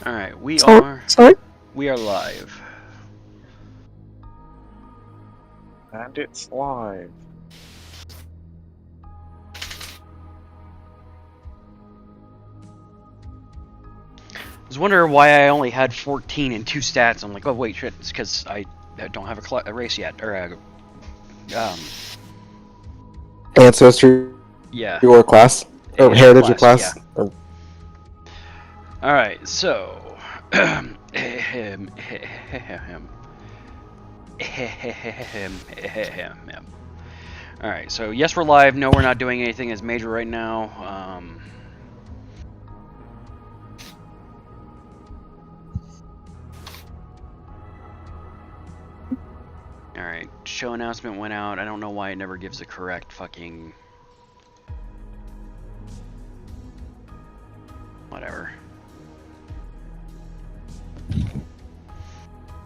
All right, we So, are sorry? live. And it's live. I was wondering why I only had 14 and 2 stats. I'm like, oh wait, shit, it's because I don't have a race yet, or Ancestry yeah. or class, or heritage or class. Yeah. Or... All right, so. Alright, so yes, we're live. No, we're not doing anything as major right now. Alright, show announcement went out. I don't know why it never gives the correct fucking... whatever.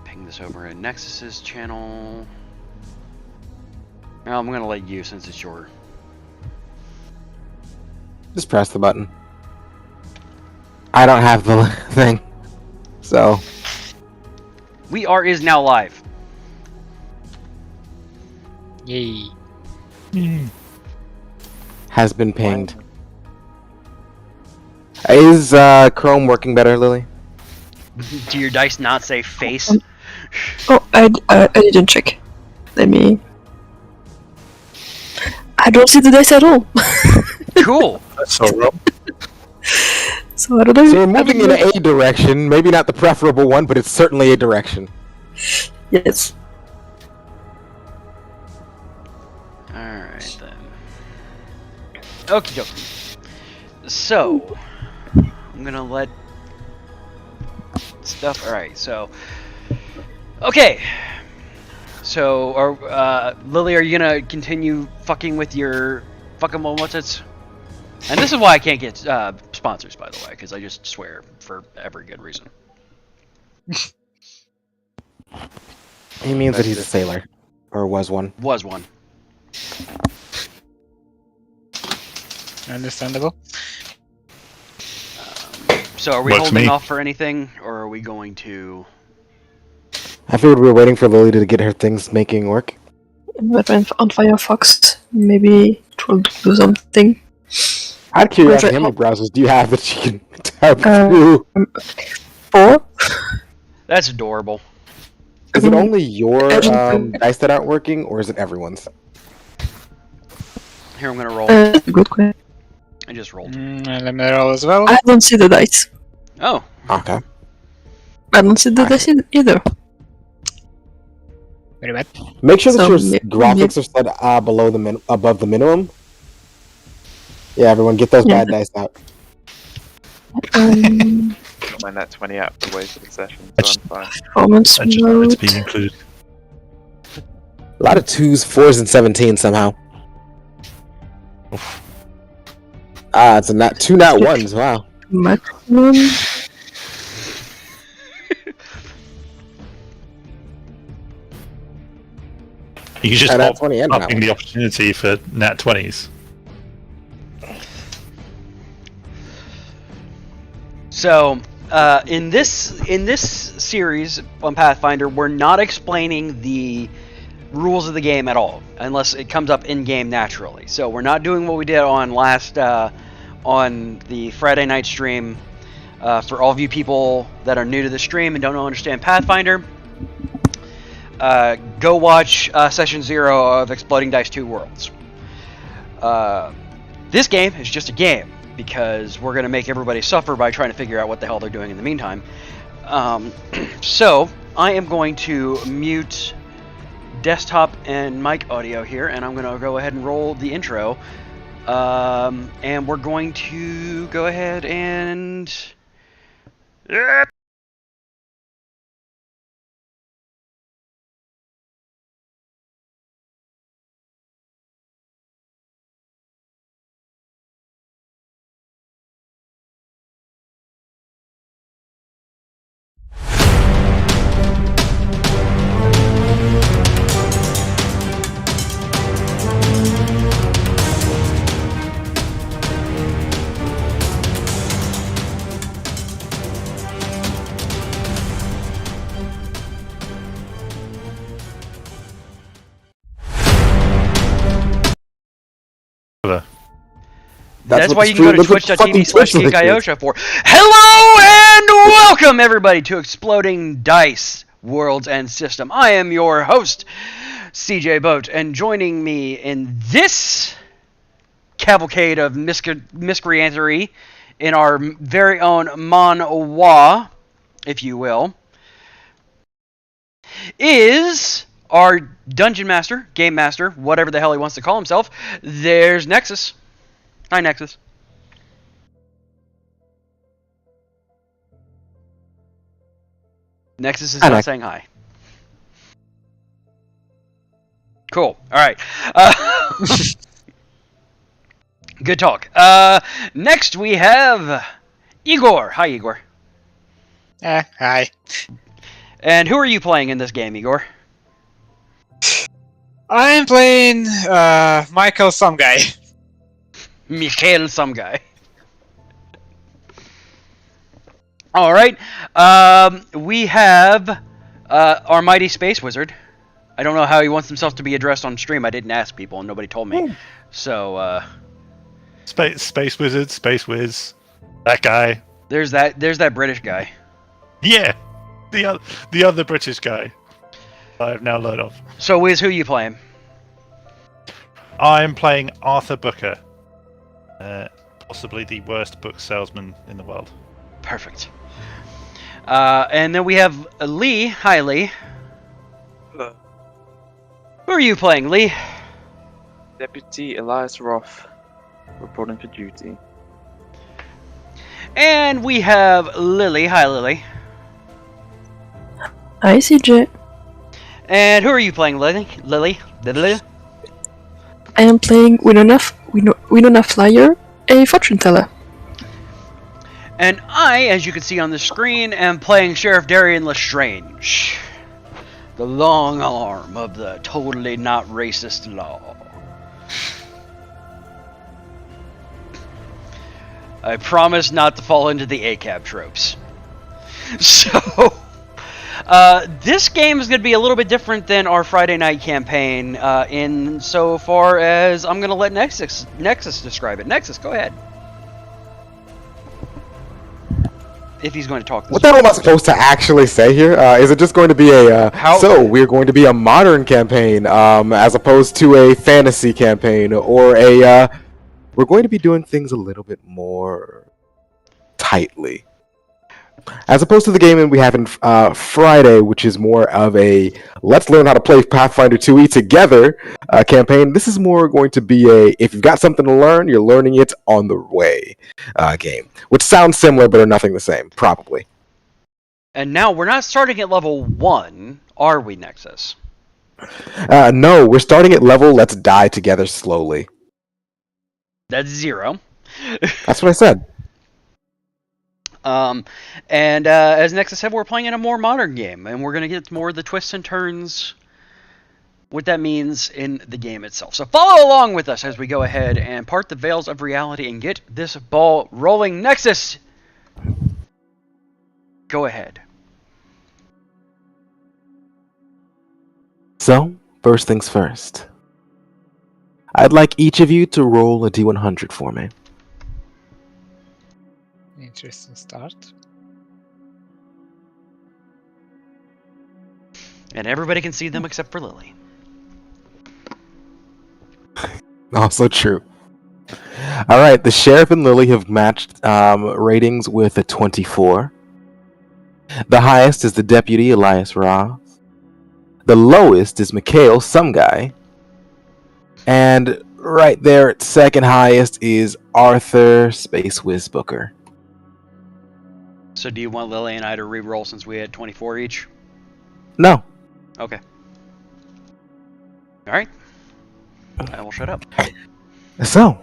Ping this over in Nexus's channel. Well, I'm gonna let you since it's your... Just press the button. I don't have the thing, so... We are is now live. Yay. Has been pinged. Is Chrome working better, Lily? Do your dice not say face? Oh, I didn't check. Let me... I don't see the dice at all. Cool. That's so wrong. So I don't know. So we're moving in a direction, maybe not the preferable one, but it's certainly a direction. Yes. Alright then. Okie dokie. So, I'm gonna let stuff. Alright, so. Okay! So, Lily, are you gonna continue fucking with your fucking what's it? And this is why I can't get sponsors, by the way, because I just swear for every good reason. He means that he's a sailor. Or was one. Was one. Understandable. So are we Works for holding me. off for anything, or are we going to... I figured we were waiting for Lily to get her things making work. But when on Firefox, maybe it will do something. Out of curiosity, Okay. how many browsers do you have that you can type Uh, through? 4? That's adorable. Is it only your Um, dice that aren't working, or is it everyone's? Here, I'm gonna roll. Good question. I just rolled. Let me roll as well. I don't see the dice. Oh, Okay. I don't see the dice either. Very bad. Make sure that So, your may- graphics are set below the above the minimum. Yeah, everyone, get those Yeah. bad dice out. Got my net 20 out the way for the session, so I'm fine. Performance I just want it mode. to be included. A lot of 2s, 4s, and 17 somehow. It's a not 2 not 1s. Wow. Maximum. You can just And nat opt 20 and nat upping the opportunity for nat 20s. so in this series on Pathfinder, we're not explaining the rules of the game at all, unless it comes up in game naturally. So we're not doing what we did on last on the Friday night stream. For all of you people that are new to the stream and don't understand Pathfinder, go watch Session 0 of Exploding Dice 2 Worlds. This game is just a game, because we're going to make everybody suffer by trying to figure out what the hell they're doing in the meantime. So, I am going to mute desktop and mic audio here, and I'm going to go ahead and roll the intro. And we're going to go ahead and... That's what why the you can go to stream- that's what fucking Twitch link is. twitch.tv/geekayosha for. Hello and welcome everybody to Exploding Dice Worlds and System. I am your host, CJ Boat, and joining me in this cavalcade of miscreantery in our very own Manhwa, if you will, is our dungeon master, game master, whatever the hell he wants to call himself. There's Nexus. Hi, Nexus. Nexus is not saying hi. Cool. All right. Good talk. Next we have Igor. Hi, Igor. Hi. And who are you playing in this game, Igor? I'm playing Michael some guy. Mikhail some guy. All right. We have our mighty space wizard. I don't know how he wants himself to be addressed on stream. I didn't ask people, and nobody told me. So Space Wizard, Space Wiz, that guy. there's that British guy. Yeah, the other British guy. I've now learned of. So Wiz, who you playing? I'm playing Arthur Booker, possibly the worst book salesman in the world. Perfect. And then we have Lee. Hi, Lee. Hello. Who are you playing, Lee? Deputy Elias Roth, reporting for duty. And we have Lily. Hi, Lily. Hi, CJ. And who are you playing, Lily? Lily? I am playing Winona Flyer, a fortune teller. And I, as you can see on the screen, am playing Sheriff Darian Lestrange. The long arm of the totally not racist law. I promise not to fall into the ACAB tropes. So, this game is going to be a little bit different than our Friday night campaign in so far as I'm going to let Nexus describe it. Nexus, go ahead. If he's going to talk. What the hell am I supposed to actually say here? Is it just going to be a so we're going to be a modern campaign as opposed to a fantasy campaign, or a we're going to be doing things a little bit more tightly, as opposed to the game we have in Friday, which is more of a let's learn how to play Pathfinder 2e together campaign. This is more going to be a if you've got something to learn, you're learning it on the way game, which sounds similar but are nothing the same, probably. And now we're not starting at level 1, are we, Nexus? No, we're starting at level let's die together slowly. That's 0. That's what I said. And as Nexus said, we're playing in a more modern game, and we're going to get more of the twists and turns, what that means in the game itself. So follow along with us as we go ahead and part the veils of reality and get this ball rolling. Nexus, go ahead. So, first things first. I'd like each of you to roll a d100 for me. Interesting start. And everybody can see them except for Lily. Also true. Alright, the Sheriff and Lily have matched ratings with a 24. The highest is the Deputy, Elias Roth. The lowest is Mikhail, some guy. And right there at second highest is Arthur Space Wiz Booker. So do you want Lily and I to re-roll since we had 24 each? No. Okay. Alright. I will shut up. So,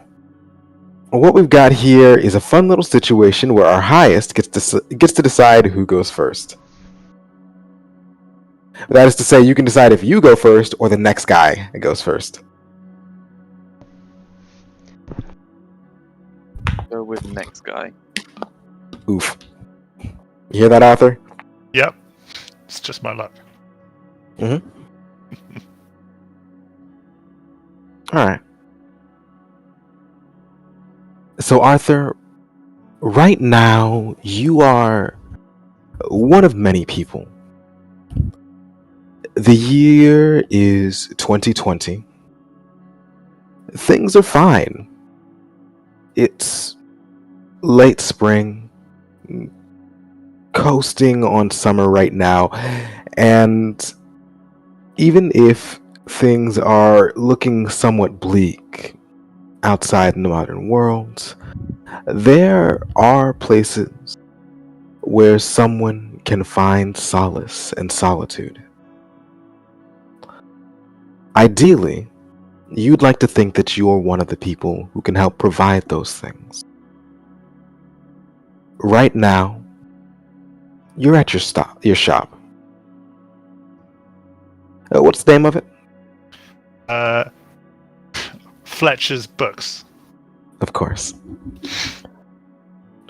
what we've got here is a fun little situation where our highest gets to decide who goes first. That is to say, you can decide if you go first or the next guy goes first. Go with the next guy. Oof. You hear that, Arthur? Yep. It's just my luck. Mm-hmm. Alright. So, Arthur, right now, you are one of many people. The year is 2020. Things are fine. It's late spring, coasting on summer right now, and even if things are looking somewhat bleak outside in the modern world, there are places where someone can find solace and solitude. Ideally, you'd like to think that you're one of the people who can help provide those things. Right now, you're at your shop. What's the name of it? Fletcher's Books. Of course.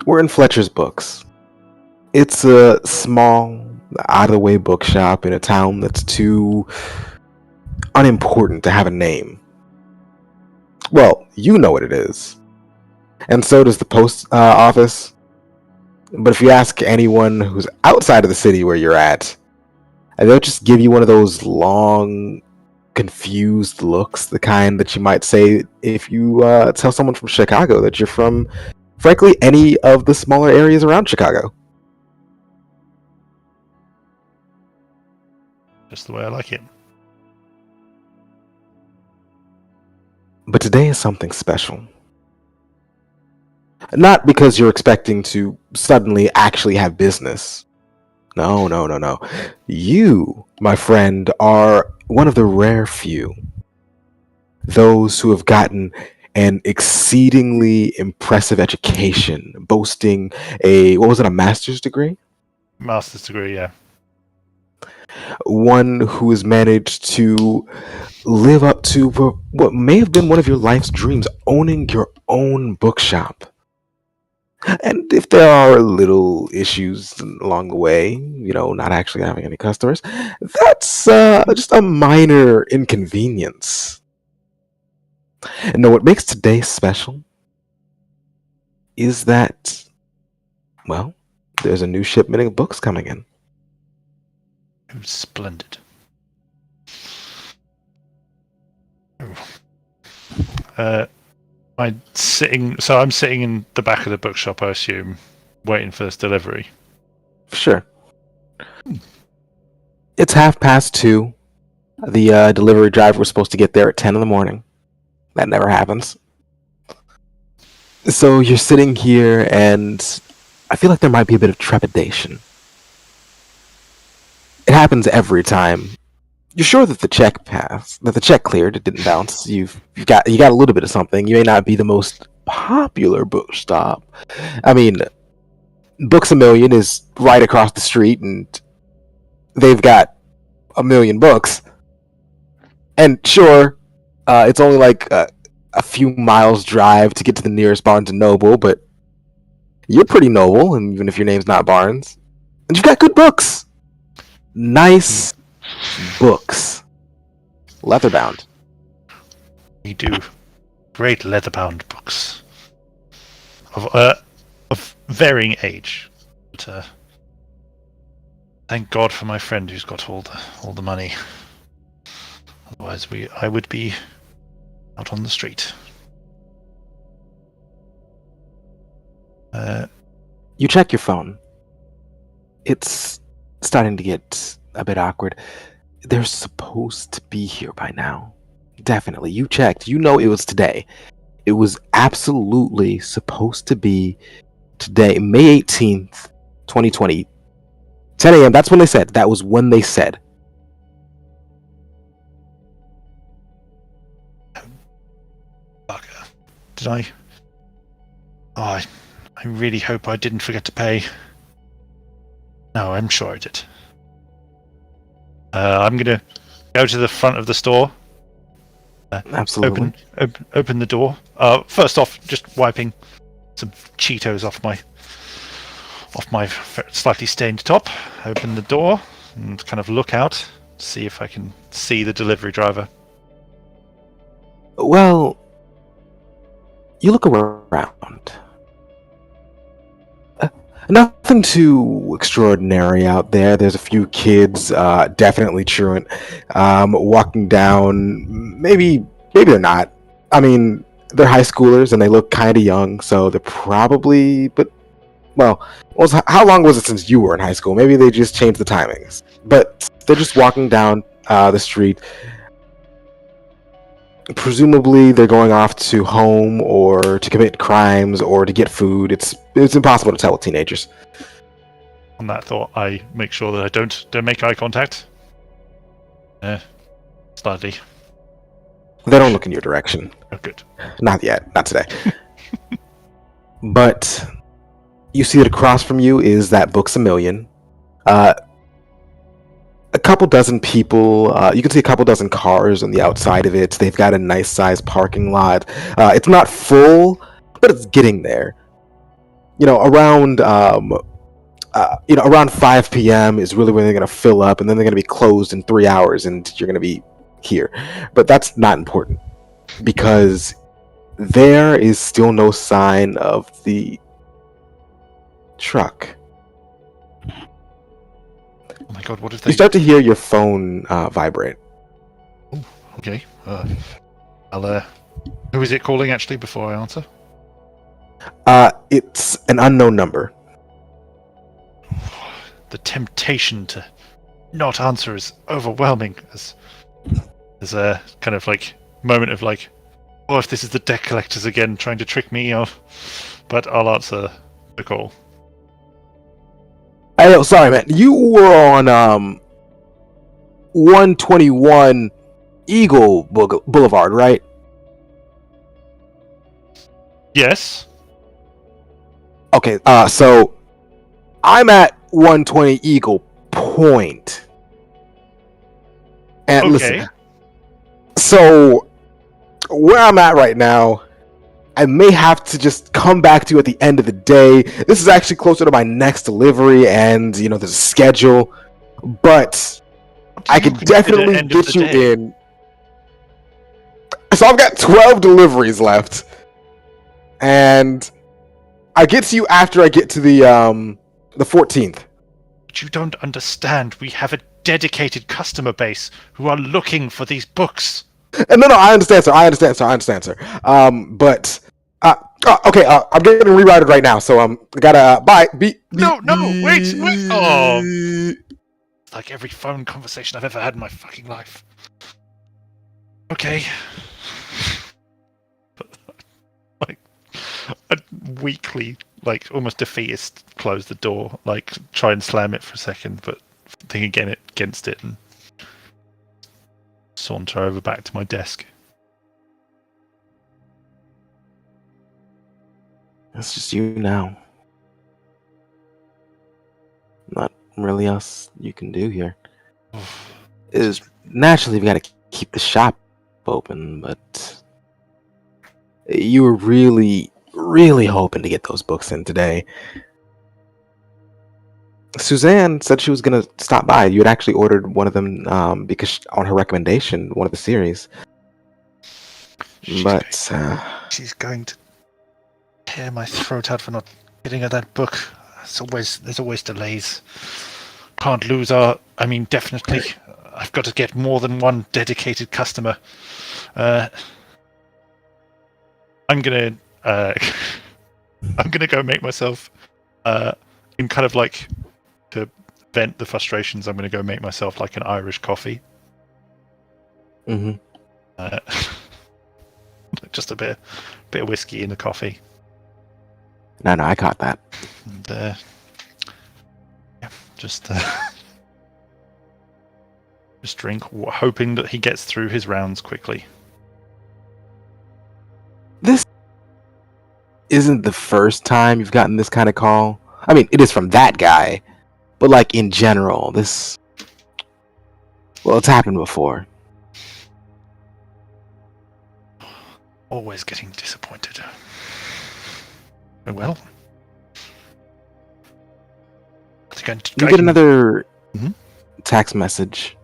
We're in Fletcher's Books. It's a small, out-of-the-way bookshop in a town that's too unimportant to have a name. Well, you know what it is. And so does the post office. But if you ask anyone who's outside of the city where you're at, they'll just give you one of those long, confused looks, the kind that you might say if you tell someone from Chicago that you're from, frankly, any of the smaller areas around Chicago. Just the way I like it. But today is something special. Not because you're expecting to suddenly actually have business. No. You, my friend, are one of the rare few. Those who have gotten an exceedingly impressive education, boasting a master's degree? Master's degree, yeah. One who has managed to live up to what may have been one of your life's dreams, owning your own bookshop. And if there are little issues along the way, not actually having any customers, that's just a minor inconvenience. And no, what makes today special is that, well, there's a new shipment of books coming in. It was splendid. I'm sitting in the back of the bookshop, I assume, waiting for this delivery. Sure. It's 2:30. The delivery driver was supposed to get there at 10 in the morning. That never happens. So you're sitting here, and I feel like there might be a bit of trepidation. It happens every time. You're sure that the check passed, that the check cleared, it didn't bounce. You got a little bit of something. You may not be the most popular bookstop. I mean, Books A Million is right across the street, and they've got 1 million books. And sure, it's only like a few miles drive to get to the nearest Barnes and Noble, but you're pretty noble, and even if your name's not Barnes, and you've got good books. Nice books. Leatherbound. We do great leather-bound books of varying age. But thank God for my friend who's got all the money. Otherwise, I would be out on the street. You check your phone. It's starting to get a bit awkward. They're supposed to be here by now. Definitely. You checked. You know it was today. It was absolutely supposed to be today, May 18th, 2020. 10 a.m. That's when they said. That was when they said. Bugger. Did I? Oh, I really hope I didn't forget to pay. No, I'm sure I did. I'm going to go to the front of the store. Absolutely. Open the door. First off, just wiping some Cheetos off my slightly stained top. Open the door and kind of look out, see if I can see the delivery driver. Well, You look around. Nothing too extraordinary out there. There's a few kids, definitely truant, walking down. Maybe they're not. I mean, they're high schoolers and they look kind of young, so they're probably. But how long was it since you were in high school? Maybe they just changed the timings. But they're just walking down the street. Presumably, they're going off to home or to commit crimes or to get food. It's impossible to tell with teenagers. On that thought, I make sure that I don't make eye contact. Slightly. They don't look in your direction. Oh, good. Not yet. Not today. But you see that across from you is that Books A Million. A couple dozen people. You can see a couple dozen cars on the outside of it. They've got a nice sized parking lot. It's not full, but it's getting there. Around 5 p.m. is really when they're going to fill up, and then they're going to be closed in 3 hours, and you're going to be here. But that's not important because there is still no sign of the truck. Oh my god, what if they... You start to hear your phone vibrate. Oh, okay. Who is it calling, actually, before I answer? It's an unknown number. The temptation to not answer is overwhelming. There's a kind of like moment of like, oh, if this is the debt collectors again trying to trick me off. But I'll answer the call. Oh, sorry, man. You were on 121 Eagle Boulevard, right? Yes. Okay, so I'm at 120 Eagle Point. And Okay. listen, so where I'm at right now, I may have to just come back to you at the end of the day. This is actually closer to my next delivery, and there's a schedule, but I could definitely get you in. So I've got 12 deliveries left, and I get to you after I get to the 14th. But you don't understand. We have a dedicated customer base who are looking for these books. No, I understand, sir. I understand, sir. But okay. I'm getting rerouted right now, so I gotta bye. No, wait. Oh, it's like every phone conversation I've ever had in my fucking life. Okay. Like, I weakly, like almost defeatist, close the door, like try and slam it for a second, but think against it and saunter over back to my desk. It's just you now. Not really else you can do here. Is naturally we got to keep the shop open, but you were really, really hoping to get those books in today. Suzanne said she was gonna stop by. You had actually ordered one of them because on her recommendation, one of the series. She's going to tear my throat out for not getting her that book. There's always delays. Can't lose definitely. I've got to get more than one dedicated customer. I'm gonna go make myself in kind of like to vent the frustrations. I'm gonna go make myself like an Irish coffee. Mm-hmm. Just a bit of whiskey in the coffee. No, I caught that. And, just drink, hoping that he gets through his rounds quickly. This isn't the first time you've gotten this kind of call. I mean, it is from that guy, but like in general, it's happened before. Always getting disappointed. Oh, well. You get another text message.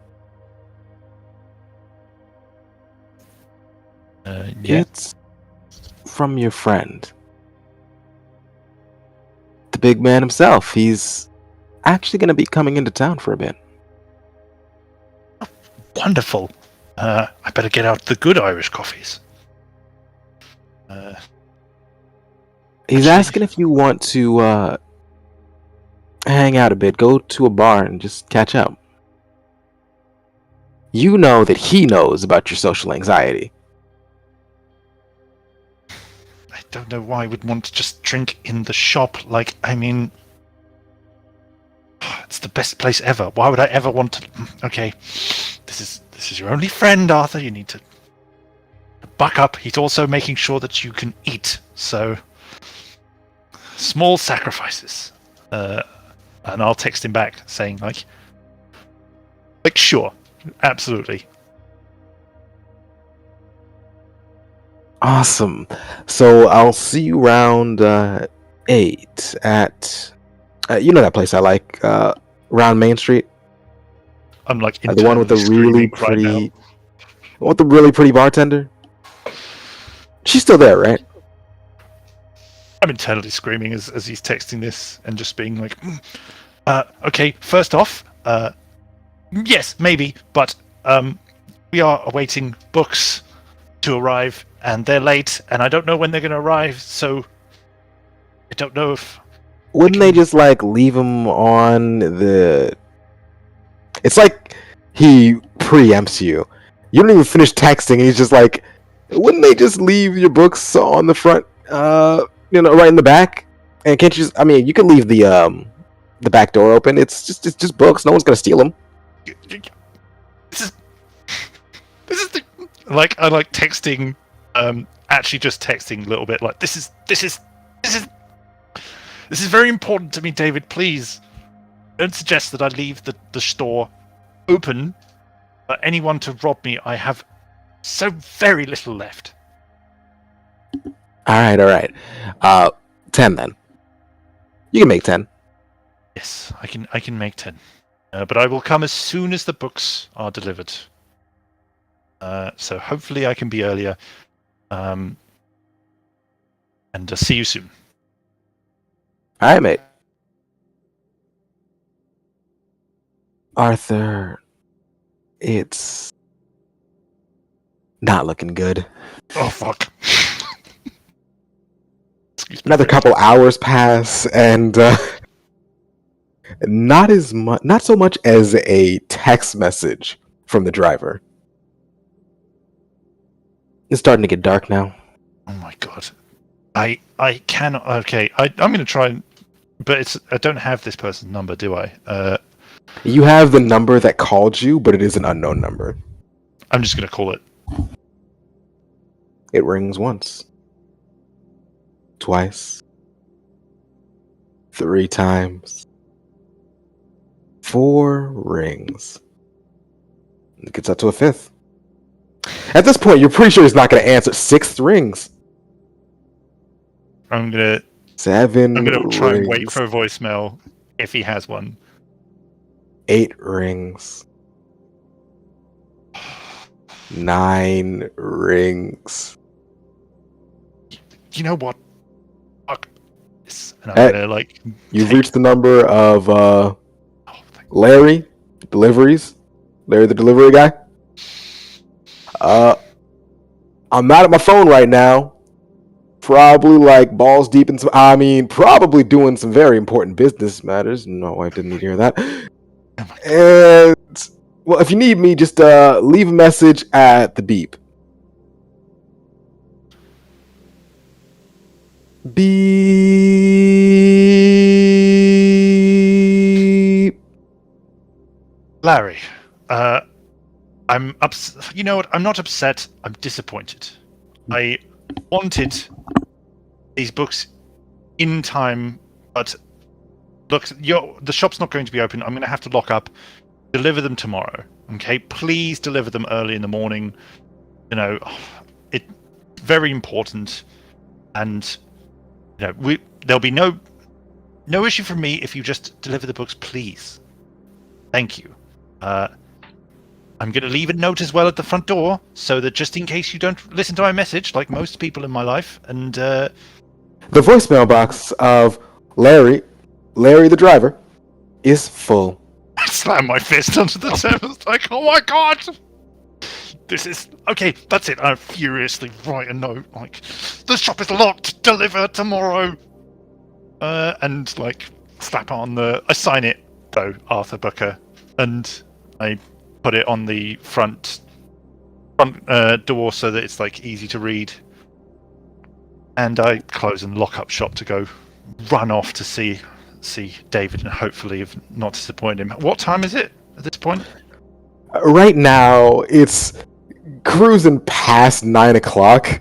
Yeah. It's from your friend. The big man himself. He's actually going to be coming into town for a bit. Wonderful. I better get out the good Irish coffees. He's asking if you want to hang out a bit, go to a bar and just catch up. You know that he knows about your social anxiety. I don't know why I would want to just drink in the shop. Like, I mean, it's the best place ever. Why would I ever want to? Okay, this is your only friend, Arthur. You need to buck up. He's also making sure that you can eat. So, small sacrifices. And I'll text him back saying like sure, absolutely. Awesome. So I'll see you around 8 at you know that place I like around Main Street. I'm like The one with the really pretty, right with the really pretty bartender. She's still there, right? I'm internally screaming as he's texting this and just being like, okay, first off, yes, maybe, but we are awaiting books to arrive, and they're late, and I don't know when they're going to arrive, so I don't know if... Wouldn't they just, like, leave them on the... It's like he preempts you. You don't even finish texting, and he's just like, wouldn't they just leave your books on the front, right in the back? And can't you just... I mean, you can leave the back door open. It's just books. No one's going to steal them. This is the... Like, I like texting, actually just texting a little bit, like, this is very important to me, David, please. Don't suggest that I leave the store open for anyone to rob me. I have so very little left. Alright. 10 then. You can make 10. Yes, I can make 10. But I will come as soon as the books are delivered. So hopefully I can be earlier. And see you soon. Alright, mate. Arthur, it's not looking good. Oh, fuck. Another couple hours pass, and not so much as a text message from the driver. It's starting to get dark now. Oh my god. I cannot... Okay, I'm going to try and... But I don't have this person's number, do I? You have the number that called you, but it is an unknown number. I'm just going to call it. It rings once. Twice. 3 times. 4 rings. It gets up to a 5th. At this point, you're pretty sure he's not going to answer. 6th rings. I'm going to 7 try rings. and wait for a voicemail if he has one. 8 rings. 9 rings. You know what? Fuck this. And I'm going to like... You've reached the number of Larry Deliveries. Larry the delivery guy. I'm not at my phone right now. Probably like balls deep in probably doing some very important business matters. My wife didn't need to hear that. And well, if you need me, just leave a message at the beep. Beep. Larry, I'm upset. You know what? I'm not upset. I'm disappointed. I wanted these books in time, but look, the shop's not going to be open. I'm going to have to lock up. Deliver them tomorrow, okay? Please deliver them early in the morning. You know, it's very important, and you know, there'll be no issue from me if you just deliver the books, please. Thank you. I'm going to leave a note as well at the front door, so that just in case you don't listen to my message, like most people in my life, and The voicemail box of Larry the driver, is full. I slam my fist onto the table. It's like, oh my god! This is... Okay, that's it. I furiously write a note, like, the shop is locked, deliver tomorrow! And, like, slap on the... I sign it, though, Arthur Booker, and I put it on the front door so that it's, like, easy to read. And I close and lock up shop to go run off to see David and hopefully not disappoint him. What time is it at this point? Right now, it's cruising past 9 o'clock.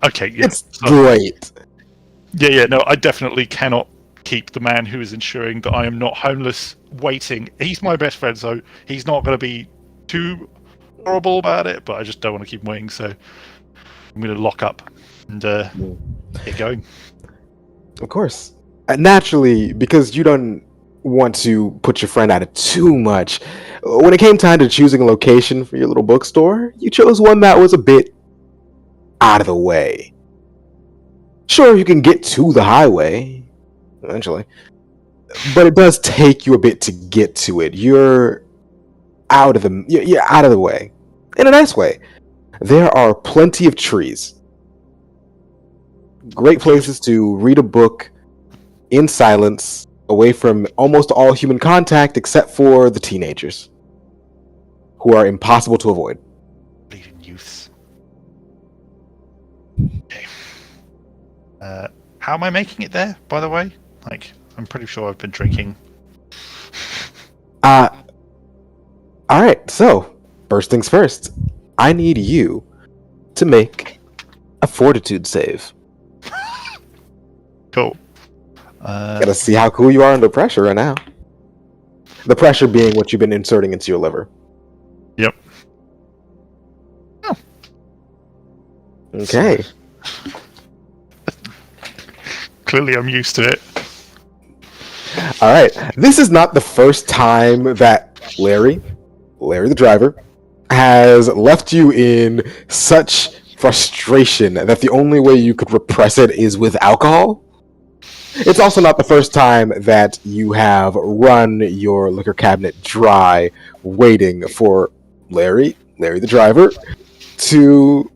Okay, yeah. It's great. Yeah, no, I definitely cannot keep the man who is ensuring that I am not homeless waiting. He's my best friend, so he's not going to be too horrible about it, but I just don't want to keep him waiting, so I'm going to lock up and get going. Of course. Naturally, because you don't want to put your friend out of too much, when it came time to choosing a location for your little bookstore, you chose one that was a bit out of the way. Sure, you can get to the highway eventually, but it does take you a bit to get to it. You're out of the way in a nice way. There are plenty of trees. Great places to read a book in silence, away from almost all human contact except for the teenagers, who are impossible to avoid. Bleeding youths. Okay. How am I making it there, by the way? Like, I'm pretty sure I've been drinking. Alright, so, first things first. I need you to make a fortitude save. Cool. Gotta see how cool you are under pressure right now. The pressure being what you've been inserting into your liver. Yep. Oh. Okay. Clearly I'm used to it. Alright. This is not the first time that Larry the driver, has left you in such frustration that the only way you could repress it is with alcohol. It's also not the first time that you have run your liquor cabinet dry waiting for Larry the driver, to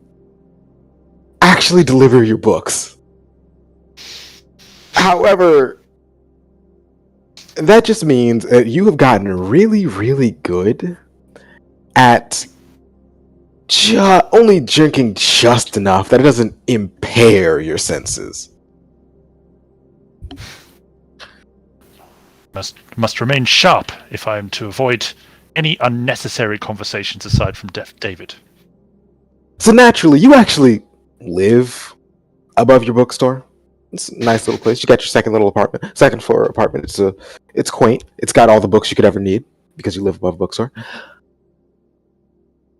actually deliver your books. However, that just means that you have gotten really, really good at only drinking just enough that it doesn't impair your senses. Must remain sharp if I am to avoid any unnecessary conversations aside from David. So naturally, you actually live above your bookstore. It's a nice little place. You got your second floor apartment. It's quaint. It's got all the books you could ever need because you live above a bookstore.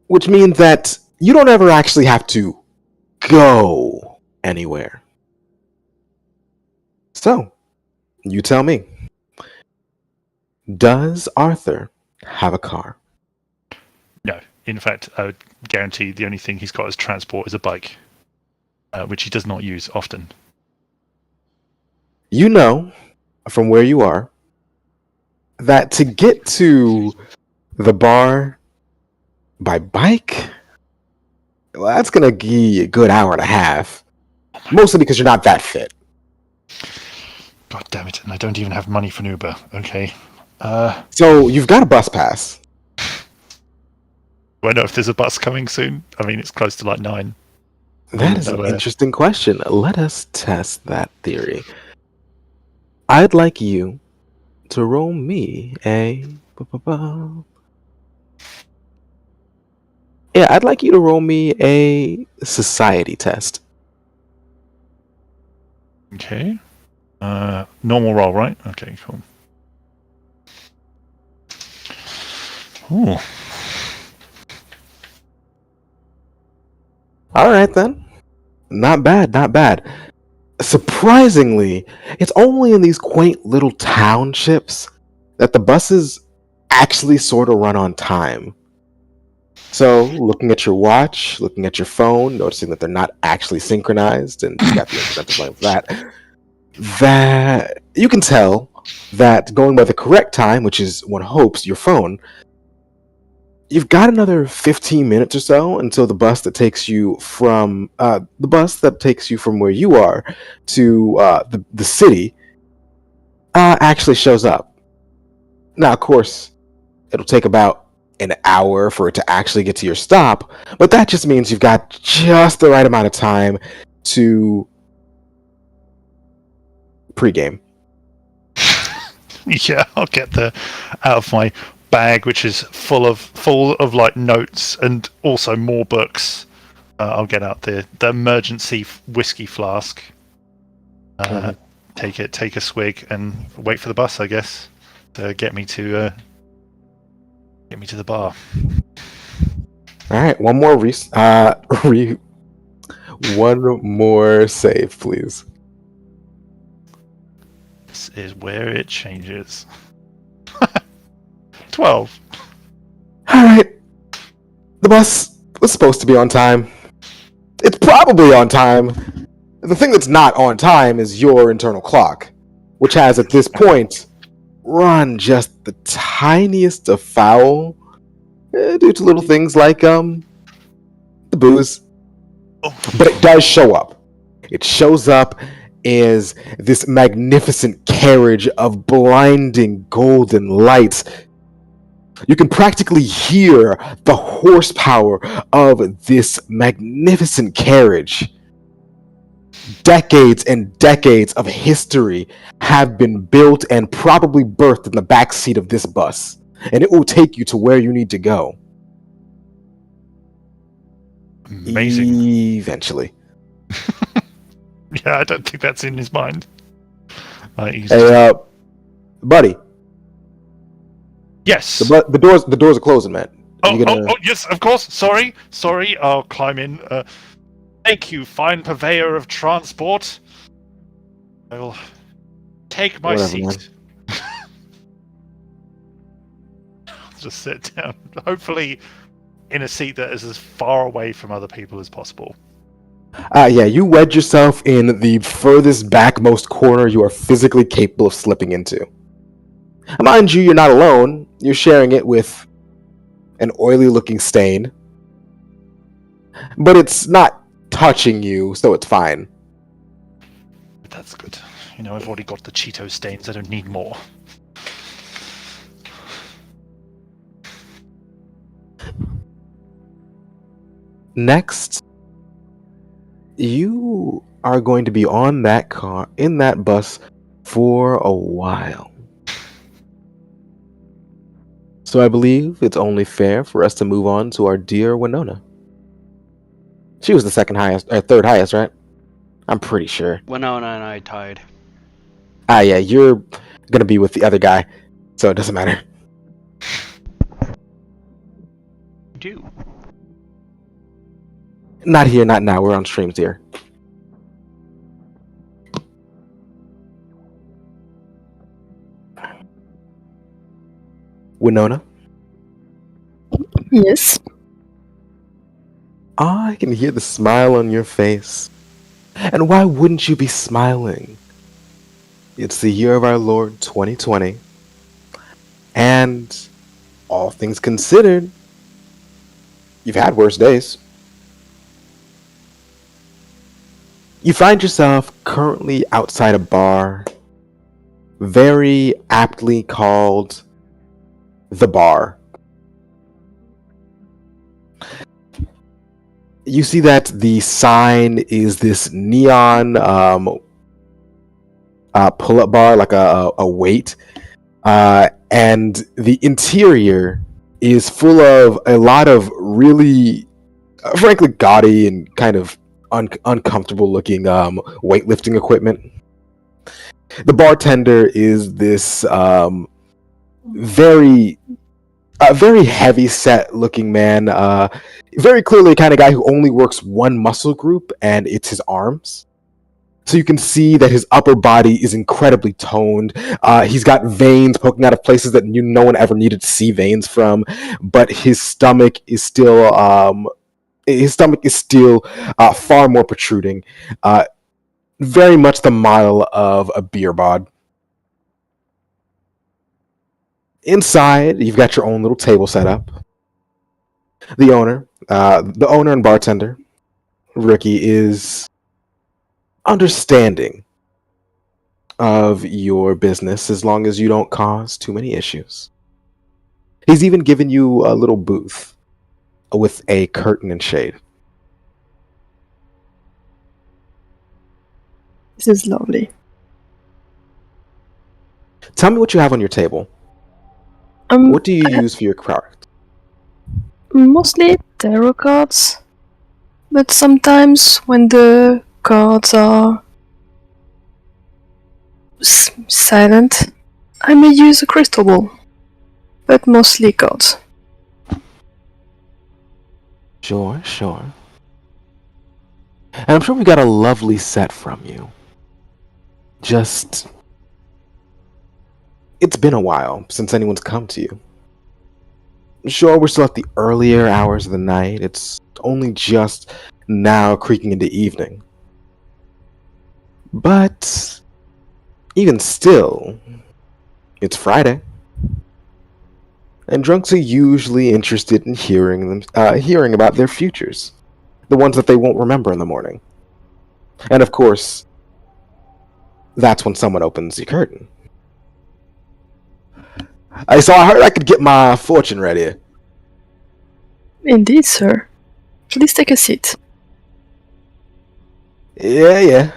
Which means that you don't ever actually have to go anywhere. So, you tell me. Does Arthur have a car? No. In fact, I would guarantee the only thing he's got as transport is a bike, which he does not use often. You know, from where you are, that to get to the bar by bike, well, that's going to give you a good hour and a half. Mostly because you're not that fit. God damn it, and I don't even have money for an Uber. Okay. So, you've got a bus pass. Do I know if there's a bus coming soon? I mean, it's close to like 9. That is an interesting question. Let us test that theory. I'd like you to roll me a... Yeah, I'd like you to roll me a society test. Okay. Normal roll, right? Okay, cool. Ooh. Alright then. Not bad, not bad. Surprisingly, it's only in these quaint little townships that the buses actually sort of run on time. So, looking at your watch, looking at your phone, noticing that they're not actually synchronized, and you got the incidental blame for that you can tell that going by the correct time, which is one hopes your phone, you've got another 15 minutes or so until the bus that takes you from where you are to the city actually shows up. Now, of course, it'll take about an hour for it to actually get to your stop, but that just means you've got just the right amount of time to pregame. Yeah, I'll get out of my bag, which is full of like notes and also more books. I'll get out the emergency whiskey flask. Take a swig, and wait for the bus, I guess, to get me to the bar. All right, one more one more save, please. This is where it changes. 12. All right, the bus was supposed to be on time. It's probably on time. The thing that's not on time is your internal clock, which has at this point run just the tiniest afoul due to little things like the booze. But it does show up. It shows up as this magnificent carriage of blinding golden lights. You can practically hear the horsepower of this magnificent carriage. Decades and decades of history have been built and probably birthed in the backseat of this bus, and it will take you to where you need to go. Amazing. Eventually. Yeah, I don't think that's in his mind. Hey, buddy. Yes. The doors are closing, man. Oh, yes, of course. Sorry. I'll climb in. Thank you, fine purveyor of transport. I will take my seat. Just sit down. Hopefully in a seat that is as far away from other people as possible. Yeah, you wedge yourself in the furthest backmost corner you are physically capable of slipping into. Mind you, you're not alone. You're sharing it with an oily-looking stain. But it's not touching you, so it's fine. That's good. I've already got the Cheeto stains. I don't need more. Next, you are going to be in that bus for a while. So I believe it's only fair for us to move on to our dear Winona. She was the third highest, right? I'm pretty sure. Winona and I tied. Yeah, you're gonna be with the other guy, so it doesn't matter. Do. Not here, not now. We're on streams here. Winona? Yes. I can hear the smile on your face. And why wouldn't you be smiling? It's the year of our Lord 2020. And all things considered, you've had worse days. You find yourself currently outside a bar, very aptly called The Bar. You see that the sign is this neon pull-up bar, like a weight, and the interior is full of a lot of really, frankly, gaudy and kind of uncomfortable-looking weightlifting equipment. The bartender is this very heavy-set looking man, very clearly the kind of guy who only works one muscle group, and it's his arms. So you can see that his upper body is incredibly toned. He's got veins poking out of places that no one ever needed to see veins from, but his stomach is still far more protruding. Very much the model of a beer bod. Inside, you've got your own little table set up. The owner and bartender, Ricky, is understanding of your business as long as you don't cause too many issues. He's even given you a little booth with a curtain and shade. This is lovely. Tell me what you have on your table. What do you use for your craft? Mostly tarot cards, but sometimes when the cards are silent, I may use a crystal ball, but mostly cards. Sure. And I'm sure we got a lovely set from you. Just... it's been a while since anyone's come to you. Sure, we're still at the earlier hours of the night. It's only just now creaking into evening. But even still, it's Friday. And drunks are usually interested in hearing about their futures. The ones that they won't remember in the morning. And of course, that's when someone opens the curtain. I heard I could get my fortune ready. Indeed, sir. Please take a seat. Yeah.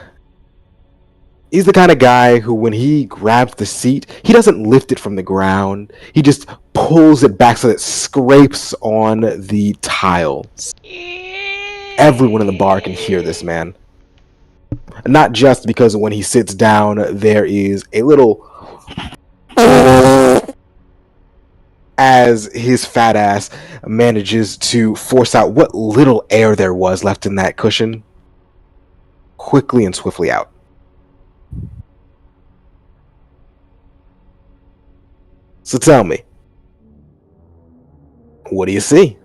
He's the kind of guy who, when he grabs the seat, he doesn't lift it from the ground. He just pulls it back so that it scrapes on the tiles. Everyone in the bar can hear this man. Not just because when he sits down, there is a little... as his fat ass manages to force out what little air there was left in that cushion quickly and swiftly out. So tell me, what do you see?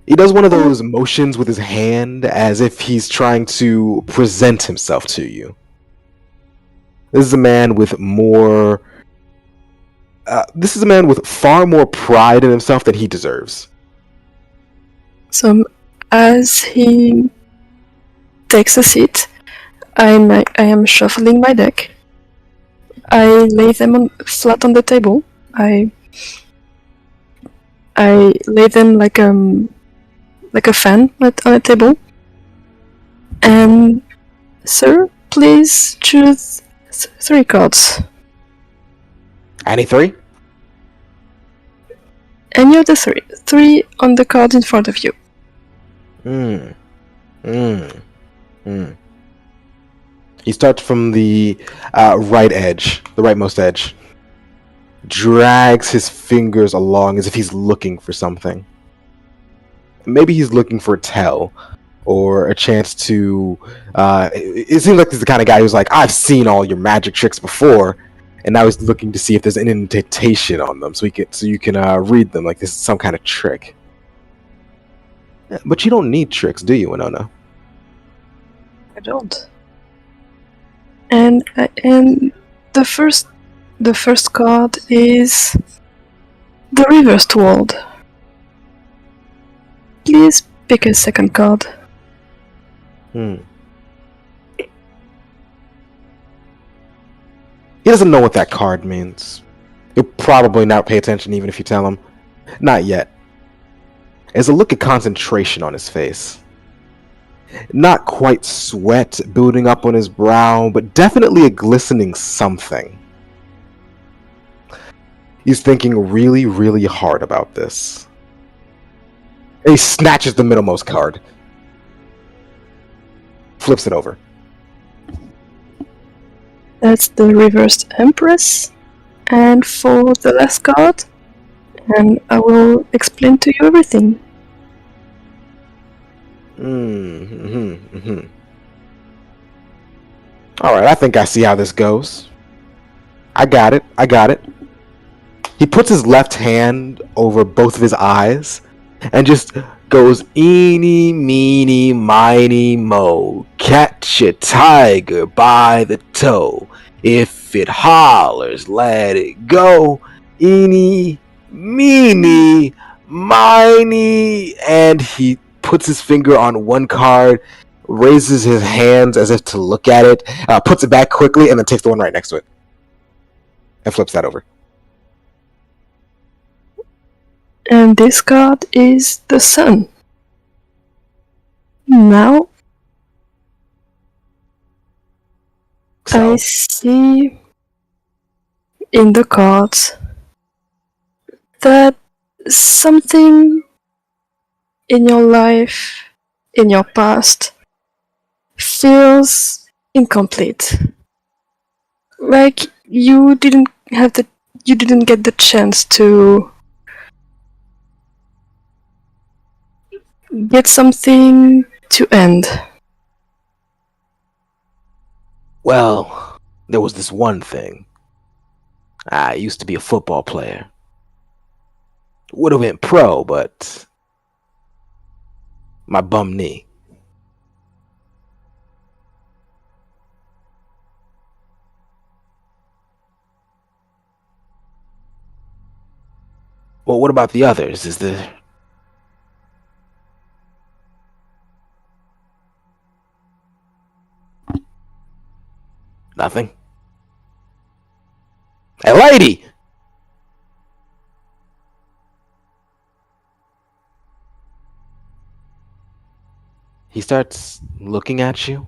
He does one of those motions with his hand as if he's trying to present himself to you. This is a man with far more pride in himself than he deserves. So, as he takes a seat, I am shuffling my deck. I lay them flat on the table. I lay them like a fan on a table. And, sir, please choose 3 cards. Any 3? Any of the 3. 3 on the cards in front of you. He starts from the rightmost edge. Drags his fingers along as if he's looking for something. Maybe he's looking for a tell, or a chance to... it seems like he's the kind of guy who's like, I've seen all your magic tricks before, and now he's looking to see if there's an indentation on them, so you can read them like this is some kind of trick. But you don't need tricks, do you, Winona? I don't. And the first card is the reversed world. Please pick a second card. He doesn't know what that card means. He'll probably not pay attention even if you tell him. Not yet. There's a look of concentration on his face. Not quite sweat building up on his brow, but definitely a glistening something. He's thinking really, really hard about this. He snatches the middlemost card. Flips it over. That's the reversed Empress. And for the last card, and I will explain to you everything. Alright, I think I see how this goes. I got it. I got it. He puts his left hand over both of his eyes and just goes eeny, meeny, miny, mo. Catch a tiger by the toe. If it hollers, let it go. Eeny, meeny, miny. And he puts his finger on one card, raises his hands as if to look at it, puts it back quickly, and then takes the one right next to it. And flips that over. And this card is the sun. Now So, I see in the cards that something in your life, in your past, feels incomplete. Like you didn't get the chance to get something to end. well, there was this one thing. I used to be a football player. Would have been pro, but my bum knee. Well, what about the others? Is there... Nothing? Hey, lady! He starts looking at you,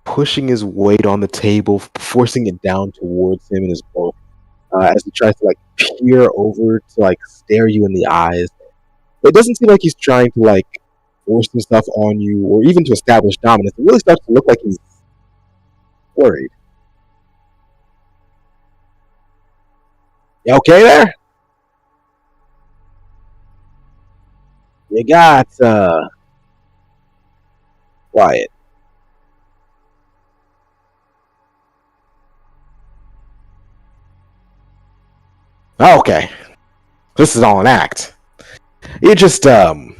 pushing his weight on the table, forcing it down towards him in his bulk, as he tries to like peer over to like stare you in the eyes. It doesn't seem like he's trying to like force himself on you or even to establish dominance. It really starts to look like he's worried. You okay there? You got quiet. Okay. This is all an act. You're just playing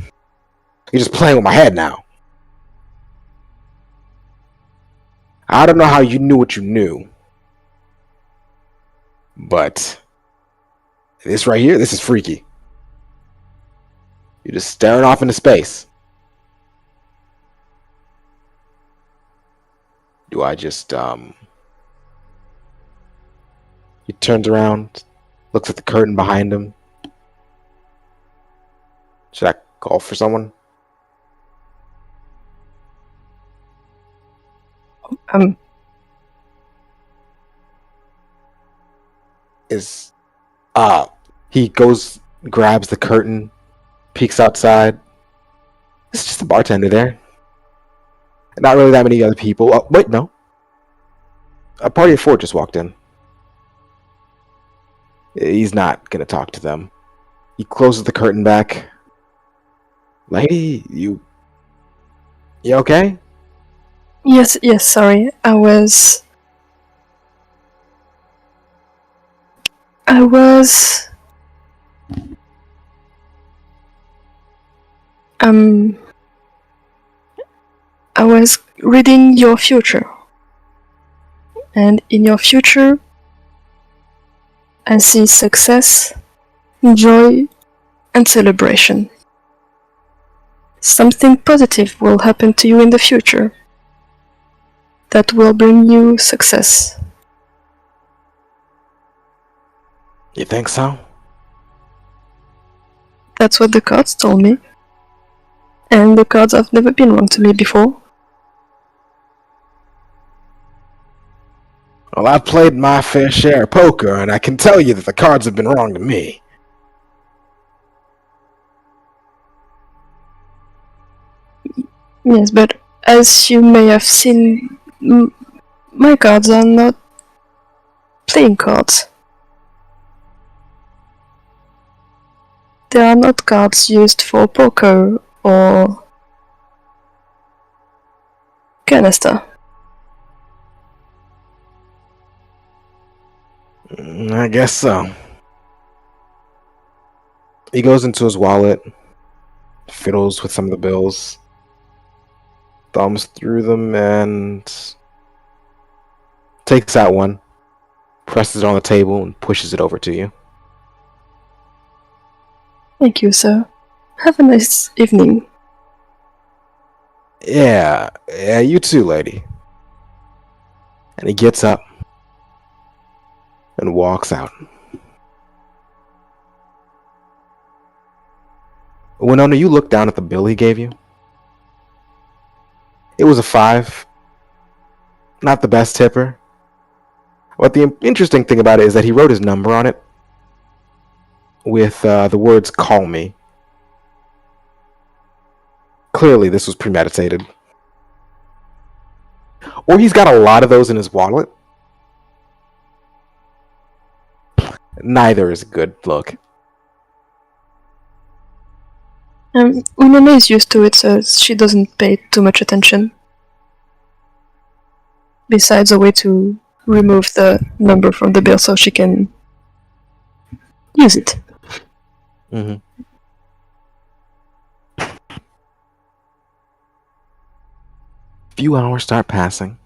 with my head now. I don't know how you knew what you knew. But this right here, this is freaky. You're just staring off into space. Do I just He turns around, looks at the curtain behind him. Should I call for someone? He goes, grabs the curtain, peeks outside. It's just a bartender there. Not really that many other people. Oh, wait, no. A party of 4 just walked in. He's not gonna talk to them. He closes the curtain back. Lady, you okay? Yes, sorry. I was reading your future. And in your future, I see success, joy, and celebration. Something positive will happen to you in the future that will bring you success. You think so? That's what the cards told me. And the cards have never been wrong to me before. Well, I've played my fair share of poker, and I can tell you that the cards have been wrong to me. Yes, but as you may have seen, my cards are not playing cards. They are not cards used for poker or canasta. I guess so. He goes into his wallet, fiddles with some of the bills, thumbs through them, and takes out one, presses it on the table, and pushes it over to you. Thank you, sir. Have a nice evening. Yeah, you too, lady. And he gets up and walks out. Winona, you look down at the bill he gave you. It was a 5. Not the best tipper. But the interesting thing about it is that he wrote his number on it with the words "call me." Clearly, this was premeditated. Or he's got a lot of those in his wallet. Neither is a good look. Uname is used to it, so she doesn't pay too much attention. Besides, a way to remove the number from the bill so she can use it. Mm-hmm. Few hours start passing.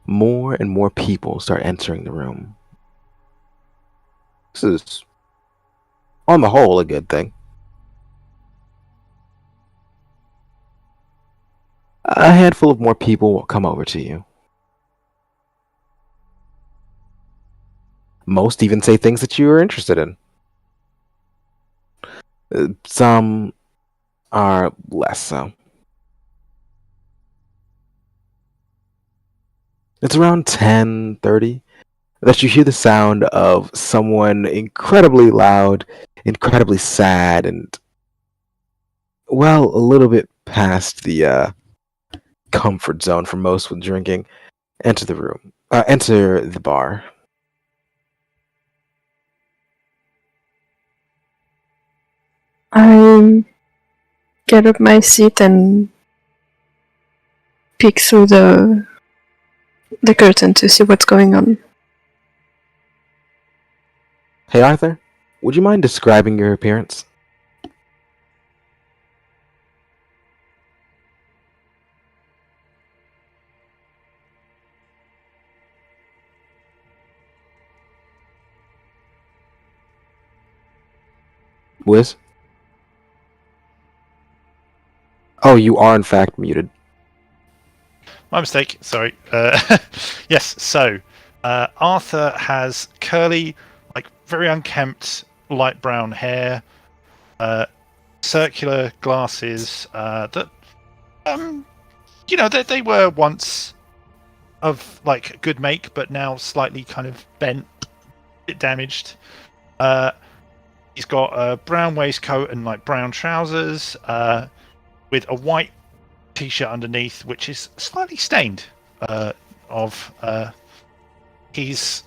More and more people start entering the room. This is, on the whole, a good thing. A handful of more people will come over to you. Most even say things that you are interested in. Some are less so. It's around 10:30 that you hear the sound of someone incredibly loud, incredibly sad, and, well, a little bit past the comfort zone for most with drinking, enter the bar. I get up my seat and peek through the curtain to see what's going on. Hey Arthur, would you mind describing your appearance? Wiz? Oh, you are in fact muted. My mistake. Sorry. Yes. So Arthur has curly, like very unkempt, light brown hair, circular glasses that, they were once of like good make, but now slightly kind of bent, a bit damaged. He's got a brown waistcoat and like brown trousers, with a white t-shirt underneath, which is slightly stained. He's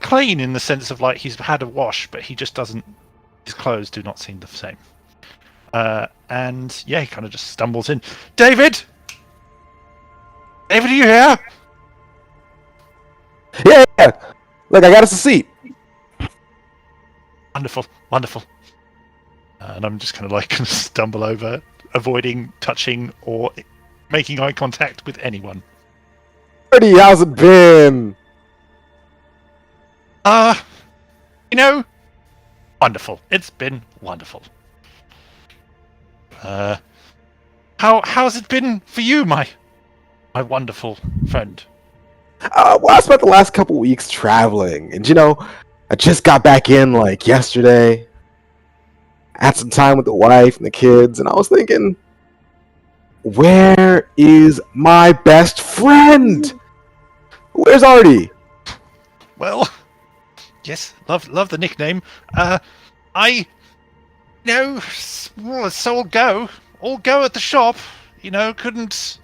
clean in the sense of like he's had a wash, but he just doesn't. His clothes do not seem the same. And yeah, he kind of just stumbles in. David, are you here? Yeah. Look, I got us a seat. Wonderful. And I'm just kind of like stumble over, avoiding touching or making eye contact with anyone. Freddie, how's it been? Wonderful. It's been wonderful. How's it been for you, my wonderful friend? Well, I spent the last couple weeks traveling, and I just got back in like yesterday. Had some time with the wife and the kids, and I was thinking, where is my best friend? Where's Artie? Well, yes, love the nickname. So all go at the shop. Couldn't.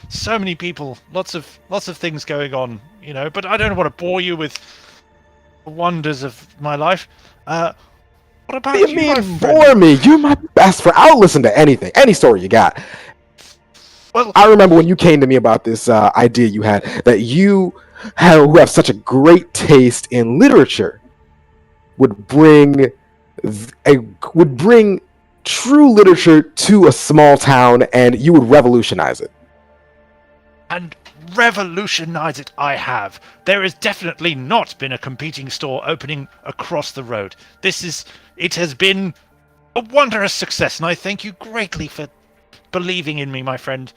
So many people, lots of things going on. But I don't want to bore you with the wonders of my life. What about you? Mean bore me? You're my best friend. I'll listen to anything, any story you got. Well, I remember when you came to me about this idea you had that you who have such a great taste in literature would bring true literature to a small town, and you would revolutionize it. And revolutionize it I have. There has definitely not been a competing store opening across the road. It has been a wondrous success, and I thank you greatly for believing in me, my friend.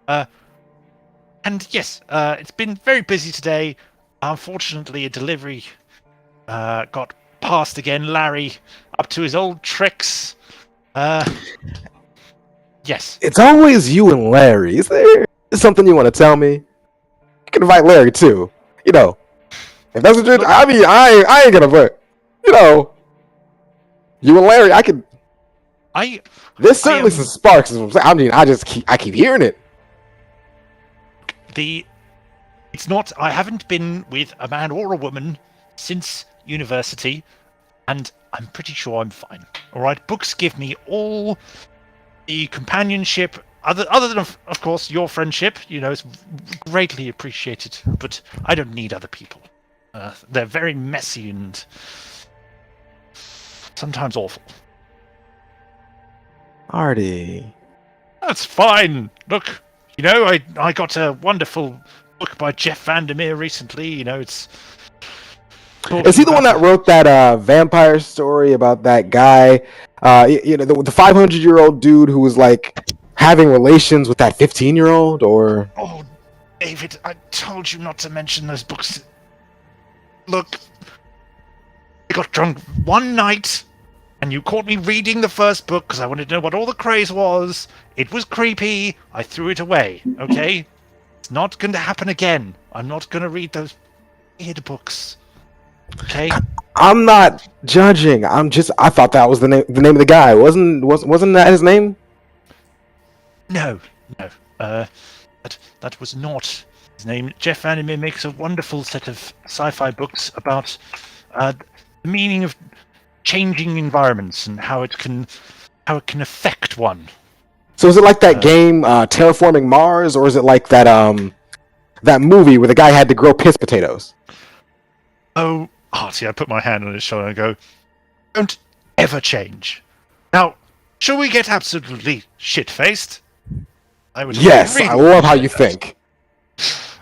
And yes, it's been very busy today. Unfortunately, a delivery got passed again. Larry, up to his old tricks. Yes. It's always you and Larry. Is there something you want to tell me? You can invite Larry too. You know, if that's what you're, I mean, I ain't gonna put. You know, you and Larry, I could. There's certainly some sparks. I mean, I keep hearing it. It's not. I haven't been with a man or a woman since university, and I'm pretty sure I'm fine. All right, books give me all the companionship, other than of course your friendship. You know, it's greatly appreciated. But I don't need other people. They're very messy and sometimes awful. Artie. That's fine. Look, you know, I got a wonderful book by Jeff Vandermeer recently. You know, it's. Is he the one that wrote that vampire story about that guy? You know, the 500-year-old dude who was like having relations with that 15-year-old, or? Oh, David, I told you not to mention those books. Look, I got drunk one night, and you caught me reading the first book because I wanted to know what all the craze was. It was creepy. I threw it away. Okay, it's not going to happen again. I'm not going to read those weird books. Okay. I'm not judging. I thought that was the name of the guy. Wasn't that his name? No. That was not his name. Jeff Vandermeer makes a wonderful set of sci-fi books about the meaning of changing environments and how it can affect one. So is it like that game Terraforming Mars, or is it like that movie where the guy had to grow piss potatoes? Oh, Artie, I put my hand on his shoulder and go, don't ever change. Now, shall we get absolutely shit-faced? Yes, I love how you think.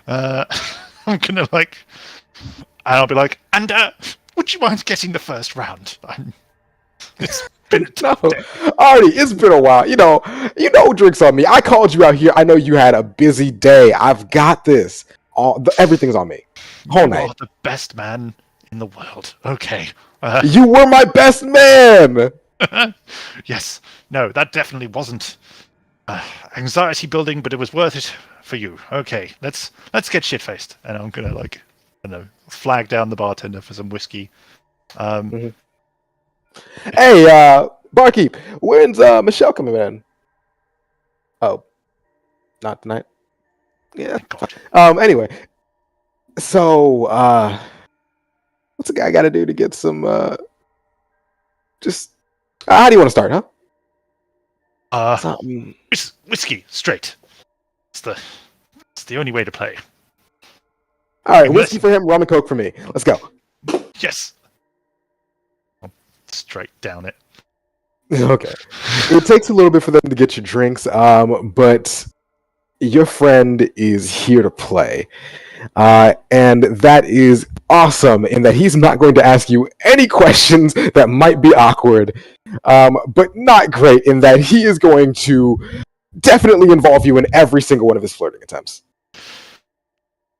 I'm gonna I'll be like, and would you mind getting the first round? It's been a tough day. Artie, it's been a while. You know, drinks on me. I called you out here. I know you had a busy day. I've got this. Everything's on me. Whole night. You are the best man in the world. Okay. You were my best man. Yes. No, that definitely wasn't anxiety building, but it was worth it for you. Okay, let's get shit faced, and I'm gonna flag down the bartender for some whiskey. Hey, barkeep, when's Michelle coming in? Oh, not tonight. Yeah. Anyway, so what's a guy got to do to get some? Just how do you want to start, huh? Whiskey straight. It's the only way to play. All right, whiskey for him, rum and coke for me. Let's go. Yes. I'll straight down it. Okay. It takes a little bit for them to get your drinks, but your friend is here to play. And that is awesome in that he's not going to ask you any questions that might be awkward, but not great in that he is going to definitely involve you in every single one of his flirting attempts.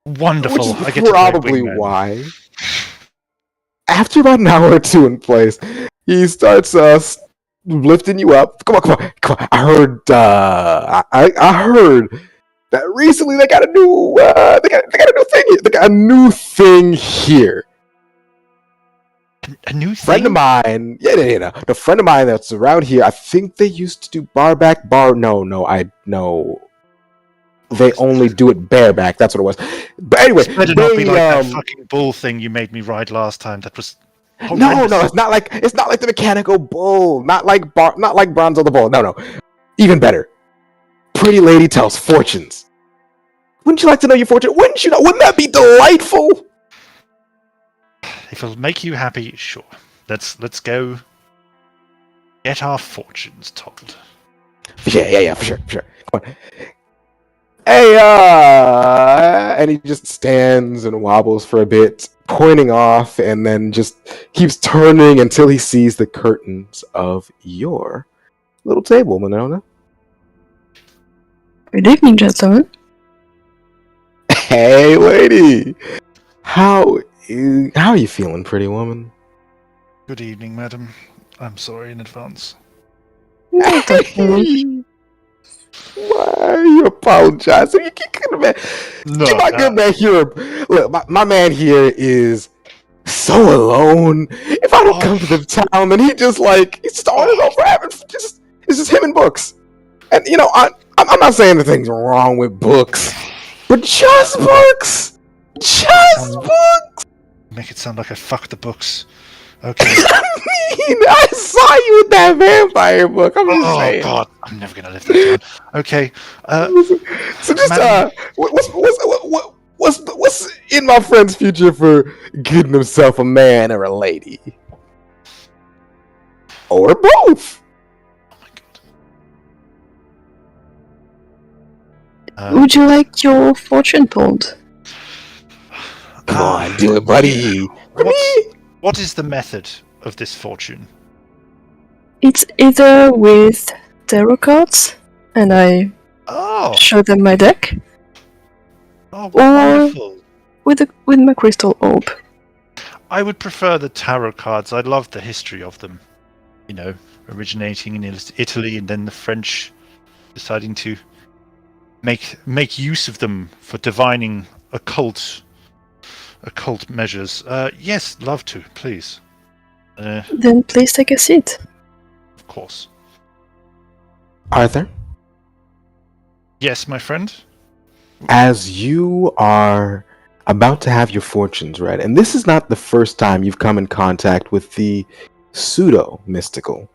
Wonderful. Which is probably why, after about an hour or two in place, he starts lifting you up. Come on. I heard that recently they got a new they got a new thing. They got a new thing here. A new thing? Friend of mine, yeah. The friend of mine that's around here. I think they used to do bareback. No. They only do it bareback. That's what it was. But anyway, it better not be like that fucking bull thing you made me ride last time. That was horrendous. No. It's not like the mechanical bull. Not like Bronzo the bull. No. Even better. Pretty lady tells fortunes. Wouldn't you like to know your fortune? Wouldn't you know? Wouldn't that be delightful? If it'll make you happy, sure. Let's go get our fortunes told. Yeah, for sure. Come on. Hey, and he just stands and wobbles for a bit, pointing off, and then just keeps turning until he sees the curtains of your little table, Winona. Good evening, gentlemen. Hey, lady. How are you feeling, pretty woman? Good evening, madam. I'm sorry in advance. No, don't worry. Why are you apologizing? You can't, man. No, My good man here. Look, my man here is so alone. If I don't come to the town, then he's just on his own forever. It's just him and books. And you know, I'm not saying anything's wrong with books, but just books. Just books. Make it sound like I fucked the books. Okay. I mean, I saw you with that vampire book. I'm just saying. Oh God, I'm never gonna live that down. Okay. So just what's in my friend's future for getting himself a man or a lady, or both? Oh my God. Would you like your fortune told? Come on, do it, buddy. What is the method of this fortune? It's either with tarot cards, and I Oh, show them my deck, oh, wonderful. with my crystal orb. I would prefer the tarot cards. I love the history of them. You know, originating in Italy and then the French deciding to make use of them for divining occult measures. Yes, love to, please. Then please take a seat. Of course. Arthur, Yes, my friend. as you are about to have your fortunes read, and this is not the first time you've come in contact with the pseudo-mystical,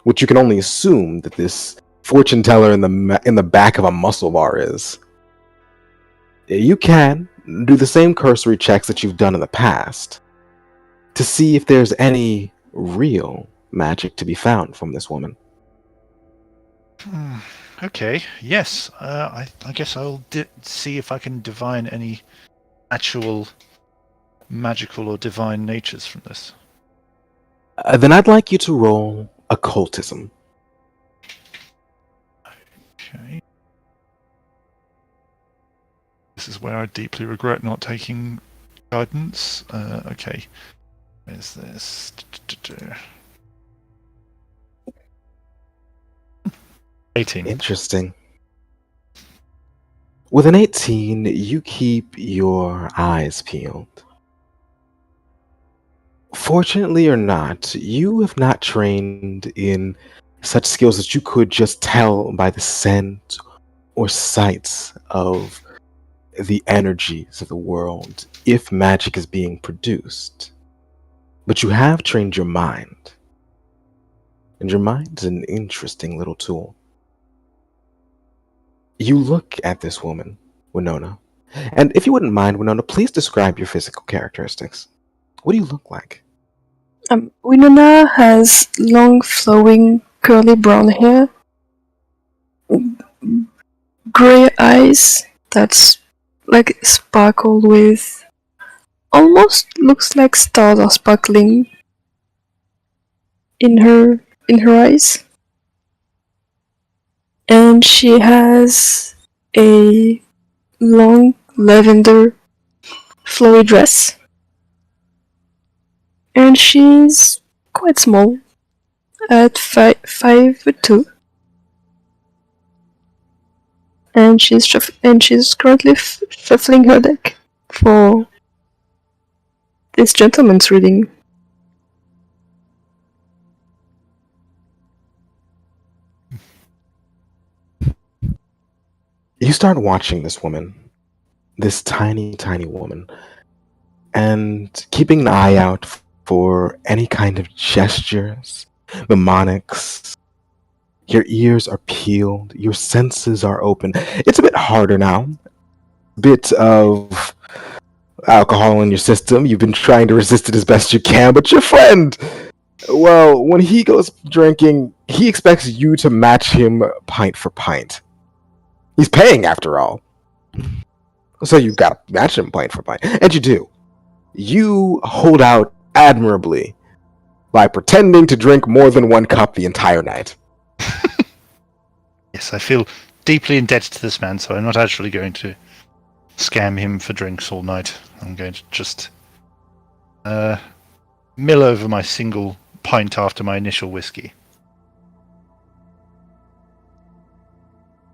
which you can only assume that this fortune teller in the back of a muscle bar is. You can do the same cursory checks that you've done in the past to see if there's any real magic to be found from this woman. Okay. Yes. I guess I'll see if I can divine any actual magical or divine natures from this. Then I'd like you to roll occultism. Okay. This is where I deeply regret not taking guidance. Okay. Where's this? 18. Interesting. With an 18, you keep your eyes peeled. Fortunately or not, you have not trained in such skills that you could just tell by the scent or sights of the energies of the world if magic is being produced. But you have trained your mind. And your mind's an interesting little tool. You look at this woman, Winona, and if you wouldn't mind, Winona, please describe your physical characteristics. What do you look like? Winona has long, flowing, curly brown hair, gray eyes that's like sparkle with almost looks like stars are sparkling in her eyes. And she has a long lavender flowy dress. And she's quite small, at 5'2". And she's currently shuffling her deck for this gentleman's reading. You start watching this woman, this tiny, tiny woman, and keeping an eye out for any kind of gestures, mnemonics. Your ears are peeled, your senses are open. It's a bit harder now, bit of alcohol in your system. You've been trying to resist it as best you can, but your friend, well, when he goes drinking, he expects you to match him pint for pint. He's paying after all. So you've got to match him pint for pint. And you do. You hold out admirably by pretending to drink more than one cup the entire night. Yes, I feel deeply indebted to this man, so I'm not actually going to scam him for drinks all night. I'm going to just mill over my single pint after my initial whiskey.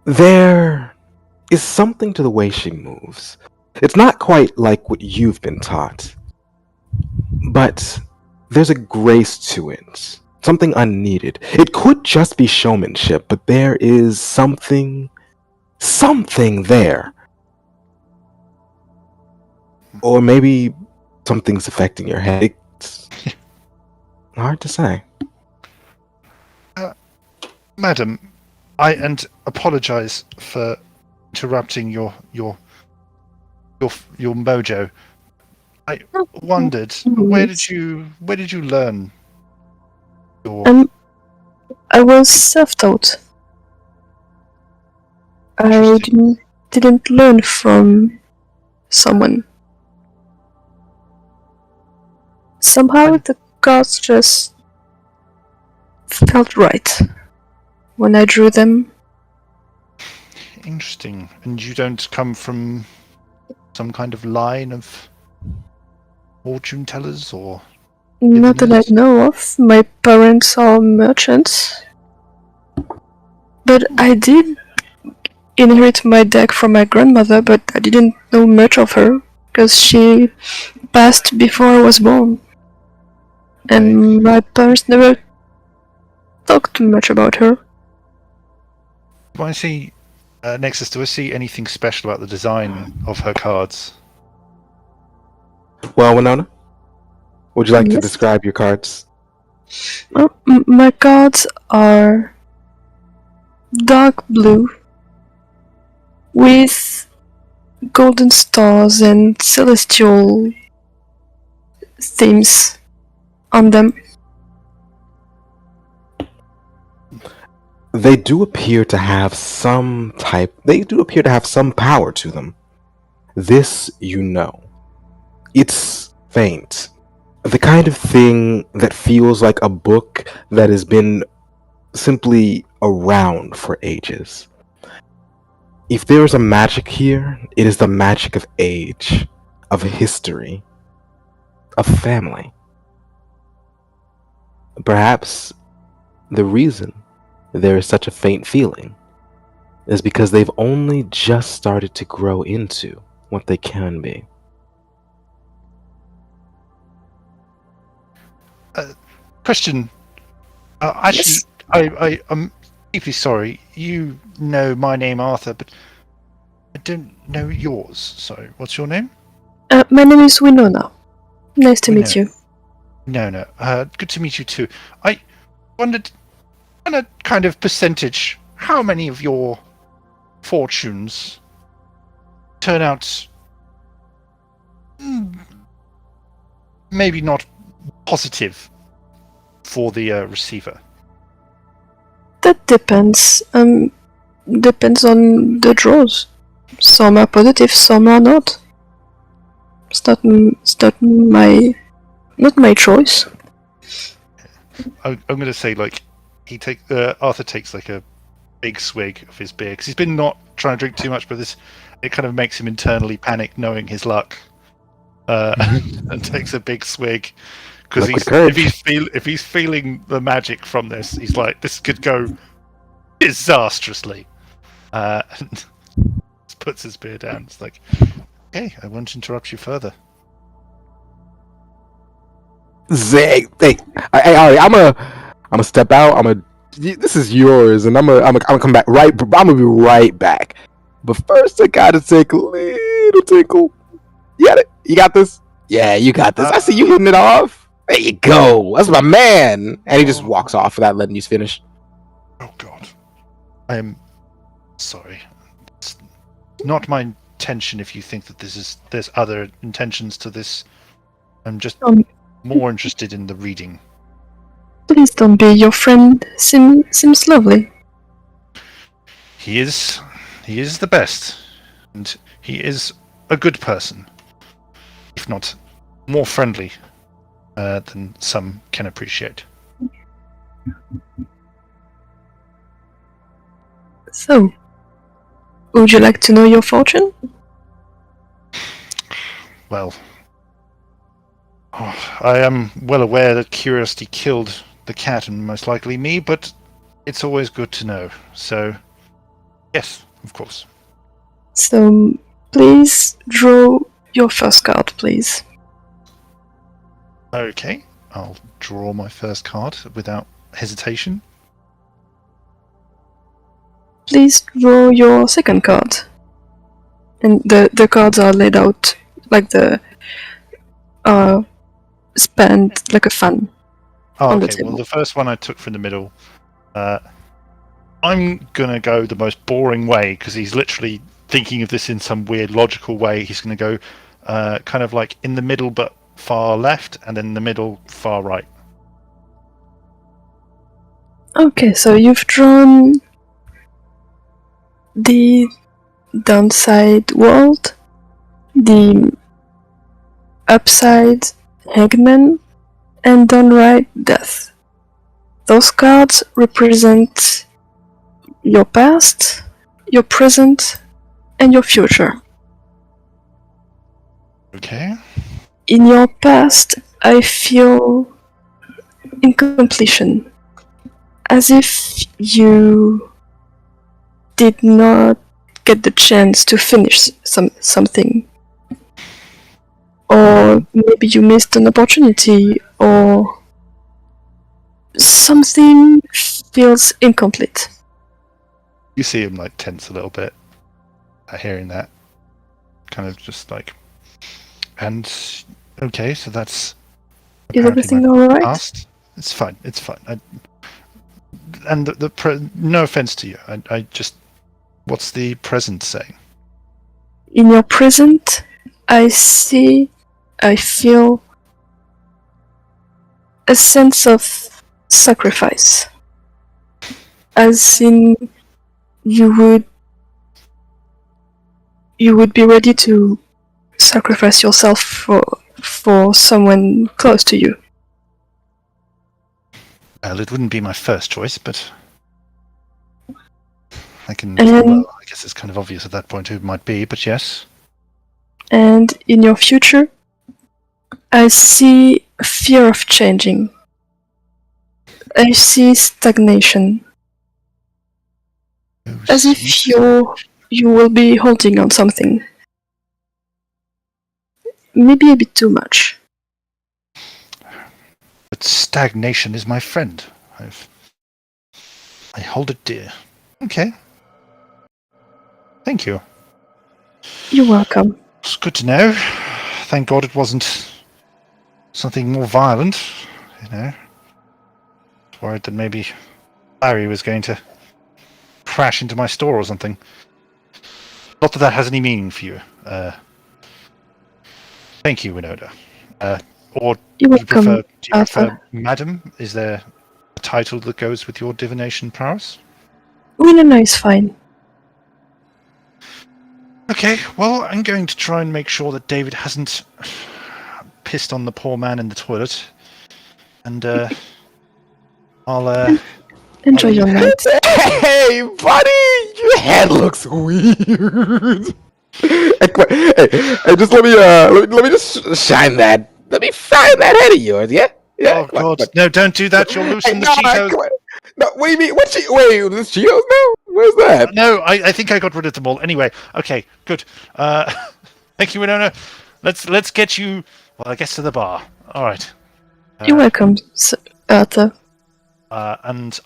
There is something to the way she moves. It's not quite like what you've been taught, but there's a grace to it, something unneeded. It could just be showmanship, but there is something there. Or maybe something's affecting your head. It's hard to say. Madam, I apologize for interrupting your mojo. I wondered, where did you learn your? I was self-taught. I didn't learn from someone. Somehow the cards just felt right when I drew them. Interesting. And you don't come from some kind of line of fortune tellers, or? Not that I know of. My parents are merchants. But I did inherit my deck from my grandmother, but I didn't know much of her, because she passed before I was born. And my parents never talked too much about her. Do I see, Nexus, do I see anything special about the design of her cards? Well, Winona, would you like to Yes. describe your cards? Well, my cards are dark blue with golden stars and celestial themes on them. They do appear to have some power to them. This you know. It's faint. The kind of thing that feels like a book that has been simply around for ages. If there is a magic here, it is the magic of age, of history, of family. Perhaps the reason there is such a faint feeling is because they've only just started to grow into what they can be. Question. Actually, Yes. I'm deeply sorry. You know my name, Arthur, but I don't know yours. So, what's your name? My name is Winona. Nice to meet you. No. Good to meet you too. I wondered, on a kind of percentage, how many of your fortunes turn out maybe not positive for the receiver? That depends. Depends on the draws. Some are positive, some are not. It's not my choice. I'm going to say, like, Arthur takes like a big swig of his beer because he's been not trying to drink too much, but it kind of makes him internally panic knowing his luck, and takes a big swig because if he's feeling the magic from this, he's like, this could go disastrously, and puts his beer down. It's like, okay, I won't interrupt you further. Hey, I'm gonna step out. This is yours, and I'm gonna come back right. I'm gonna be right back. But first, I gotta take a little tinkle. You got it. You got this. Yeah, you got this. I see you hitting it off. There you go. That's my man. And he just walks off without letting you finish. Oh God, I am sorry. It's not my attention if you think that there's other intentions to this. I'm just Um, more interested in the reading. Please don't be. Your friend seems lovely. He is the best, and he is a good person, if not more friendly than some can appreciate. So, would you like to know your fortune? Well, I am well aware that curiosity killed the cat and most likely me, but it's always good to know. So, yes, of course. So, please draw your first card, please. Okay, I'll draw my first card without hesitation. Please draw your second card. And the cards are laid out like the spanned like a fan. Oh, On the okay. table. Well, the first one I took from the middle. I'm gonna go the most boring way because he's literally thinking of this in some weird logical way. He's gonna go kind of like in the middle but far left, and then in the middle far right. Okay, so you've drawn the downside world, the upside hangman, and downright death. Those cards represent your past, your present, and your future. Okay. In your past, I feel incompletion, as if you did not get the chance to finish something, or maybe you missed an opportunity, or something feels incomplete. You see him like tense a little bit at hearing that. Kind of just like, and okay, so that's Is apparently everything my alright? past. It's fine. It's fine. And no offense to you. I just, what's the present saying? In your present, I feel a sense of sacrifice. As in, you would be ready to sacrifice yourself for someone close to you. Well, it wouldn't be my first choice, but I can. And- Well, I guess it's kind of obvious at that point who it might be, but yes. And in your future, I see fear of changing. I see stagnation. As if you will be holding on something. Maybe a bit too much. But stagnation is my friend. I hold it dear. Okay. Thank you. You're welcome. It's good to know. Thank God it wasn't something more violent, you know. I was worried that maybe Larry was going to crash into my store or something. Not that that has any meaning for you. Thank you, Winona. Or You're do you welcome, prefer Arthur. Madam? Is there a title that goes with your divination prowess? Winona is fine. Okay, well, I'm going to try and make sure that David hasn't pissed on the poor man in the toilet. And, I'll, Enjoy your night. Hey, buddy! Your head looks weird. Hey, just let me just shine that. Let me shine that head of yours, yeah? Yeah. Oh, God. No, don't do that. You'll loosen the Cheetos. come on. No, what do you mean? Wait, this Cheetos now? Where's that? No, I think I got rid of them all. Anyway, okay, good. Thank you, Winona. Let's get you, well, I guess to the bar. All right. You're welcome, Arthur. And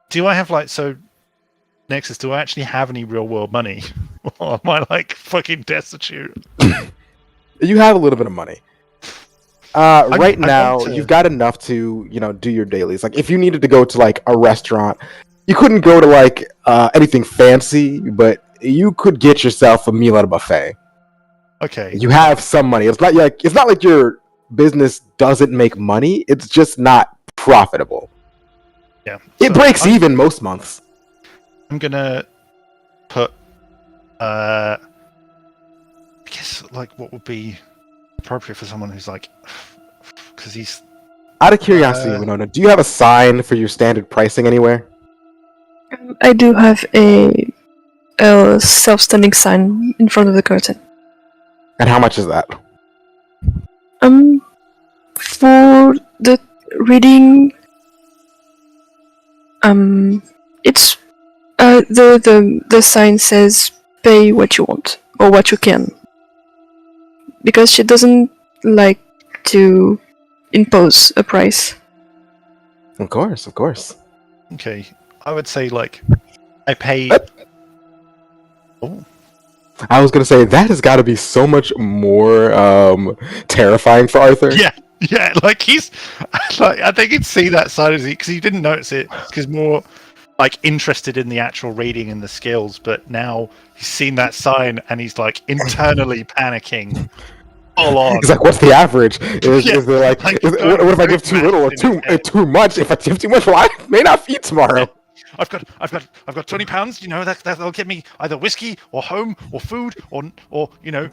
do I have like, so Nexus, do I actually have any real world money? Or am I like fucking destitute? You have a little bit of money. Right I now, want to- you've got enough to, do your dailies. Like, if you needed to go to like a restaurant you couldn't go to like anything fancy, but you could get yourself a meal at a buffet. Okay. You have some money. It's not like your business doesn't make money. It's just not profitable. Yeah. It So breaks even most months. I'm gonna put. I guess like what would be appropriate for someone who's like, because he's. Out of curiosity, Winona, do you have a sign for your standard pricing anywhere? I do have a self-standing sign in front of the curtain. And how much is that? For the reading, it's the sign says pay what you want or what you can, because she doesn't like to impose a price. Of course. Okay, I would say like I pay. Oh, I was gonna say that has got to be so much more terrifying for Arthur. yeah, like he's like I think he'd see that side of it because he didn't notice it because more like interested in the actual reading and the skills, but now he's seen that sign and he's like internally panicking. He's like, "What's the average? Is there like, like, what if I give too little or too much? If I give too much, well, I may not feed tomorrow." I've got £20. You know that'll get me either whiskey or home or food or you know,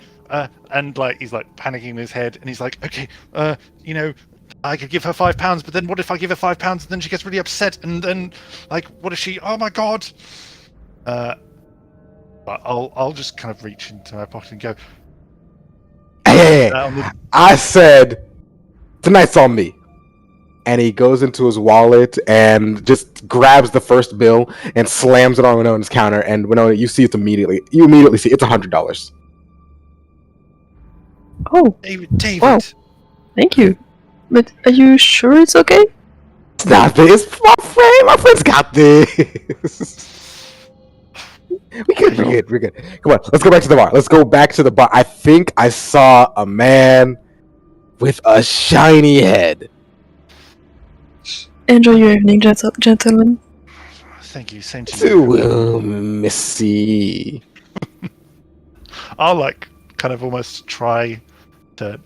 and like he's like panicking in his head and he's like, okay, you know, I could give her £5, but then what if I give her £5 and then she gets really upset and then like what if she? Oh my god! But I'll just kind of reach into my pocket and go. Hey, I said tonight's on me. And he goes into his wallet and just grabs the first bill and slams it on Winona's counter. And Winona, you see it immediately. You immediately see it's $100. Oh, David. wow. Thank you. But are you sure it's okay? It's not this. My friend's got this. We're good. Come on, let's go back to the bar. I think I saw a man with a shiny head. Enjoy your evening, gentlemen. Thank you. Same to you. Missy. I'll like kind of almost try to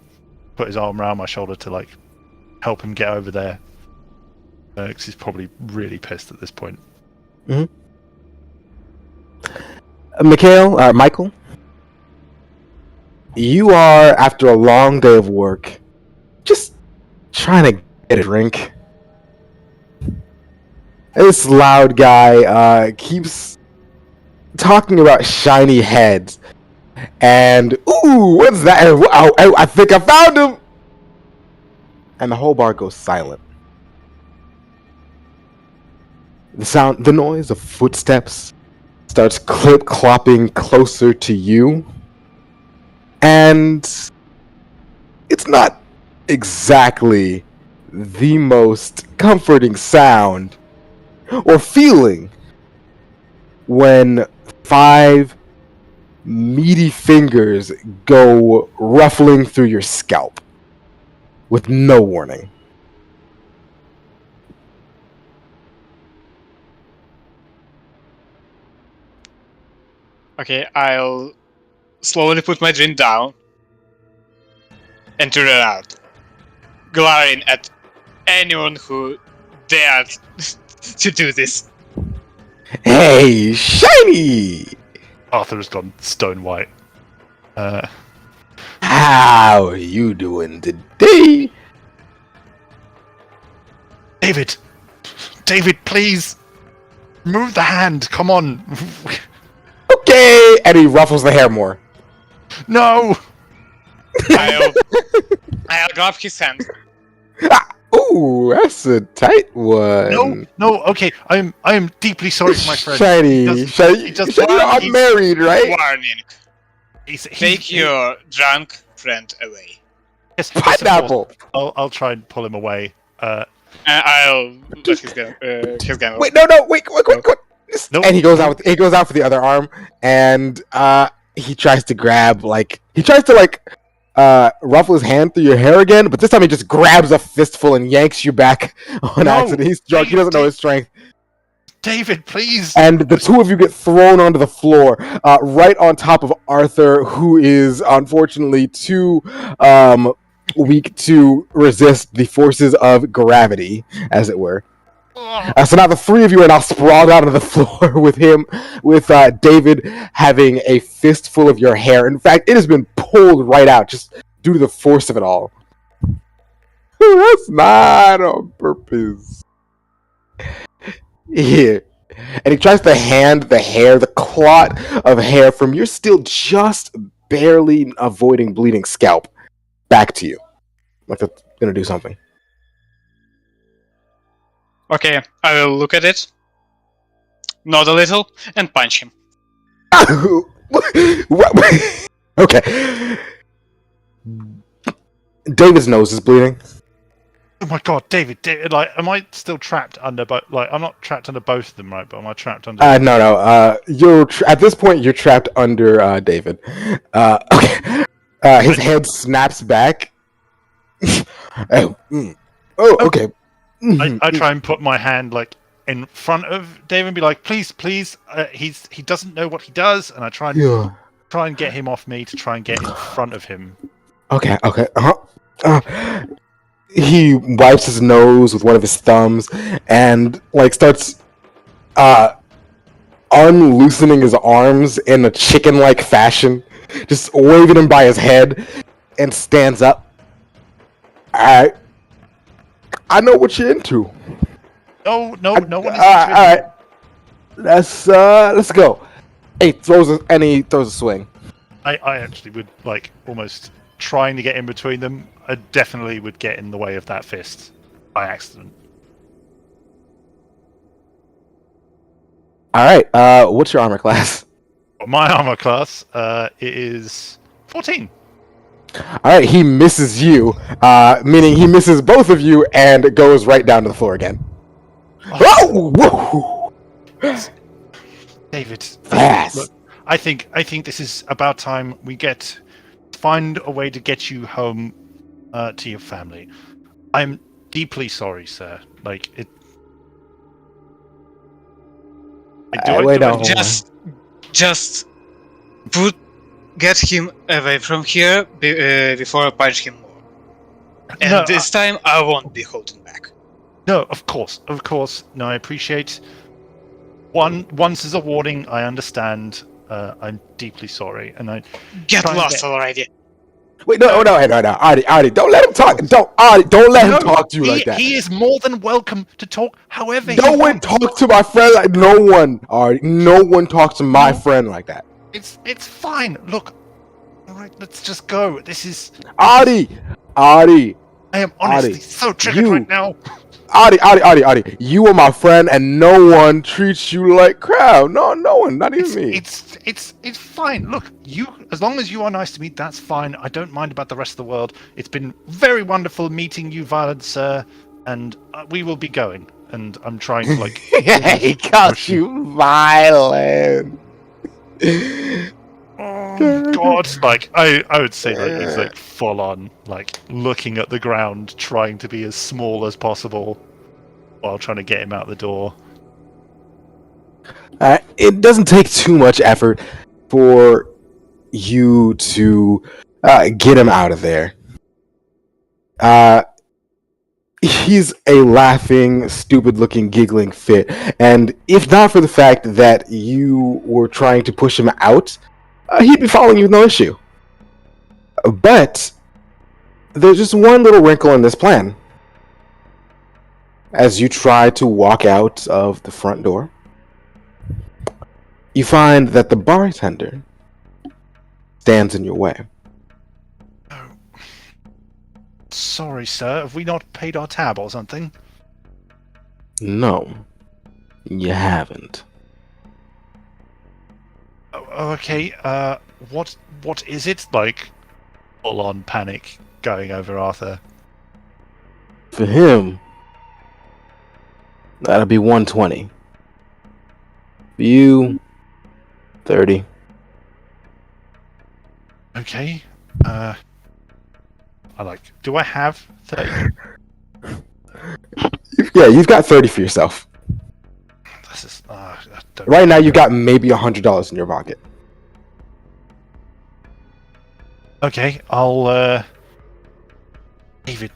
put his arm around my shoulder to like help him get over there, because he's probably really pissed at this point. Mm-hmm. Michael, you are, after a long day of work, just trying to get a drink. This loud guy keeps talking about shiny heads. And, ooh, what's that? I think I found him! And the whole bar goes silent. The noise of footsteps starts clip-clopping closer to you. And it's not exactly the most comforting sound or feeling when 5 meaty fingers go ruffling through your scalp with no warning. Okay, I'll slowly put my drink down and turn around, glaring at anyone who dared to do this. Hey, shiny! Arthur has gone stone white. How are you doing today? David, please move the hand. Come on. Okay, and he ruffles the hair more. No. I'll grab his hand. Ooh, that's a tight one. No. Okay, I am deeply sorry for my friend. Shiny, he does you're unmarried, right? Warning. Take your drunk friend away. Yes, Pineapple. I'll try and pull him away. I'll let his gun. Wait, no, wait. Nope. And he goes out for the other arm, and he tries to ruffle his hand through your hair again, but this time he just grabs a fistful and yanks you back on accident. He's drunk. He doesn't know his strength. David, please. And the two of you get thrown onto the floor, right on top of Arthur, who is unfortunately too weak to resist the forces of gravity, as it were. So now the three of you are now sprawled out on the floor with David having a fistful of your hair. In fact, it has been pulled right out just due to the force of it all. That's not on purpose. Here. And he tries to hand the clot of hair from your still just barely avoiding bleeding scalp back to you. Like that's gonna do something. Okay, I will look at it, nod a little, and punch him. Okay. David's nose is bleeding. Oh my god, David, like, am I still trapped under both? Like, I'm not trapped under both of them, right? But am I trapped under? No. You're at this point. You're trapped under David. Okay. His head snaps back. Okay. I try and put my hand like in front of David and be like, please, he doesn't know what he does, and I try and get him off me to try and get in front of him. Okay. He wipes his nose with one of his thumbs and like starts unloosening his arms in a chicken-like fashion, just waving him by his head, and stands up. I know what you're into. No one is into it. Alright. Let's go. He throws a swing. I actually would like almost trying to get in between them. I definitely would get in the way of that fist by accident. Alright, what's your armor class? My armor class is 14. Alright, he misses you, meaning he misses both of you and goes right down to the floor again. Oh! Whoa! David, Fast. look, I think this is about time we find a way to get you home to your family. I'm deeply sorry, sir. Like it. Just get him away from here before I punch him more. And this time I won't be holding back. No, of course. No, I appreciate. Once is a warning. I understand. I'm deeply sorry, and I get lost already. Wait, no, Adi, don't let him talk. Don't let him talk to you like that. He is more than welcome to talk however. No one talks to my friend like no one. Adi, no one talks to my friend like that. It's fine. Look, all right, let's just go. This is Adi. I am honestly so triggered right now. Adi, you are my friend, and no one treats you like crap. No one, not even me. It's fine. Look, as long as you are nice to me, that's fine. I don't mind about the rest of the world. It's been very wonderful meeting you, Violent Sir, and we will be going. And I'm trying to like. He calls you violent. Oh God! Like I would say like it's like full on like looking at the ground, trying to be as small as possible while trying to get him out the door. It doesn't take too much effort for you to get him out of there. He's a laughing, stupid-looking, giggling fit, and if not for the fact that you were trying to push him out, he'd be following you with no issue. But there's just one little wrinkle in this plan. As you try to walk out of the front door, you find that the bartender stands in your way. Sorry, sir. Have we not paid our tab or something? No, you haven't. Okay. What is it like? Full on panic going over Arthur. For him, that'll be 120. For you, 30. Okay. Do I have 30? Yeah, you've got 30 for yourself. this is. I don't Right now, you got maybe $100 in your pocket. Okay, I'll. David,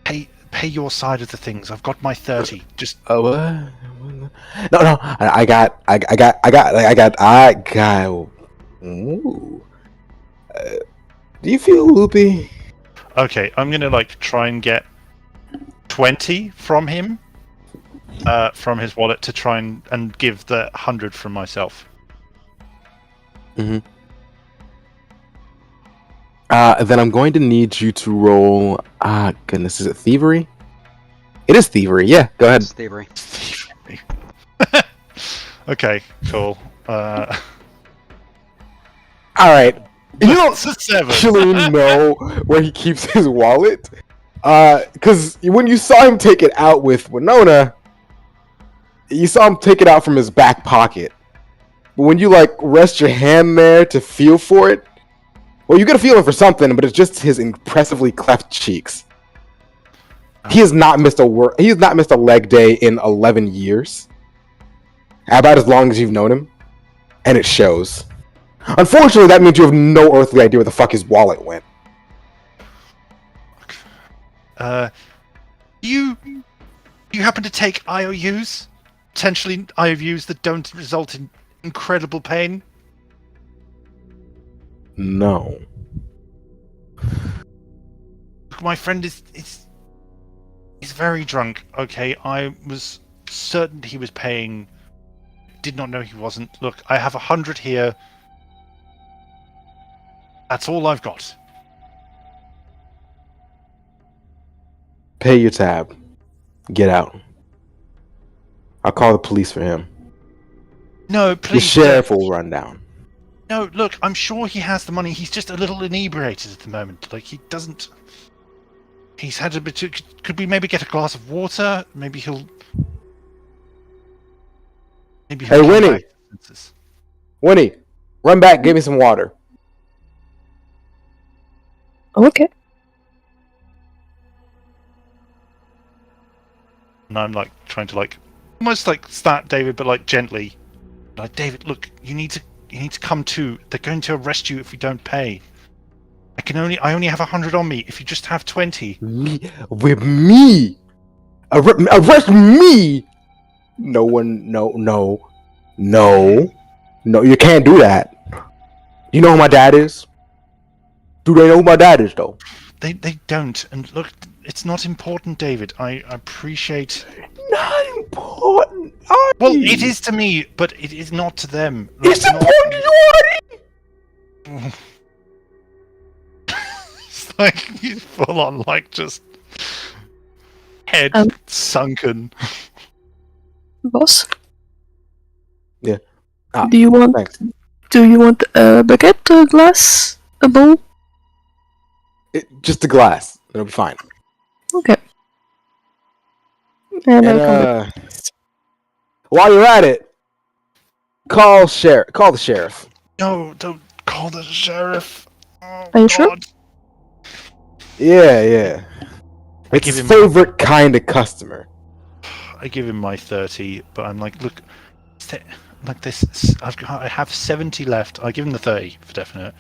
pay your side of the things. I've got my 30. Just. Oh, no. I got. Ooh. Do you feel loopy? Okay, I'm gonna try and get 20 from him, from his wallet to try and give the 100 from myself. Mm-hmm. Then I'm going to need you to roll. Goodness, is it thievery? It is thievery. Yeah, go ahead. It's thievery. Okay, cool. All right. You don't It's a 7. actually know where he keeps his wallet, because when you saw him take it out with Winona, you saw him take it out from his back pocket. But when you rest your hand there to feel for it, well, you get a feeling for something, but it's just his impressively cleft cheeks. He has not missed He has not missed a leg day in 11 years, about as long as you've known him, and it shows. Unfortunately, that means you have no earthly idea where the fuck his wallet went. You happen to take IOUs? Potentially IOUs that don't result in incredible pain? No. My friend is very drunk. Okay, I was certain he was paying. Did not know he wasn't. Look, I have 100 here. That's all I've got. Pay your tab. Get out. I'll call the police for him. No, The please. sheriff will run down. No, look, I'm sure he has the money. He's just a little inebriated at the moment. He doesn't. He's had a bit. Could we maybe get a glass of water? Maybe he'll. Maybe he'll Hey, come Winnie! back to senses. Winnie, run back. Give me some water. Okay. And I'm trying to almost start David, but gently. David, look, you need to come to. They're going to arrest you if you don't pay. I only have 100 on me. If you just have 20. With me? Arrest me? No one, no, you can't do that. You know who my dad is? Do they know who my dad is, though? They don't. And look, it's not important, David. I appreciate. Not important. Well, it is to me, but it is not to them. It's important to you, Artie! It's he's full on, just head sunken. Boss? Yeah. Do you want Thanks. A bucket, a glass, a bowl? Just a glass. It'll be fine. Okay. And I'll come back. While you're at it, call the sheriff. No, don't call the sheriff. Oh, Are you sure? Yeah. It's give his him- favorite kind of customer. I give him my 30, but I'm look, this. I have 70 left. I give him the 30 for definite,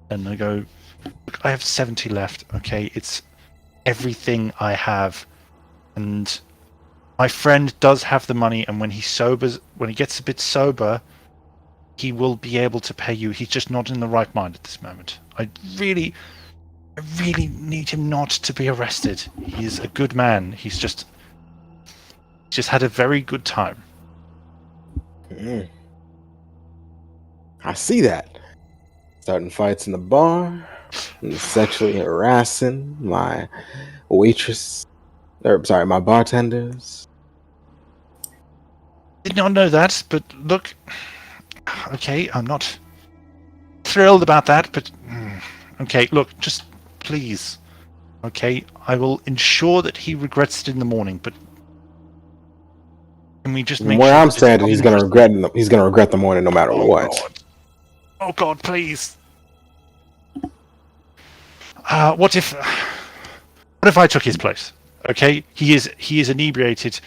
and I go, look, I have 70 left. Okay, it's everything I have, and my friend does have the money. And when he gets a bit sober, he will be able to pay you. He's just not in the right mind at this moment. I really need him not to be arrested. He is a good man. He's just had a very good time. I see that. Starting fights in the bar, and sexually harassing my my bartenders. Did not know that, but look, okay, I'm not thrilled about that, but okay, look, just please, okay, I will ensure that he regrets it in the morning, but can we just make Where sure I'm that it's standing, not he's gonna interesting? regret the morning no matter what. God. Oh God, please. What if I took his place? Okay, he is inebriated.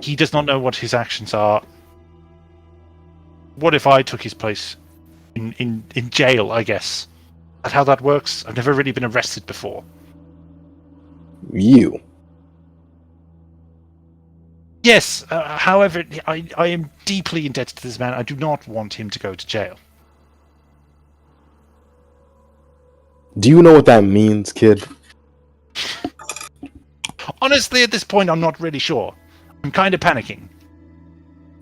he does not know what his actions are. What if I took his place in jail, I guess? That's how that works? I've never really been arrested before. You. Yes, however, I am deeply indebted to this man. I do not want him to go to jail. Do you know what that means, kid? Honestly, at this point, I'm not really sure. I'm kind of panicking.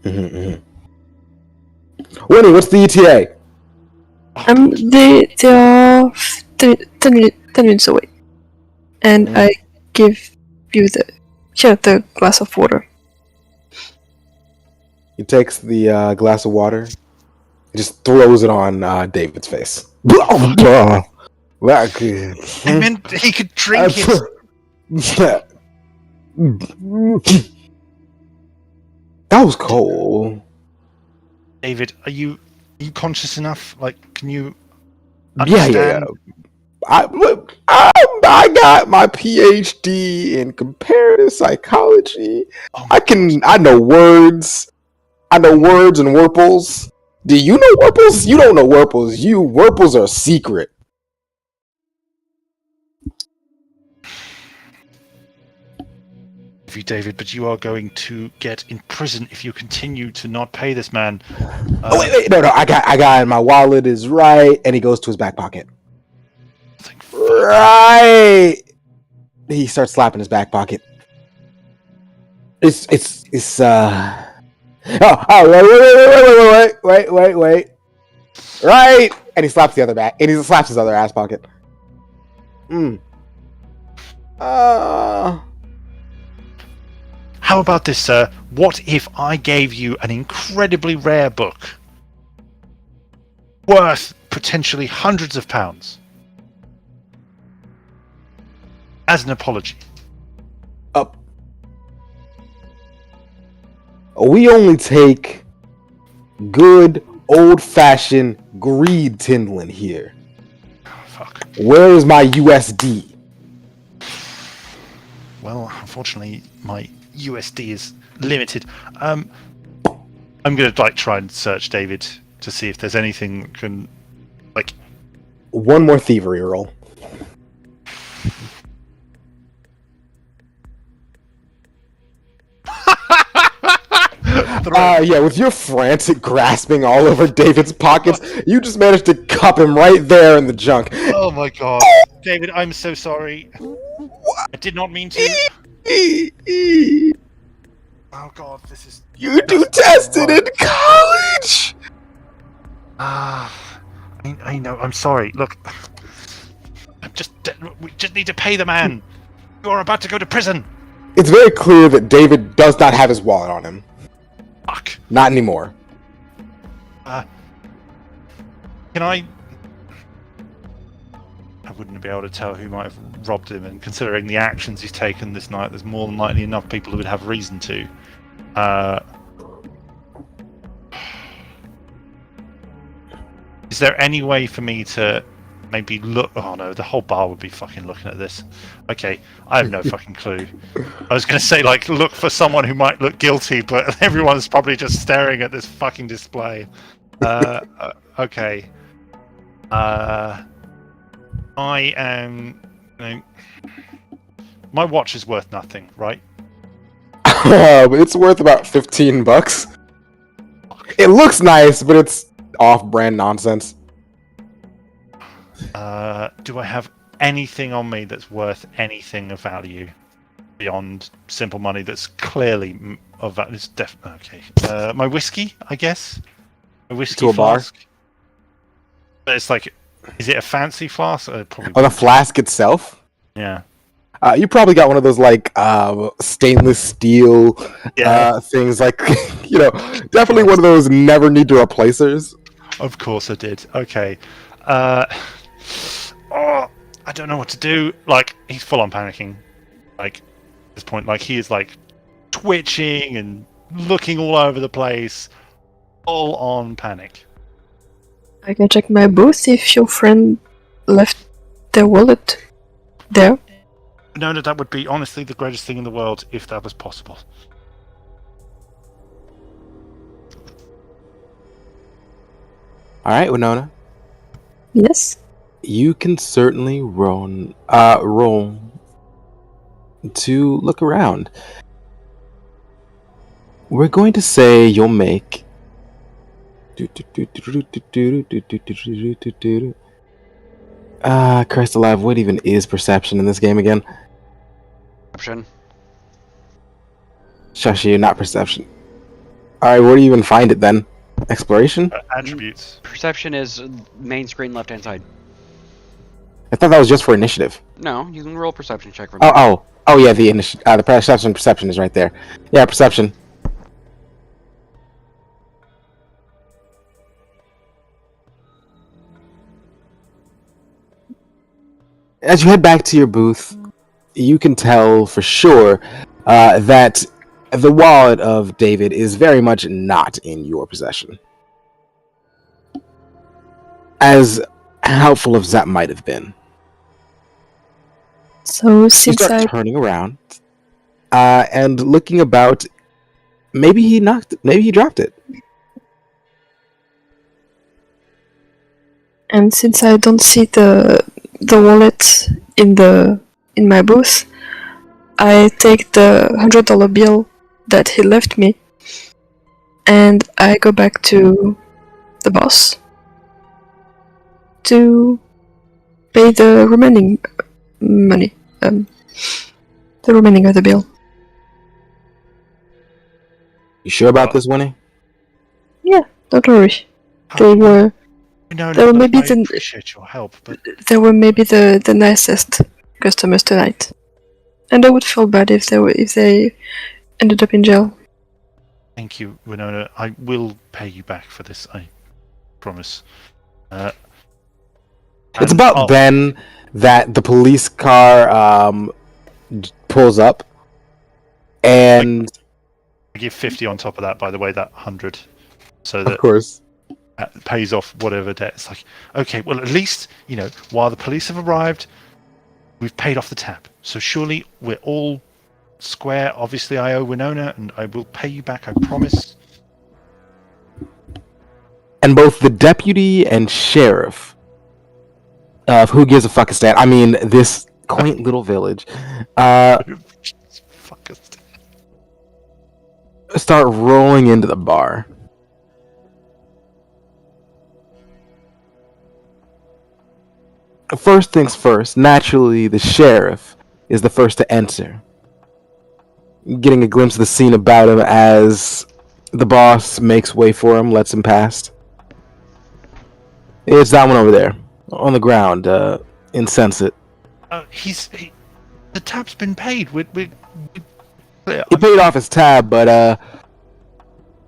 Winnie, what's the E ETA? They are 10 minutes away. And I give you the glass of water. He takes the glass of water. He just throws it on David's face. I meant he could drink it. That was cold. David, are you conscious enough? Like, can you Yeah. understand? I got my PhD in comparative psychology. Oh, I know words. I know words and Wurples. Do you know Wurples? You don't know Wurples. Wurples are secret. David, but you are going to get in prison if you continue to not pay this man. Wait, no, I got it. My wallet is right, and he goes to his back pocket. Right. He starts slapping his back pocket. Wait, right, and he slaps the other back, and he slaps his other ass pocket. How about this, sir? What if I gave you an incredibly rare book worth potentially hundreds of pounds as an apology? We only take good old-fashioned greed tindling here. Oh, fuck. Where is my USD? Well, unfortunately, my USD is limited. I'm gonna try and search David to see if there's anything that can One more thievery roll. Yeah, with your frantic grasping all over David's pockets, you just managed to cup him right there in the junk. Oh my god. David, I'm so sorry. I did not mean to. Oh god, this is... You do tested in college! I know, I'm sorry. Look, we just need to pay the man. You're about to go to prison. It's very clear that David does not have his wallet on him. Fuck. Not anymore. Can I wouldn't be able to tell who might have robbed him, and considering the actions he's taken this night, there's more than likely enough people who would have reason to. Is there any way for me to maybe look... Oh no, the whole bar would be fucking looking at this. Okay, I have no fucking clue. I was going to say, look for someone who might look guilty, but everyone's probably just staring at this fucking display. Okay. I am... my watch is worth nothing, right? It's worth about $15. It looks nice, but it's off-brand nonsense. Do I have anything on me that's worth anything of value beyond simple money that's clearly of value? It's okay. My whiskey, I guess? A whiskey To a bar? flask? But it's is it a fancy flask? Probably. Oh, the flask itself? Yeah. You probably got one of those stainless steel things, definitely one of those never need to replacers. Of course I did. Okay. I don't know what to do. He's full on panicking. At this point, he is twitching and looking all over the place. All on panic. I can check my booth if your friend left their wallet there. No, that would be honestly the greatest thing in the world if that was possible. All right, Winona. Yes. You can certainly roll to look around. We're going to say you'll make. Christ alive, what even is perception in this game again? Perception. Shashi, not perception. Alright, where do you even find it then? Exploration? Attributes. Perception is main screen left hand side. I thought that was just for initiative. No, you can roll perception check for me. Oh yeah, the perception is right there. Yeah, perception. As you head back to your booth, you can tell for sure that the wallet of David is very much not in your possession. As helpful as that might have been. So You since start I turning around and looking about. Maybe he dropped it. don't see the wallet in my booth, I take the $100 bill that he left me, and I go back to the boss to pay the remaining money, the remaining of the bill. You sure about this, Winnie? Yeah, don't worry. They were No, There no, may look, be I the- appreciate your help, but they were maybe the nicest customers tonight, and I would feel bad if they ended up in jail. thank you, Winona. I will pay you back for this, I promise. It's And about I'll- then that the police car pulls up, and I give 50 on top of that, by the way, that 100, so of that course, pays off whatever debt. It's like, okay, well, at least, while the police have arrived, we've paid off the tab. So surely we're all square. Obviously, I owe Winona, and I will pay you back, I promise. and both the deputy and sheriff of Who Gives a Fuckistan, I mean, this quaint little village, Fuck us. start rolling into the bar. First things first, naturally, the sheriff is the first to enter. Getting a glimpse of the scene about him as the boss makes way for him, lets him past. It's that one over there, on the ground, insensate. The tab's been paid. We He paid off his tab, but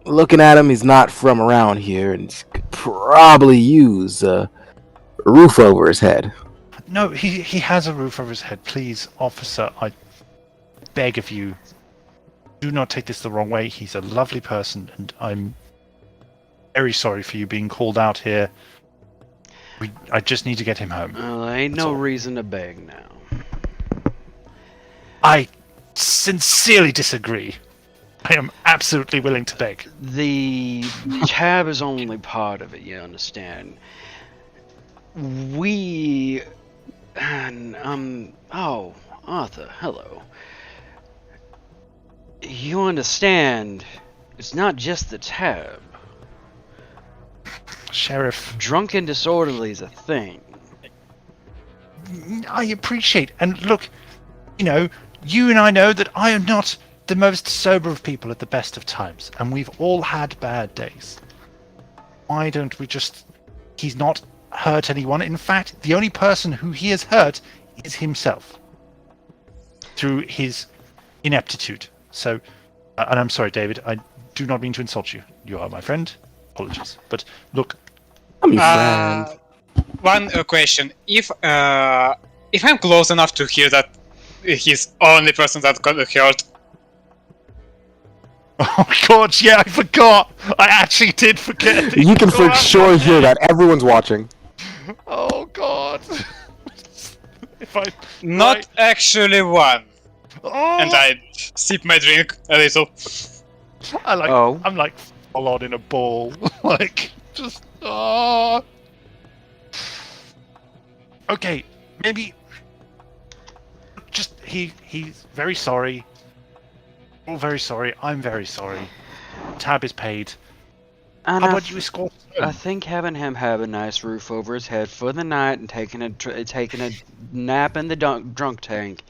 looking at him, he's not from around here, and he could probably use a roof over his head. No, he has a roof over his head. Please, officer, I beg of you, do not take this the wrong way. He's a lovely person, and I'm very sorry for you being called out here. I just need to get him home. There ain't That's no all. reason to beg now. I sincerely disagree. I am absolutely willing to beg. The tab is only part of it, you understand. Oh, Arthur, hello. You understand, it's not just the tab. Sheriff, Drunk and disorderly is a thing. I appreciate, and look, you and I know that I am not the most sober of people at the best of times, and we've all had bad days. Why don't we just... He's not hurt anyone. In fact, the only person who he has hurt is himself. Through his ineptitude. So, and I'm sorry, David, I do not mean to insult you. You are my friend. Apologies. But look... I'm your friend. One question: if I'm close enough to hear that he's only person that got hurt, Oh god, yeah, I forgot! I actually did forget! You can for sure hear that. Everyone's watching. Oh god! If I... not Right. actually one. Oh! And I sip my drink a little. I'm like Oh. full on in a ball. Like... Just oh. Okay, maybe. Just he's very sorry. We're all very sorry. I'm very sorry. Tab is paid. And How I about you escort us I home? think having him have a nice roof over his head for the night and taking a nap in the drunk tank,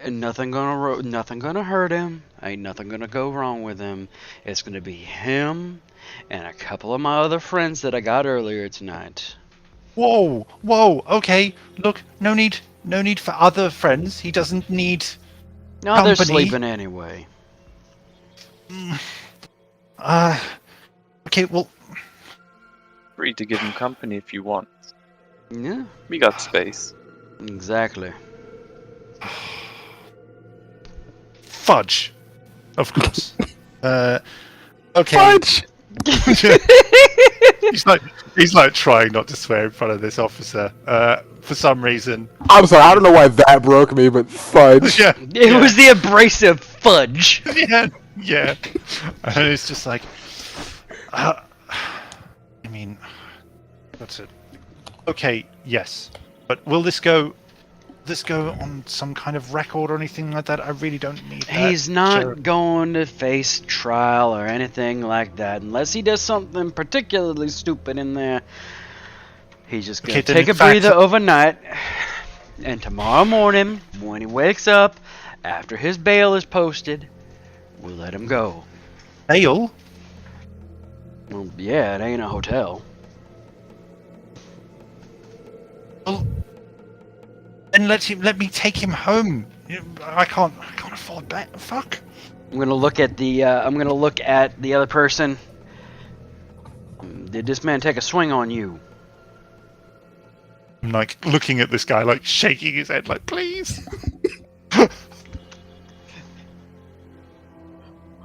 and nothing gonna hurt him. Ain't nothing gonna go wrong with him. It's gonna be him and a couple of my other friends that I got earlier tonight. Whoa, okay. Look, no need for other friends. He doesn't need. No, they're Company. sleeping anyway. Okay, well, Free to give him company if you want. Yeah, We got space. exactly. fudge. Of course. Okay. Fudge! he's like trying not to swear in front of this officer. For some reason. I'm sorry, I don't know why that broke me, but fudge. Yeah. It was the abrasive fudge. Yeah. And it's just like, I mean, that's it. Okay, yes, but will this go on some kind of record or anything like that? I really don't need that. He's not Sure. going to face trial or anything like that unless he does something particularly stupid in there. He's just gonna Okay, then take in a breather fact- overnight, and tomorrow morning, when he wakes up, after his bail is posted, we'll let him go. Bail? Well, yeah, it ain't a hotel. Well, then let me take him home. I can't afford that. Fuck. I'm gonna look at the other person. Did this man take a swing on you? I'm like looking at this guy, like shaking his head, like please.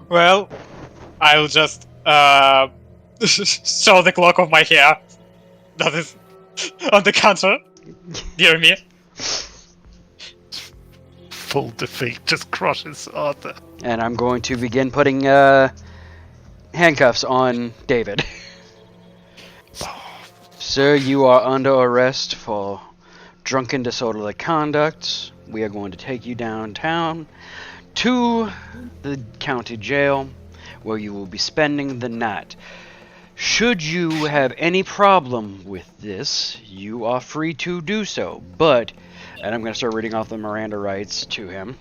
Well, I'll just show the clock of my hair that is on the counter near me. Full defeat just crushes Arthur. And I'm going to begin putting handcuffs on David. Sir, you are under arrest for drunken disorderly conduct. We are going to take you downtown to the county jail, where you will be spending the night. Should you have any problem with this, you are free to do so. But, and I'm going to start reading off the Miranda rights to him.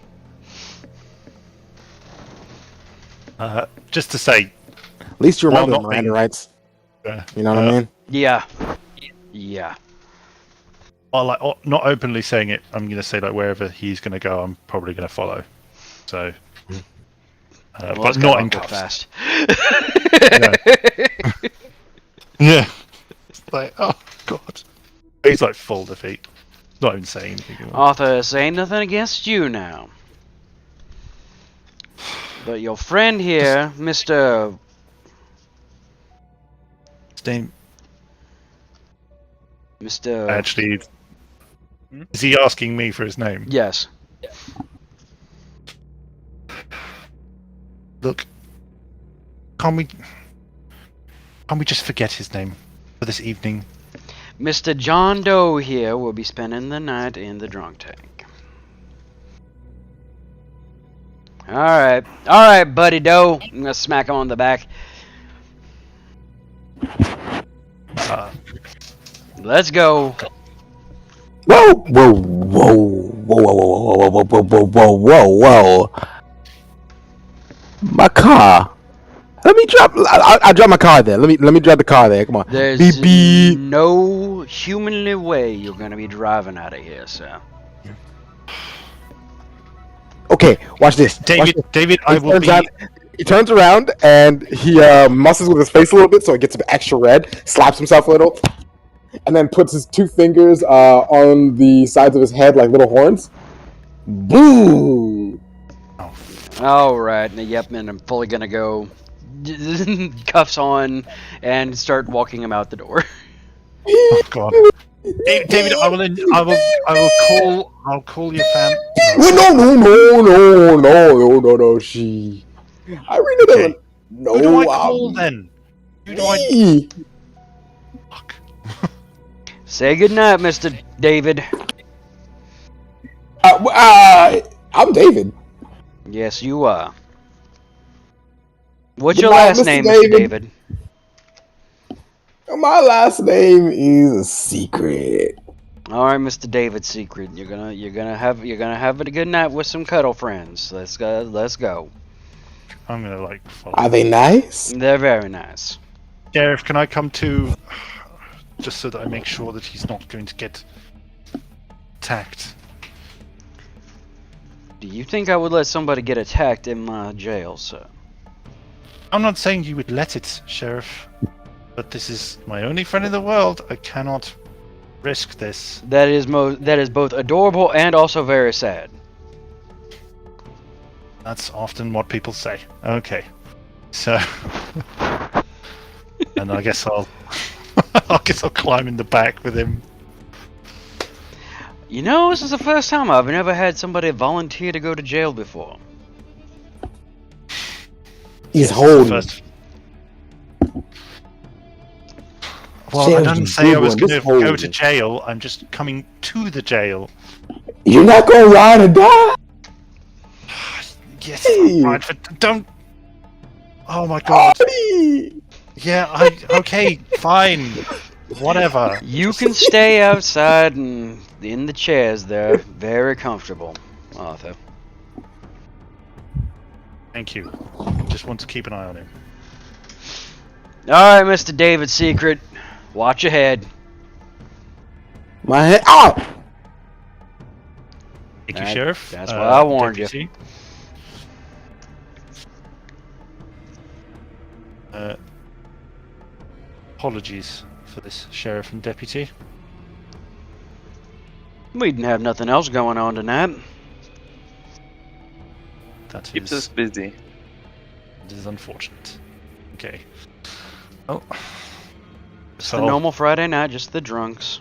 Just to say, At least you Well, remember not the Miranda being- rights. uh, You know what I mean? Yeah. not openly saying it, I'm going to say like wherever he's going to go, I'm probably going to follow. So, Well, but it's not got in awkward cuffs. fast. Yeah. It's like, oh god. He's like full defeat. Not even saying anything. Arthur, saying nothing against you now. But your friend here, Mr. Stain- Mr. Actually, is he asking me for his name? Yes. Look, can't we just forget his name for this evening? Mr. John Doe here will be spending the night in the drunk tank. Alright, buddy Doe. I'm gonna smack him on the back. Let's go. Whoa! Whoa! Whoa! Whoa! Whoa! Whoa! Whoa! Whoa! Whoa! Whoa! Whoa! Whoa! My car. Let me drop. I drop my car there. Let me drop the car there. Come on. There's Beep beep. no humanly way you're gonna be driving out of here, sir. Okay, watch this. Watch this. David, I will turns be. out- he turns around and he muscles with his face a little bit, so it gets extra red. Slaps himself a little, and then puts his two fingers on the sides of his head like little horns. Boom! Alright, yep, and I'm fully gonna go cuffs on and start walking him out the door. Oh god. David, I'll call your fam. Wait, no. She. I really Okay. doesn't. No, Who do I call then? Who do I? Me. Fuck. Say goodnight, Mr. David. I'm David. Yes, you are. What's your Goodnight, last Mr. name, Mr. David. David? My last name is a secret. All right, Mr. David Secret. You're gonna have a good night with some cuddle friends. Let's go. Let's go. I'm gonna like follow. Are they nice? They're very nice. Sheriff, can I come to just so that I make sure that he's not going to get attacked? Do you think I would let somebody get attacked in my jail, sir? I'm not saying you would let it, Sheriff, but this is my only friend in the world. I cannot risk this. That is both adorable and also very sad. That's often what people say. Okay, so, and I guess I'll climb in the back with him. You know, this is the first time I've never had somebody volunteer to go to jail before. He's Yes, holding. first- Well, I didn't say I was going to go to jail. I'm just coming to the jail. You're not gonna ride or die. Yes, Hey. right, but don't. Oh my god. Artie! Yeah, okay, fine. Whatever. You can stay outside and in the chairs there. Very comfortable, Arthur. Thank you. Just want to keep an eye on him. Alright, Mr. David Secret. Watch your head. My head. Oh! Thank you, That- Sheriff. that's why I warned you. Deputy. Apologies for this, Sheriff and Deputy. We didn't have nothing else going on tonight. That Keeps us busy. it is unfortunate. Okay. Oh. It's the normal Friday night, just the drunks.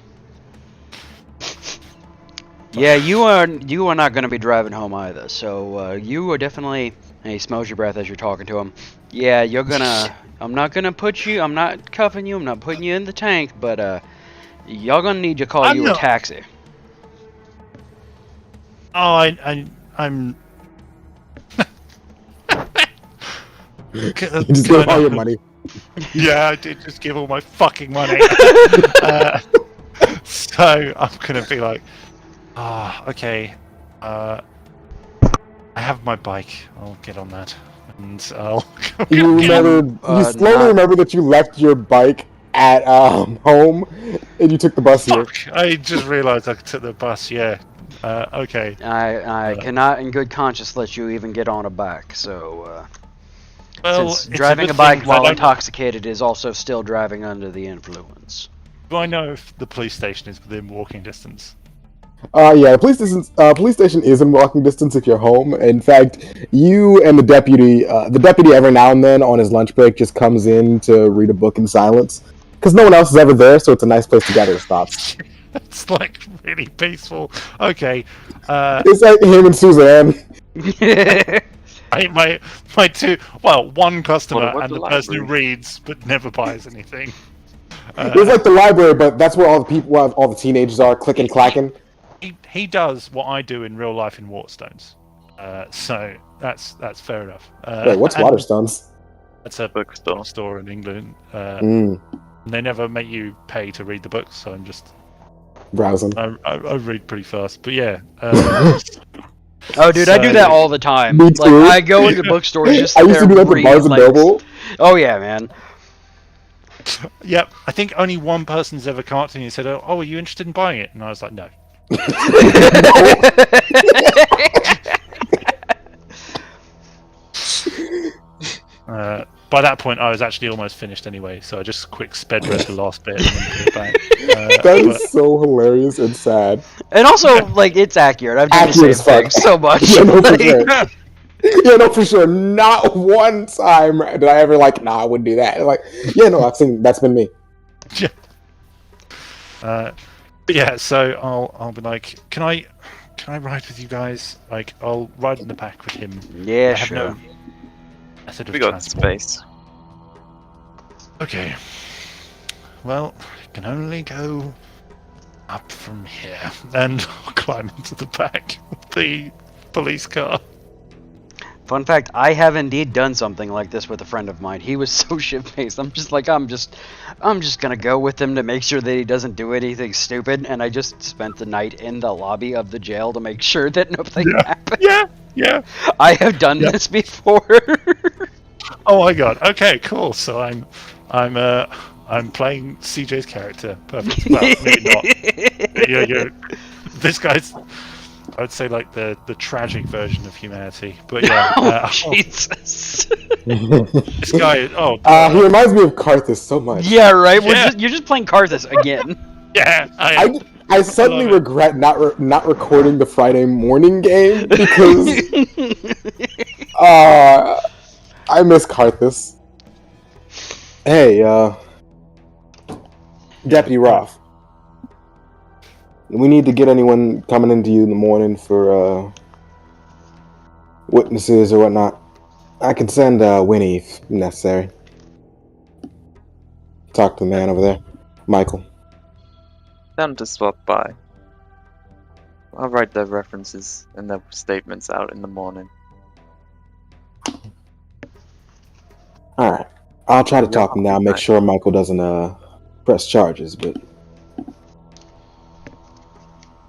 Yeah, you are not going to be driving home either. So you are definitely. And he smells your breath as you're talking to him. Yeah, you're gonna. I'm not gonna put you. I'm not cuffing you. I'm not putting you in the tank. But y'all gonna need to call I'm you a not- taxi. Oh, I'm. You just give all your money. Yeah, I did just give all my fucking money. So I'm gonna be like, okay. I have my bike. I'll get on that, and I'll. You remember? You slowly not- remember that you left your bike at home, and you took the bus here. Fuck! I just realised I took the bus. Yeah. Okay. I cannot, in good conscience, let you even get on a bike. So Well, since it's driving a good bike thing while that I- intoxicated is also still driving under the influence. Do I know if the police station is within walking distance? Yeah, the police station is in walking distance if you're home. In fact, you and the deputy every now and then on his lunch break just comes in to read a book in silence. Because no one else is ever there, so it's a nice place to gather his thoughts. It's like really peaceful. Okay. It's like him and Suzanne. My two. Well, one customer What and about the the person who library? reads but never buys anything. It's like the library, but that's where all the people, all the teenagers are, clicking, clacking. He does what I do in real life in Waterstones. So that's fair enough. Wait, what's and Waterstones? That's a Bookstore. bookstore in England. Mm, They never make you pay to read the books, so I'm just browsing. I read pretty fast. But yeah, Oh, dude, I do So- that all the time. Me Like, too. I go into bookstores just I sit used there to do that and to read, Barnes and like- Noble. Oh yeah, man. yep. I think only one person's ever come up to me and said, "Oh, are you interested in buying it?" And I was like, "No." By that point, I was actually almost finished anyway, so I just quick sped read the last bit and then put it back. That But- is so hilarious and sad. And also, like, it's accurate. I've done Accurate the as same fuck. thing so much. Yeah, no, for Like, sure. Yeah, no, for sure. Not one time did I ever like, nah, I wouldn't do that. Like, yeah, no, I've seen that's been me. But yeah, so I'll be like, can I ride with you guys? Like, I'll ride in the back with him. Yeah, I have sure. no method of We got transport. space. Okay. Well, I can only go up from here and climb into the back of the police car. Fun fact, I have indeed done something like this with a friend of mine. He was so shit-faced. I'm just gonna go with him to make sure that he doesn't do anything stupid, and I just spent the night in the lobby of the jail to make sure that nothing happened. Yeah. I have done this before. Oh my god. Okay, cool. So I'm playing CJ's character. Perfect. Well, maybe not. You're this guy's, I would say, like the tragic version of humanity. But yeah. Jesus. This guy. He reminds me of Karthus so much. Yeah, right. Yeah. You're just playing Karthus again. Yeah. I suddenly regret not recording the Friday morning game because I miss Karthus. Hey, Deputy Roth. We need to get anyone coming into you in the morning for witnesses or whatnot. I can send Winnie if necessary. Talk to the man over there, Michael. Them to swap by. I'll write their references and their statements out in the morning. Alright. I'll try to talk him now, make sure Michael doesn't press charges, but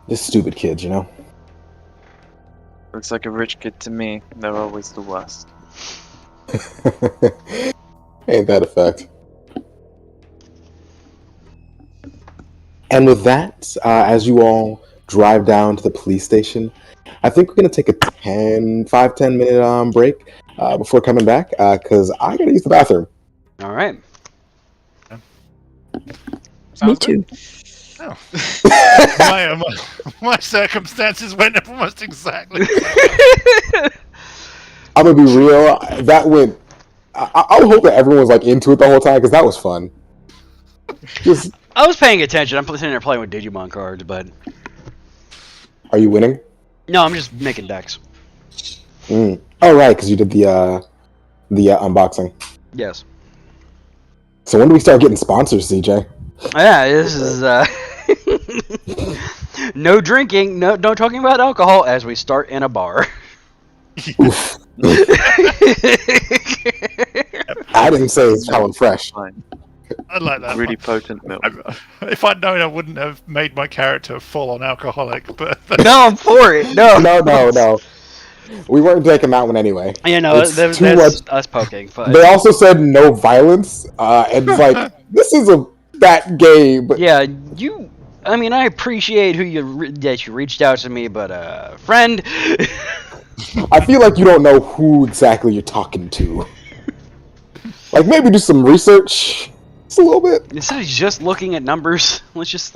just stupid kids, you know? Looks like a rich kid to me. They're always the worst. Ain't that a fact? And with that, as you all drive down to the police station, I think we're going to take a 5-10 minute break before coming back, because I got to use the bathroom. All right. Me too. Oh. my circumstances went almost exactly. I'm gonna be real. That went. I would hope that everyone was like into it the whole time because that was fun. Just. I was paying attention. I'm sitting there playing with Digimon cards, but Are you winning? no, I'm just making decks. Oh right, because you did the unboxing. Yes. So when do we start getting sponsors, CJ? Yeah, this is no drinking, no talking about alcohol as we start in a bar. Oof. I didn't say it's Helen Fresh. Fine. I like that. Really potent milk. If I'd known, I wouldn't have made my character full-on alcoholic. But No, I'm for it. No. No. We weren't taking that one anyway. You know, It's that's too much. us poking. But They also said no violence, and it's like this is that game. But yeah, I mean, I appreciate that you reached out to me, but friend. I feel like you don't know who exactly you're talking to. Like maybe do some research, just a little bit. Instead of just looking at numbers, let's just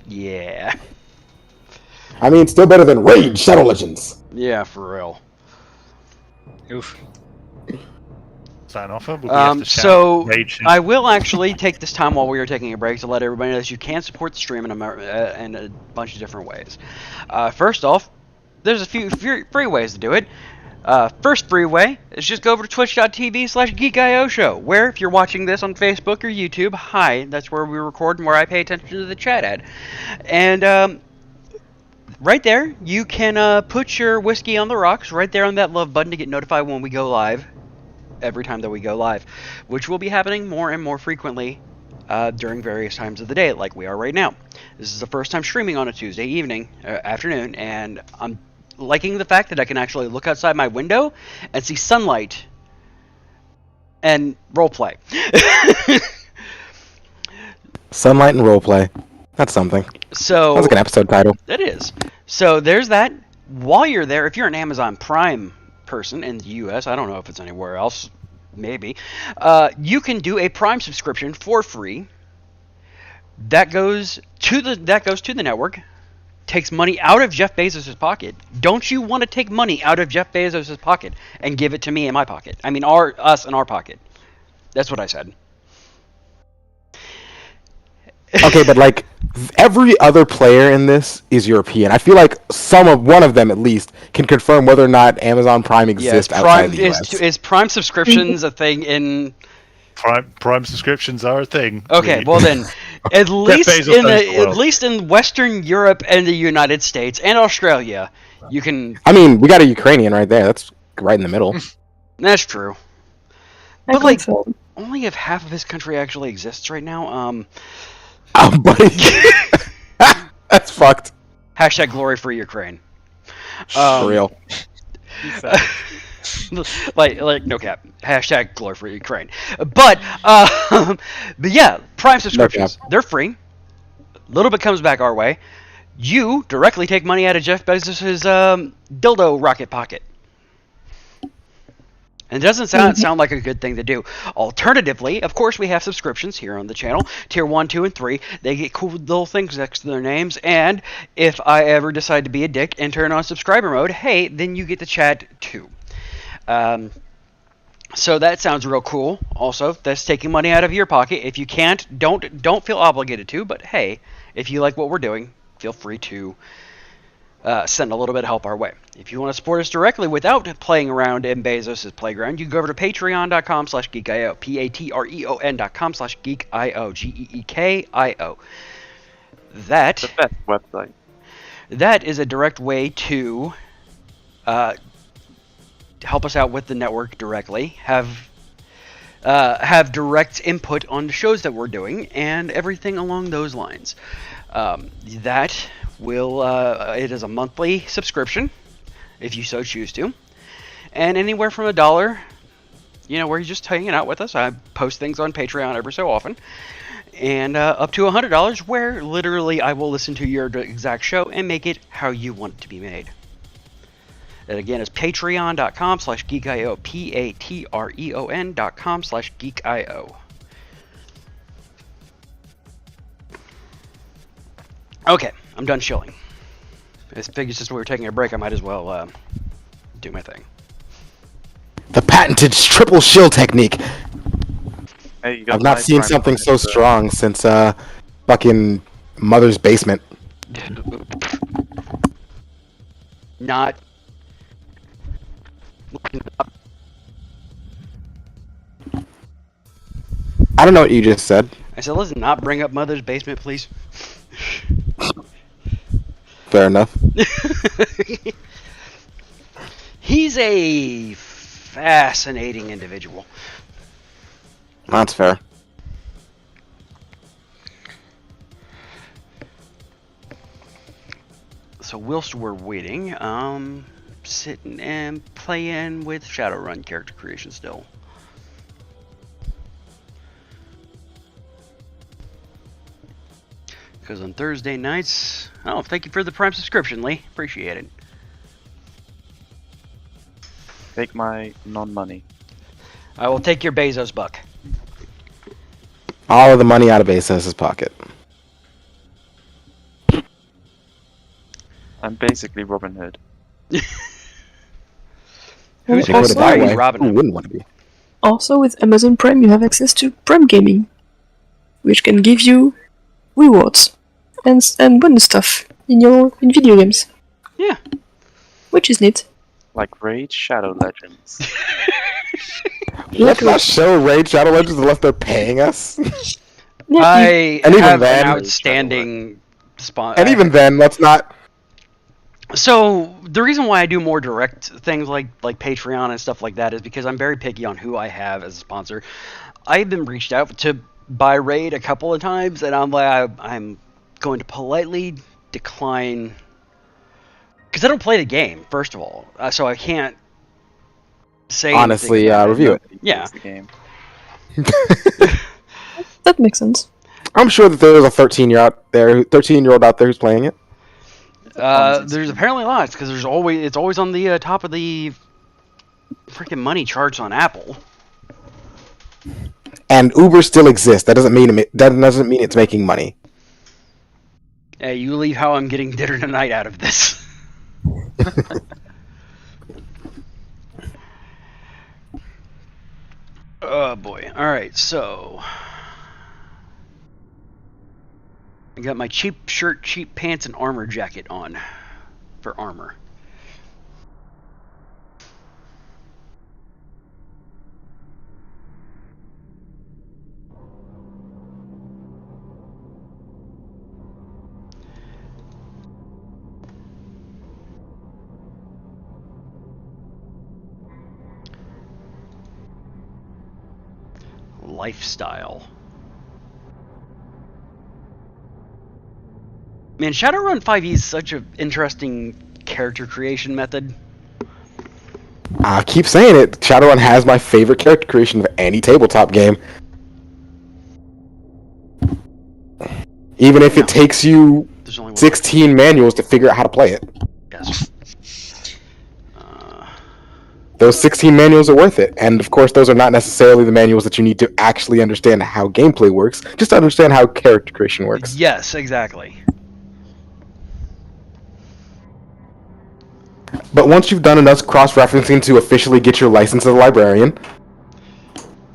yeah. I mean, still better than Raid Shadow Legends. Yeah, for real. Oof. sign offer. Would we have to shout So rage and- I will actually take this time while we are taking a break to let everybody know that you can support the stream in a bunch of different ways. First off, there's a few free ways to do it. First free way is just go over to twitch.tv/geekio show, where if you're watching this on Facebook or YouTube, hi, that's where we record and where I pay attention to the chat ad. And right there, you can put your whiskey on the rocks right there on that love button to get notified when we go live, every time that we go live, which will be happening more and more frequently during various times of the day, like we are right now. This is the first time streaming on a Tuesday evening, afternoon, and I'm liking the fact that I can actually look outside my window and see sunlight and roleplay. Sunlight and roleplay. That's something. So Sounds like an episode title. It is. So there's that. While you're there, if you're an Amazon Prime person in the US, I don't know if it's anywhere else, maybe, you can do a Prime subscription for free. That goes to the network. Takes money out of Jeff Bezos' pocket. Don't you want to take money out of Jeff Bezos' pocket and give it to me in my pocket? I mean, us in our pocket. That's what I said. Okay, but like, every other player in this is European. I feel like one of them at least can confirm whether or not Amazon Prime exists outside the US. Is Prime subscriptions a thing in? Prime subscriptions are a thing. Okay, well then, at least Bezos in owns the world. at least in Western Europe and the United States and Australia, you can. I mean, we got a Ukrainian right there. That's right in the middle. That's true. I But like, confirm. only if half of his country actually exists right now. Buddy. That's fucked. Hashtag glory for Ukraine. For real. like no cap. Hashtag glory for Ukraine. But yeah, Prime subscriptions, they're free. A little bit comes back our way. You directly take money out of Jeff Bezos' dildo rocket pocket. And it doesn't sound like a good thing to do. Alternatively, of course, we have subscriptions here on the channel. Tier 1, 2, and 3. They get cool little things next to their names. And if I ever decide to be a dick and turn on subscriber mode, hey, then you get to chat too. So that sounds real cool. Also, that's taking money out of your pocket. If you can't, don't feel obligated to. But hey, if you like what we're doing, feel free to send a little bit of help our way. If you want to support us directly without playing around in Bezos' playground, you can go over to patreon.com/geekio, patreon.com/geekio, GEEKIO. That The best website. that is a direct way to help us out with the network directly, have direct input on the shows that we're doing, and everything along those lines. That will it is a monthly subscription, if you so choose to, and anywhere from $1, where you're just hanging out with us. I post things on Patreon every so often, and up to $100, where literally I will listen to your exact show and make it how you want it to be made. That again is patreon.com/geekio, patreon.com/geekio. Okay, I'm done shilling. I figured since we were taking a break, I might as well do my thing. The patented triple shill technique. Hey, you got I've not my seen Prime something so membership. strong since fucking Mother's Basement. Not. I don't know what you just said. I said, let's not bring up Mother's Basement, please. Fair enough. He's a fascinating individual. That's fair. So whilst we're waiting, sitting and playing with Shadowrun character creation still. Because on Thursday nights, thank you for the Prime subscription, Lee. Appreciate it. Take my non-money. I will take your Bezos buck. All of the money out of Bezos' pocket. I'm basically Robin Hood. Who's Think of it Also, that Why are you way. robbing Who him? wouldn't want to be? also with Amazon Prime, you have access to Prime Gaming, which can give you rewards and bonus stuff in video games, Yeah. which is neat. Like Raid Shadow Legends. Let's not show Raid Shadow Legends unless they're paying us. Yeah, I And even have then- an outstanding spot. And even then, let's not. So the reason why I do more direct things like Patreon and stuff like that is because I'm very picky on who I have as a sponsor. I've been reached out to by Raid a couple of times, and I'm going to politely decline because I don't play the game. First of all, so I can't say Honestly, anything about it. review it. Nobody Yeah. plays the game. that makes sense. I'm sure that there's a 13-year-old out there who's playing it. There's apparently lots because it's always on the top of the freaking money charts on Apple. And Uber still exists. That doesn't mean it's making money. Hey, you leave how I'm getting dinner tonight out of this. Oh boy. Alright, so I got my cheap shirt, cheap pants, and armor jacket on for armor. Lifestyle. Man, Shadowrun 5e is such an interesting character creation method. I keep saying it. Shadowrun has my favorite character creation of any tabletop game. Even if it takes you There's only one. 16 manuals to figure out how to play it. Yes. Those 16 manuals are worth it. And of course, those are not necessarily the manuals that you need to actually understand how gameplay works, just to understand how character creation works. Yes, exactly. But once you've done enough cross-referencing to officially get your license as a librarian,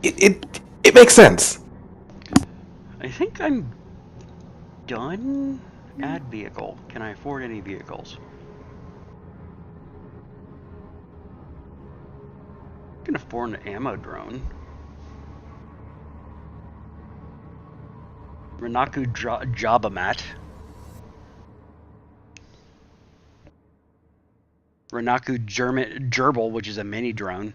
it makes sense. I think I'm done. Add vehicle. Can I afford any vehicles? I can afford an ammo drone. Renaku Jabamat. Renaku Gerbil, which is a mini drone.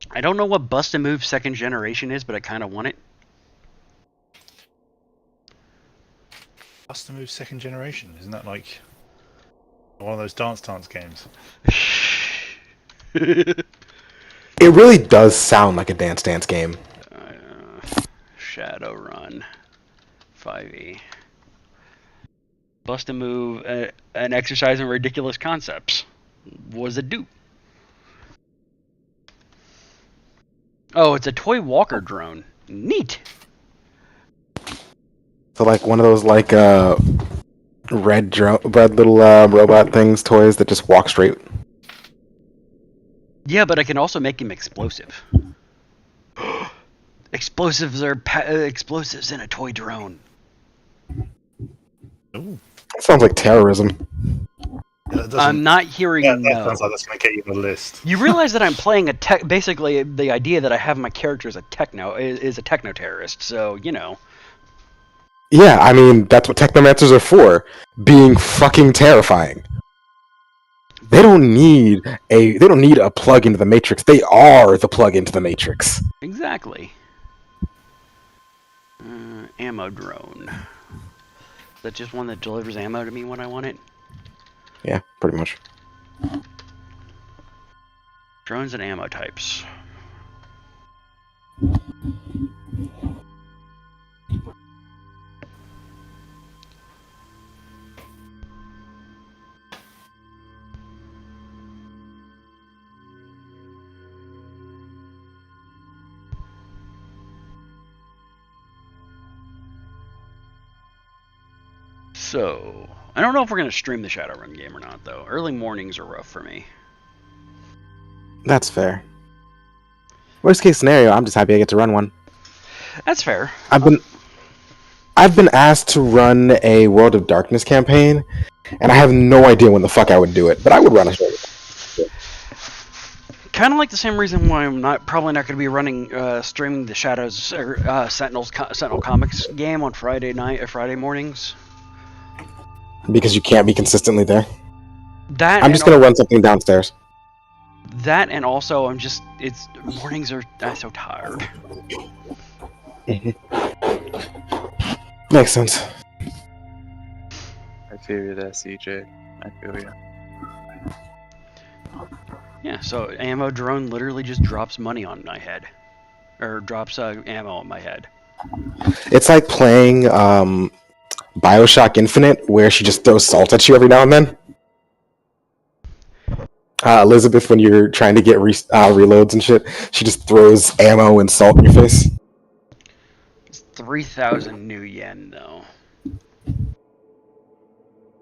I don't know what Bust a Move 2nd generation is, but I kind of want it. Bust a Move 2nd generation, isn't that like one of those dance games? It really does sound like a dance game. Shadowrun 5e. Bust a Move, an exercise in ridiculous concepts. What does it do? Oh, it's a toy walker drone. Neat. So like one of those like red little robot things, toys that just walk straight. Yeah, but I can also make him explosive. Explosives are explosives in a toy drone. Ooh. That sounds like terrorism. Yeah, I'm not hearing that no. sounds like that's going to get you on the list. You realize that I'm playing a tech. Basically, the idea that I have my character as a techno is a techno terrorist. So you know. Yeah, I mean that's what technomancers are for, being fucking terrifying. They don't need a plug into the Matrix. They are the plug into the Matrix. Exactly. Ammo drone. Is that just one that delivers ammo to me when I want it? Yeah, pretty much. Drones and ammo types. So, I don't know if we're going to stream the Shadowrun game or not, though. Early mornings are rough for me. That's fair. Worst case scenario, I'm just happy I get to run one. That's fair. I've been asked to run a World of Darkness campaign, and I have no idea when the fuck I would do it, but I would run a show. Kind of like the same reason why I'm probably not going to be running streaming the Shadows or Sentinel Comics game on Friday mornings. Because you can't be consistently there. I'm just gonna run something downstairs. That and also mornings are so tired. Makes sense. I feel you there, CJ. I feel you. Yeah, so ammo drone literally just drops money on my head. Or drops ammo on my head. It's like playing Bioshock Infinite, where she just throws salt at you every now and then. Elizabeth, when you're trying to get reloads and shit, she just throws ammo and salt in your face. It's 3,000 new yen, though.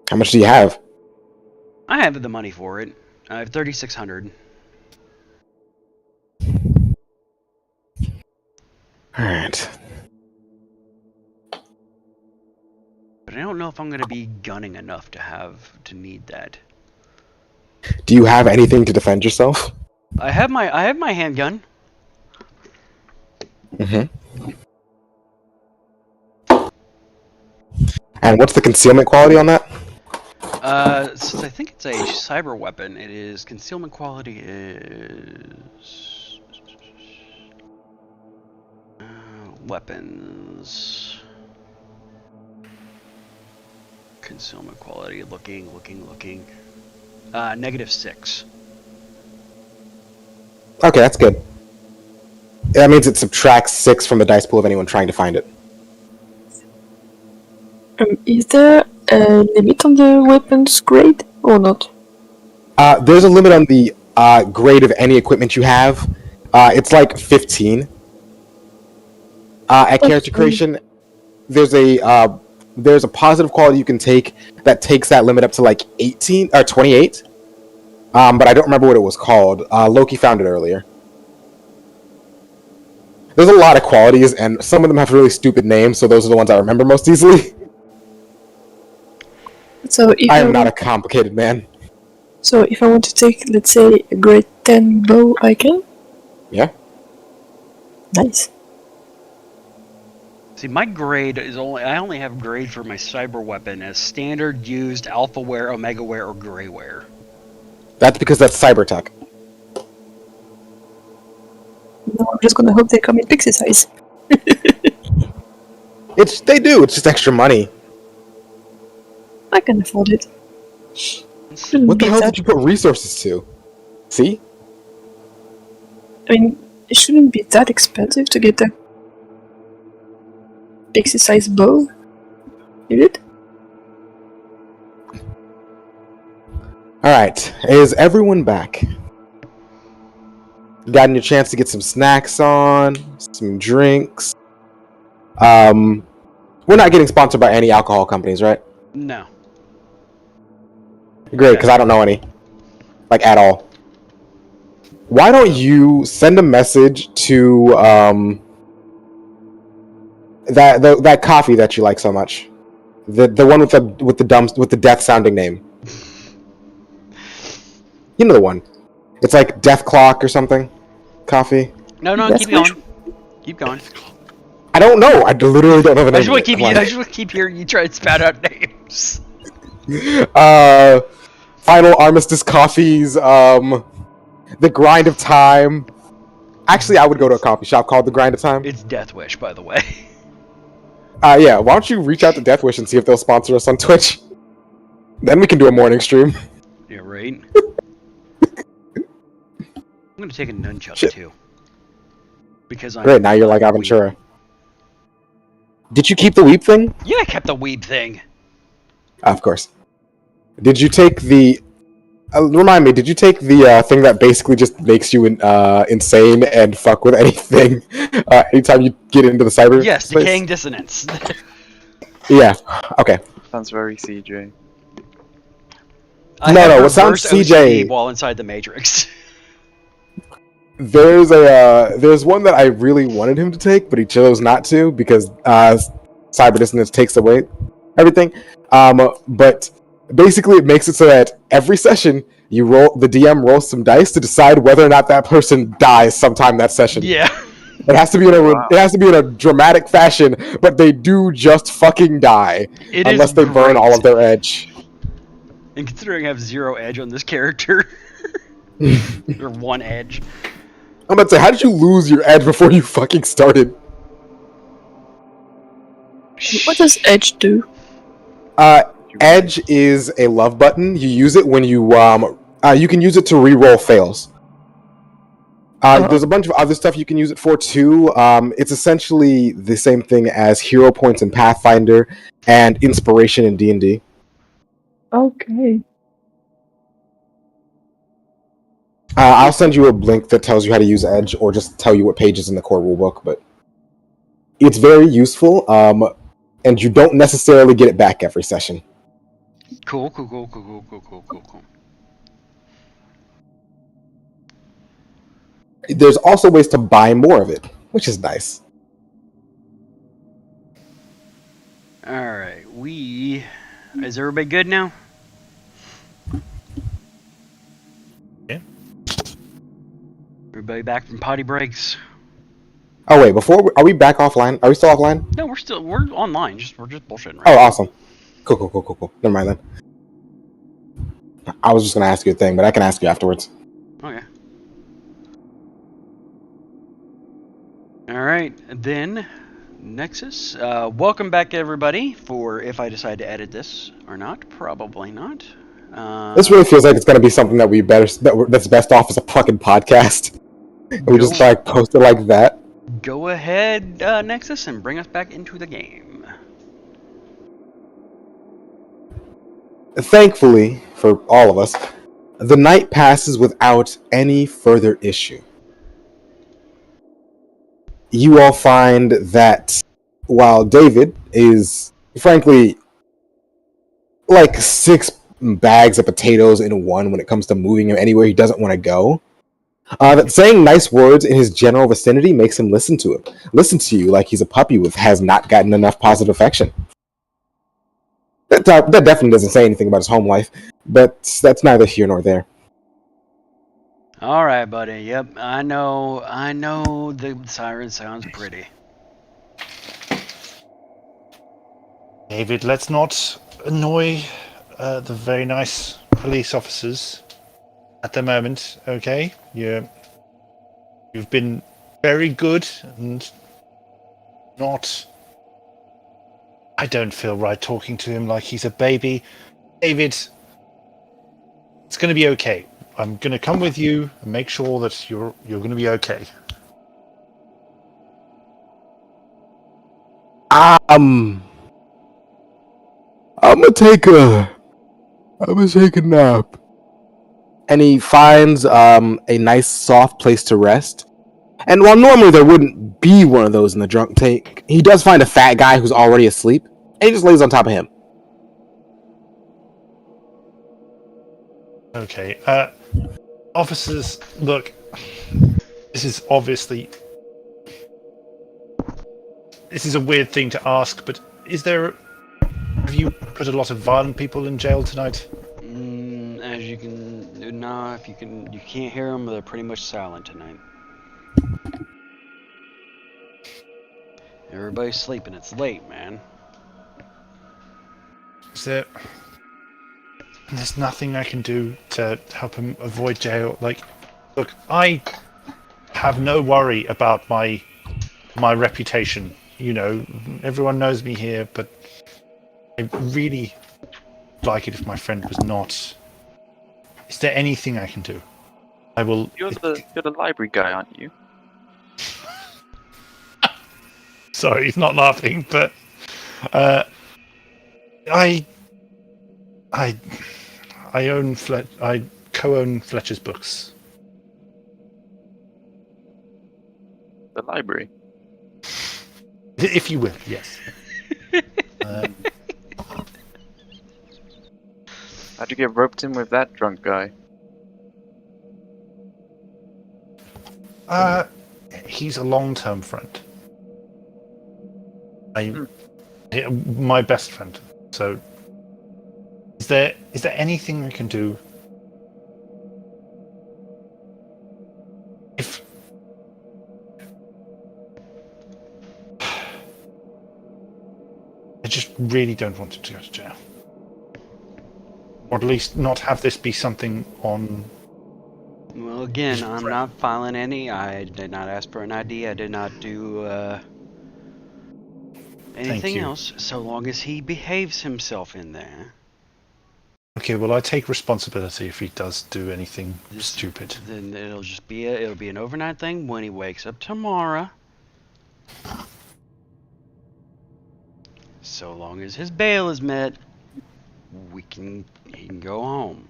How much do you have? I have the money for it. I have 3,600. Alright. But I don't know if I'm going to be gunning enough to need that. Do you have anything to defend yourself? I have my handgun. Mm-hmm. And what's the concealment quality on that? Since I think it's a cyber weapon, it is concealment quality is weapons. Concealment quality, looking. -6. Okay, that's good. That means it subtracts 6 from the dice pool of anyone trying to find it. Is there a limit on the weapons grade or not? There's a limit on the grade of any equipment you have. It's like 15. At character creation, there's a positive quality you can take that takes that limit up to like 18 or 28. But I don't remember what it was called. Loki found it earlier. There's a lot of qualities, and some of them have really stupid names, so those are the ones I remember most easily. So if I am not a complicated man. So if I want to take, let's say, a grade 10 bow, I can? Yeah. Nice. See, my grade is I only have grade for my cyber weapon as standard, used, alpha wear, omega wear, or gray wear. That's because that's cyber tech. No, I'm just gonna hope they come in pixie size. They do. It's just extra money. I can afford it. What the hell did you put resources to? See? I mean, it shouldn't be that expensive to get a pixie size bow. Is it? Alright, is everyone back? Gotten your chance to get some snacks on, some drinks. We're not getting sponsored by any alcohol companies, right? No. Great, because I don't know any. Like, at all. Why don't you send a message to, that coffee that you like so much? The one with the death sounding name. You know the one. It's like Death Clock or something. Coffee. No, That's keep going. Keep going. I don't know. I literally don't know the name. I just want to keep hearing you try and spat out names. Final Armistice Coffees. The Grind of Time. Actually, I would go to a coffee shop called The Grind of Time. It's Death Wish, by the way. Yeah. Why don't you reach out to Death Wish and see if they'll sponsor us on Twitch? Then we can do a morning stream. Yeah, right. I'm gonna take a nunchuck Shit. too. Because I'm Great. Now you're like Aventura. Did you keep the weep thing? Yeah, I kept the weeb thing. Of course. Did you take the? Remind me. Did you take the thing that basically just makes you insane and fuck with anything anytime you get into the cyber? Yes, space? decaying dissonance. Yeah. Okay. Sounds very CJ. I No, have no, what sounds reverse CJ OCD while inside the Matrix. There's one that I really wanted him to take, but he chose not to because cyber dissonance takes away everything. But basically, it makes it so that every session the DM rolls some dice to decide whether or not that person dies sometime that session. Yeah. It has to be in a dramatic fashion, but they do just fucking die It unless is they burn great. all of their edge. And considering I have 0 edge on this character, or 1 edge. I'm about to say, how did you lose your edge before you fucking started? What does Edge do? Edge is a love button. You use it when you can use it to re-roll fails. There's a bunch of other stuff you can use it for too. It's essentially the same thing as hero points in Pathfinder and inspiration in D&D. Okay. I'll send you a link that tells you how to use Edge, or just tell you what page is in the core rulebook. But it's very useful, and you don't necessarily get it back every session. Cool. there's also ways to buy more of it, which is nice. Alright, is everybody good now? Yeah. Everybody back from potty breaks? Oh wait, are we back offline? Are we still offline? No, we're online. We're just bullshitting right Oh, now. awesome. Cool. Never mind then. I was just gonna ask you a thing, but I can ask you afterwards. Okay. Alright, then, Nexus. Welcome back, everybody, for if I decide to edit this or not. Probably not. This really feels like it's gonna be something that's best off as a fucking podcast. We just like post it like that. Go ahead, Nexus, and bring us back into the game. Thankfully, for all of us, the night passes without any further issue. You all find that while David is, frankly, like 6 bags of potatoes in one when it comes to moving him anywhere he doesn't want to go, that saying nice words in his general vicinity makes him listen to you like he's a puppy has not gotten enough positive affection. That definitely doesn't say anything about his home life, but that's neither here nor there. All right, buddy. Yep, I know the siren sounds pretty. David, let's not annoy the very nice police officers at the moment, okay? You've been very good and not... I don't feel right talking to him like he's a baby. David, it's going to be okay. I'm going to come with you and make sure that you're going to be okay. I'm gonna take a nap. And he finds a nice soft place to rest. And while normally there wouldn't be one of those in the drunk tank, he does find a fat guy who's already asleep, and he just lays on top of him. Okay. Officers, look, this is a weird thing to ask, but have you put a lot of violent people in jail tonight? As you can, no, you can't hear them. They're pretty much silent tonight. Everybody's sleeping. It's late, man. There's nothing I can do to help him avoid jail. Like, look, I have no worry about my reputation. You know, everyone knows me here, but I really like it if my friend was not. Is there anything I can do? I will. You're the library guy, aren't you? Sorry, he's not laughing, but I co-own Fletcher's books. The library. If you will, yes. How'd you get roped in with that drunk guy? He's a long-term friend. My best friend. So, is there anything I can do? If I just really don't want him to go to jail, or at least not have this be something on. Well, again, I'm not filing any. I did not ask for an ID. I did not do anything else, so long as he behaves himself in there. Okay, well, I take responsibility if he does do anything stupid. Then it'll just be an overnight thing. When he wakes up tomorrow, so long as his bail is met, he can go home.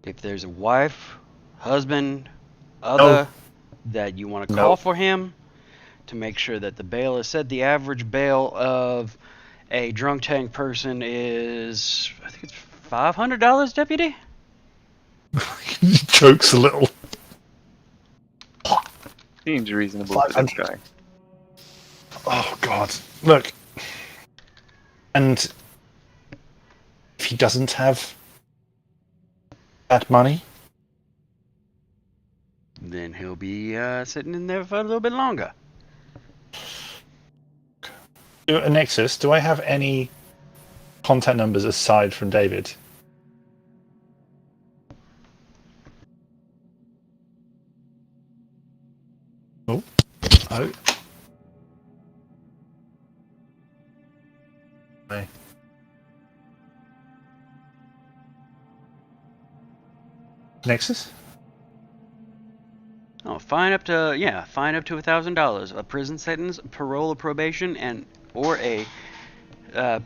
If there's a wife, husband, other that you want to call for him to make sure that the bail is set, the average bail of a drunk tank person is, I think it's $500, deputy? He jokes a little. Seems reasonable for this 500. guy. Oh God! Look, and if he doesn't have that money, Then he'll be sitting in there for a little bit longer. Nexus, do I have any contact numbers aside from David? Oh. Oh. Okay. Nexus? Oh, fine up to $1,000, a prison sentence, parole or probation, and or a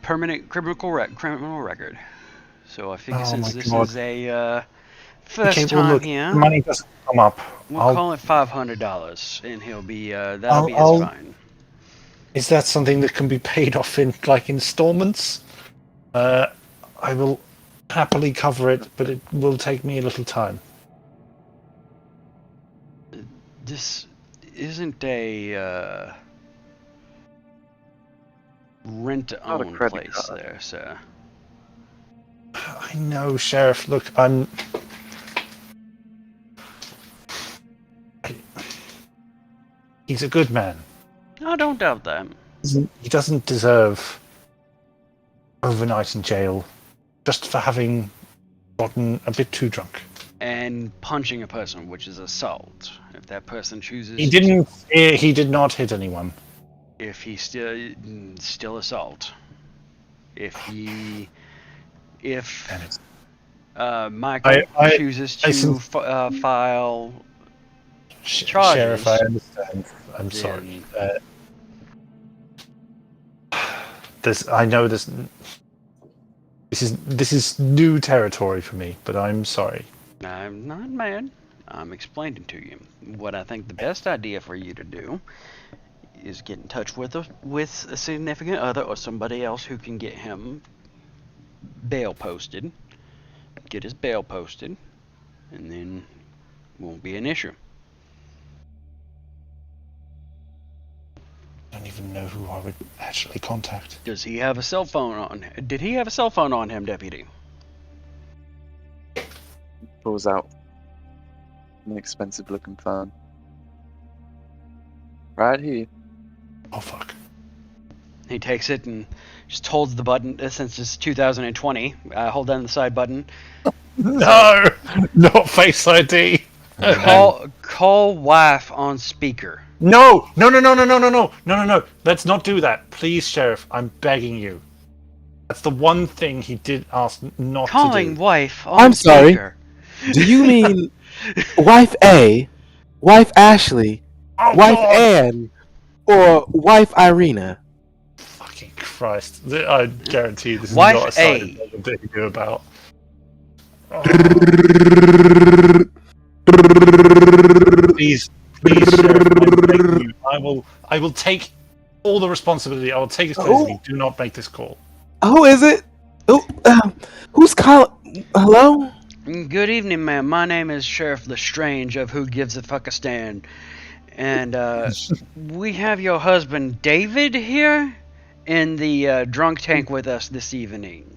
permanent criminal record. So I figure Oh since my this God. is a first Okay, time well, look, here, the money doesn't come up. we'll call it $500, and he'll be that'll be I'll- his fine. Is that something that can be paid off in like installments? I will happily cover it, but it will take me a little time. This isn't a rent-to-own credit place card. there, sir. I know, Sheriff. Look, I'm. He's a good man. I don't doubt that. He doesn't deserve overnight in jail just for having gotten a bit too drunk. And punching a person, which is assault. If that person chooses, He didn't. He did not hit anyone. if he still assault. If And it's, Michael I chooses I to sin- file Sheriff, charges, I understand. I'm sorry. I know this. This is new territory for me, but I'm sorry. I'm not mad. I'm explaining to you what I think the best idea for you to do is get in touch with a significant other or somebody else who can get him bail posted. Get his bail posted, and then won't be an issue. I don't even know who I would actually contact. Does he have a cell phone on? Did he have a cell phone on him, deputy? Pulls out an expensive looking phone. Right here. Oh fuck! He takes it and just holds the button. Since it's 2020, hold down the side button. No, not Face ID. Call wife on speaker. No! Let's not do that, please, Sheriff. I'm begging you. That's the one thing he did ask not Calling to do. wife on I'm sorry. speaker. Do you mean wife A, wife Ashley, Oh, wife God! Anne, or wife Irina? Fucking Christ! I guarantee this is Wife not a side A. I'm thinking you about. Please, Sheriff, I'm begging you. I will take all the responsibility. I will take it seriously. Do not make this call. Who is it? Who's calling? Hello? Good evening, ma'am. My name is Sheriff Lestrange of Who Gives a Fuckistan. And we have your husband David here in the drunk tank with us this evening.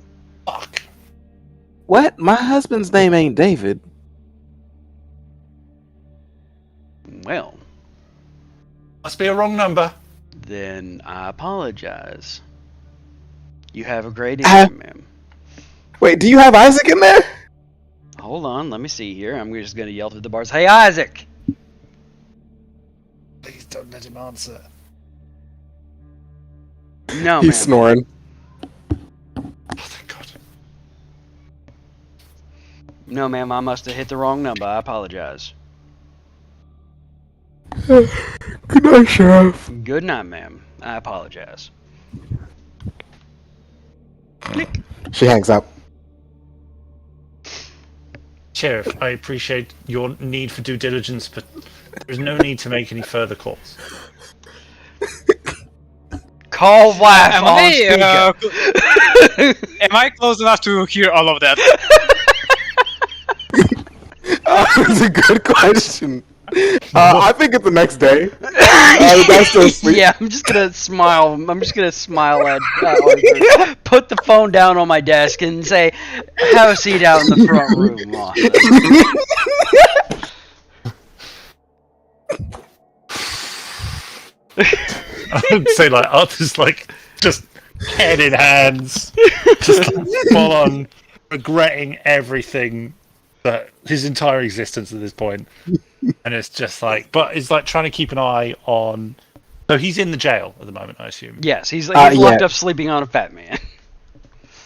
Fuck. What? My husband's name ain't David. Well, Must be a wrong number. then I apologize. You have a great Uh, evening, ma'am. Wait, do you have Isaac in there? Hold on, let me see here. I'm just going to yell through the bars. Hey, Isaac! Please don't let him answer. No, He's ma'am. snoring. Oh, thank God. No, ma'am, I must have hit the wrong number. I apologize. Good night, Sheriff. Good night, ma'am. I apologize. Click. She hangs up. Sheriff, I appreciate your need for due diligence, but there's no need to make any further calls. Call wife Am on I, speaker. am I close enough to hear all of that? That's a good question. I think it's the next day. The guy's still asleep. Yeah, I'm just gonna smile. I'm just gonna smile at Arthur. Put the phone down on my desk and say, "Have a seat out in the front room, Arthur." I would say like Arthur's like just head in hands, just like, full on regretting everything that his entire existence at this point. And it's just like, but it's like trying to keep an eye on. So he's in the jail at the moment, I assume. Yes, he's locked yeah. up sleeping on a fat man.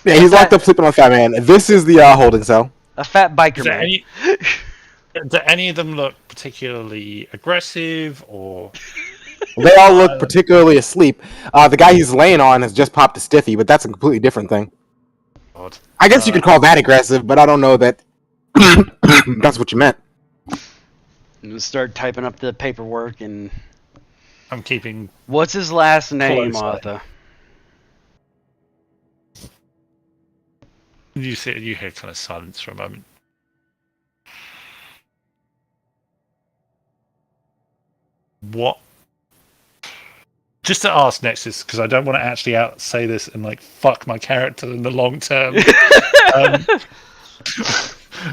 Yeah, he's locked up sleeping on a fat man. This is the holding cell. A fat biker man. Do any of them look particularly aggressive or? They all look particularly asleep. The guy he's laying on has just popped a stiffy, but that's a completely different thing. God. I guess you could call that aggressive, but I don't know that that's what you meant. And start typing up the paperwork and. I'm keeping. What's his last name, Close, Arthur? You hear kind of silence for a moment. What? Just to ask Nexus, because I don't want to actually say this and like fuck my character in the long term.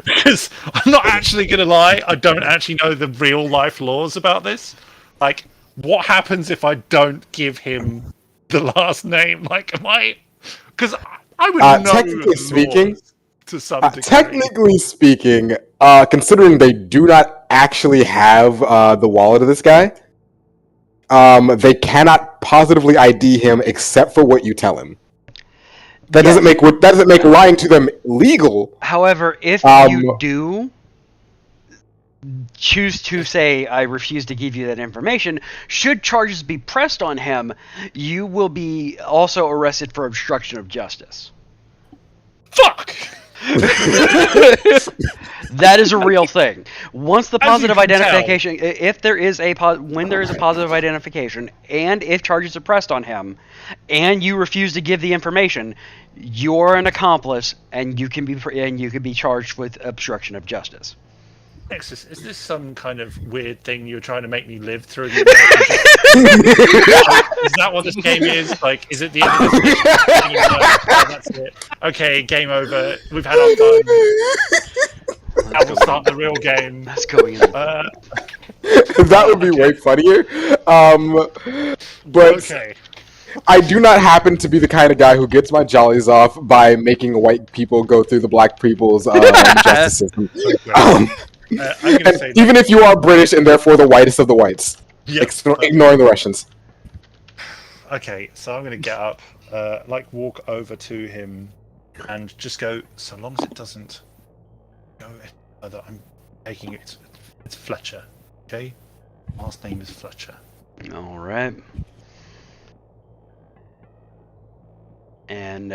Because I'm not actually gonna lie, I don't actually know the real life laws about this. Like, what happens if I don't give him the last name? Like, am I? Because I would know. Technically speaking, to some degree. Technically speaking, considering they do not actually have the wallet of this guy, they cannot positively ID him except for what you tell him. That doesn't make lying to them legal. However, if you do choose to say, I refuse to give you that information, should charges be pressed on him, you will be also arrested for obstruction of justice. Fuck! That is a real thing. Once the positive As you can identification, if there is when there is a positive identification, and if charges are pressed on him, and you refuse to give the information, you're an accomplice, and you can be charged with obstruction of justice. Nexus, is this some kind of weird thing you're trying to make me live through? Is that what this game is? Like, is it the end of this game? Oh, that's it. Okay, game over. We've had our fun. Now we'll start the real game. That's going in. That would be way funnier. But okay. I do not happen to be the kind of guy who gets my jollies off by making white people go through the black people's justice system. I'm gonna say even if you are British and therefore the whitest of the whites, ignoring the Russians. Okay, so I'm gonna get up, walk over to him, and just go. So long as it doesn't go further, I'm taking it. It's Fletcher. Okay, last name is Fletcher. All right. And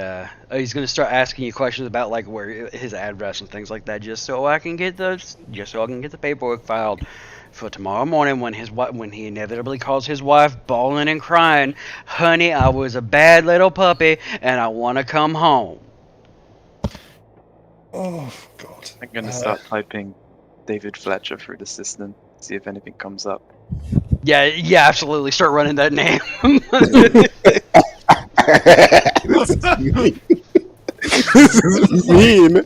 he's gonna start asking you questions about like where his address and things like that, just so I can get the paperwork filed for tomorrow morning when he inevitably calls his wife bawling and crying, "Honey, I was a bad little puppy and I want to come home." Oh God! I'm gonna start typing David Fletcher through the system, see if anything comes up. Yeah, absolutely. Start running that name. This is mean.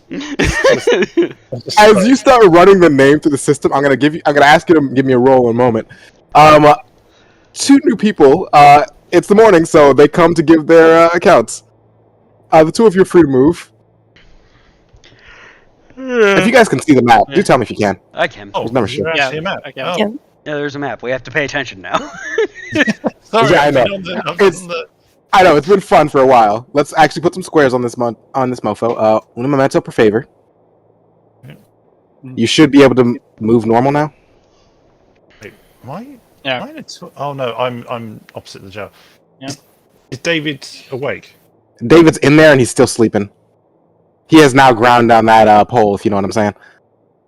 As you start running the name through the system, I'm gonna ask you to give me a roll in a moment. 2 new people. It's the morning, so they come to give their accounts. The 2 of you are free to move. If you guys can see the map, do tell me if you can. I can. Oh, There's never shit. Yeah, a map. I can. Oh. Yeah. Yeah, there's a map. We have to pay attention now. Sorry, Yeah, I know. I know, it's been fun for a while. Let's actually put some squares on this mofo. Una memento per favor. You should be able to move normal now. Wait, am I? Yeah. Am I oh no, I'm opposite the jail. Yeah. Is David awake? David's in there and he's still sleeping. He has now ground down that pole, if you know what I'm saying.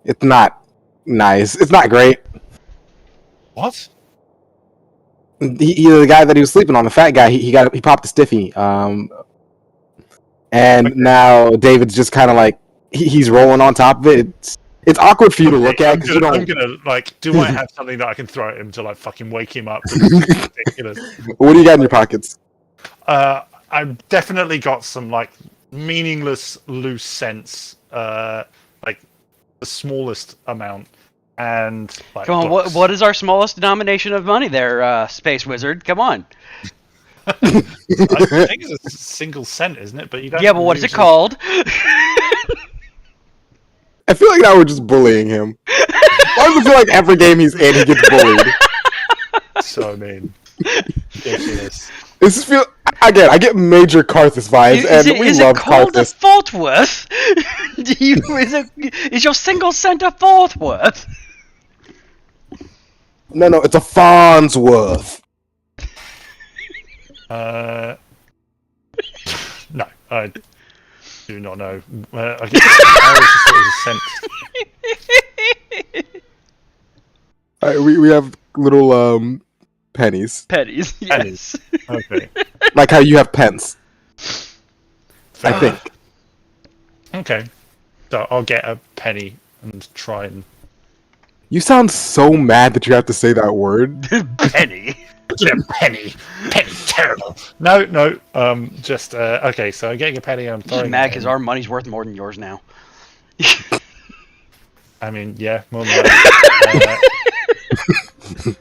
It's not nice. It's not great. What? The guy that he was sleeping on, the fat guy, he popped a stiffy. And now David's just kind of like he's rolling on top of it. It's awkward for you to look at because you I'm don't. gonna like. Do I have something that I can throw at him to like fucking wake him up? It's ridiculous. What do you got in your pockets? I've definitely got some like meaningless loose cents, like the smallest amount, and like. Come on, books. what is our smallest denomination of money there, Space Wizard? Come on. I think it's a single cent, isn't it? But you don't. Yeah, but what is it usually- called? I feel like now we're just bullying him. Why does it feel like every game he's in, he gets bullied? So mean. Ridiculous. This is feel again. I get major Karthus vibes, and we is love it called a Karthus. Faultworth? Is your single cent a Faultworth? No, it's a Farnsworth. No, I do not know. I guess I was just sort of a cent. Alright, we have little pennies, Pennies, yes. Okay. like how you have pence. I think. Okay. So I'll get a penny and try and. You sound so mad that you have to say that word. Penny. Yeah, penny. Penny, terrible. No. Just okay. So I'm getting a penny. I'm Just throwing. mad it because in. our money's worth more than yours now. I mean, yeah, more than that. Not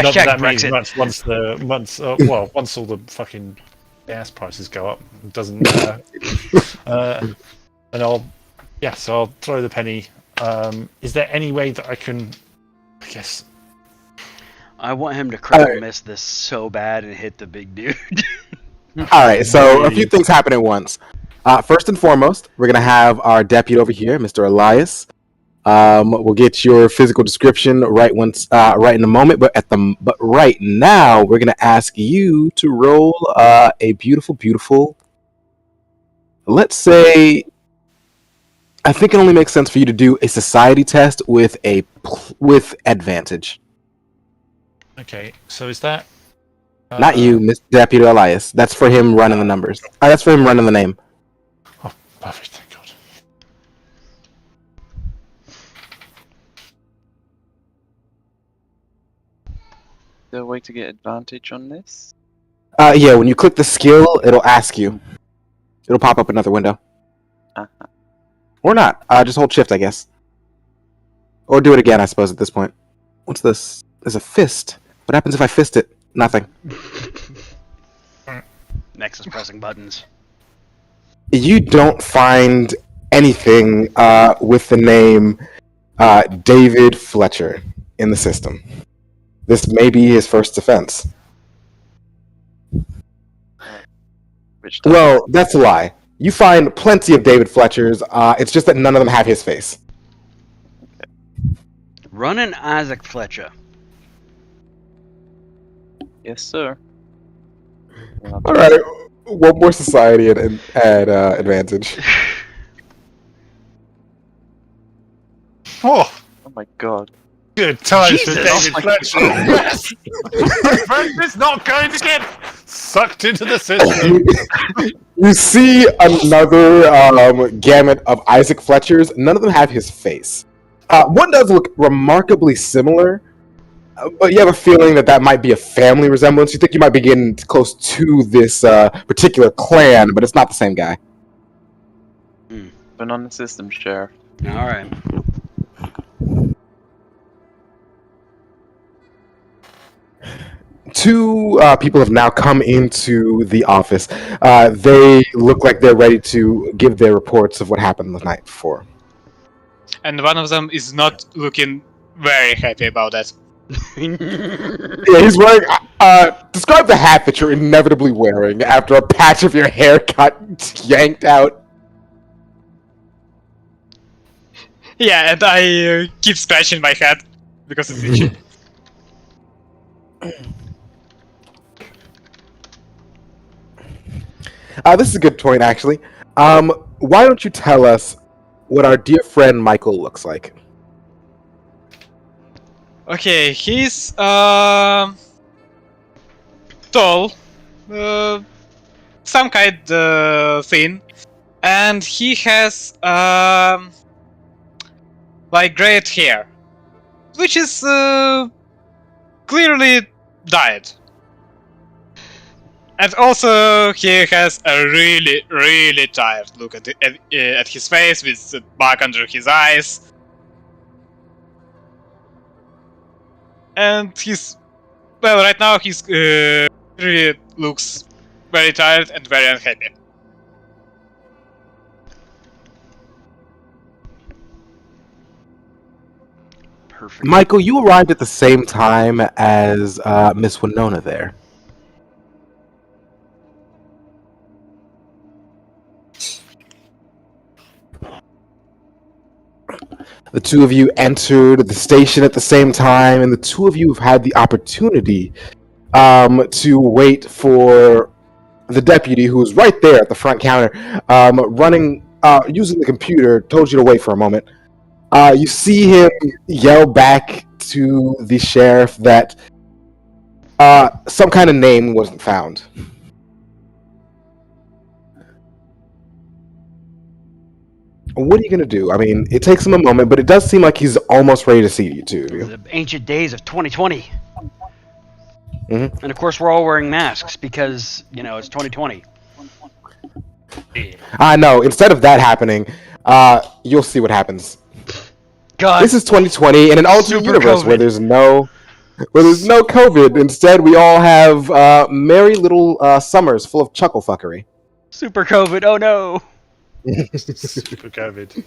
Hashtag that means Brexit. much once all the fucking gas prices go up, it doesn't matter. And so I'll throw the penny. Is there any way that I can, I guess? I want him to critical Alright. miss this so bad and hit the big dude. Alright, so a few things happen at once. First and foremost, we're gonna have our deputy over here, Mr. Elias. We'll get your physical description right in a moment, but right now we're gonna ask you to roll a beautiful. Let's say, I think it only makes sense for you to do a society test with advantage. Okay, so is that? Not you, Mr. Deputy Elias. That's for him running the numbers. That's for him running the name. Oh, perfect. Thank God. Is there a way to get advantage on this? Yeah, when you click the skill, it'll ask you. It'll pop up another window. Uh-huh. Or not. Just hold shift, I guess. Or do it again, I suppose, at this point. What's this? There's a fist. What happens if I fist it? Nothing. Next is pressing buttons. You don't find anything with the name David Fletcher in the system. This may be his first offense. Which Well, that's a lie. You find plenty of David Fletchers. It's just that none of them have his face. Run an Isaac Fletcher. yes, sir. All right, one more society and add advantage. Oh, Oh my god. good times for Jesus. David Fletcher. Yes. My friend is not going to get sucked into the system. You see another gamut of Isaac Fletchers. None of them have his face. One does look remarkably similar, but you have a feeling that might be a family resemblance. You think you might be getting close to this particular clan, but it's not the same guy. Been on the system, Sheriff. Alright. Two people have now come into the office. They look like they're ready to give their reports of what happened the night before. And one of them is not looking very happy about that. Yeah, he's wearing. Describe the hat that you're inevitably wearing after a patch of your hair got yanked out. Yeah, and I keep scratching my head because it's itchy. This is a good point, actually. Why don't you tell us what our dear friend Michael looks like? Okay, he's tall, some kind thin, and he has like great hair, which is clearly dyed. And also, he has a really, really tired look at his face, with the bug under his eyes. And right now he's really looks very tired and very unhappy. Perfect. Michael, you arrived at the same time as Miss Winona there. The two of you entered the station at the same time, and the two of you have had the opportunity to wait for the deputy, who was right there at the front counter, running, using the computer, told you to wait for a moment. You see him yell back to the sheriff that some kind of name wasn't found. What are you going to do? I mean, it takes him a moment, but it does seem like he's almost ready to see you two. The ancient days of 2020. Mhm. And of course, we're all wearing masks because, it's 2020. I know. Instead of that happening, you'll see what happens. God. This is 2020 in an alternate Super universe COVID. where there's no COVID. Instead, we all have merry little summers full of chuckle fuckery. Super COVID. Oh no. Super COVID.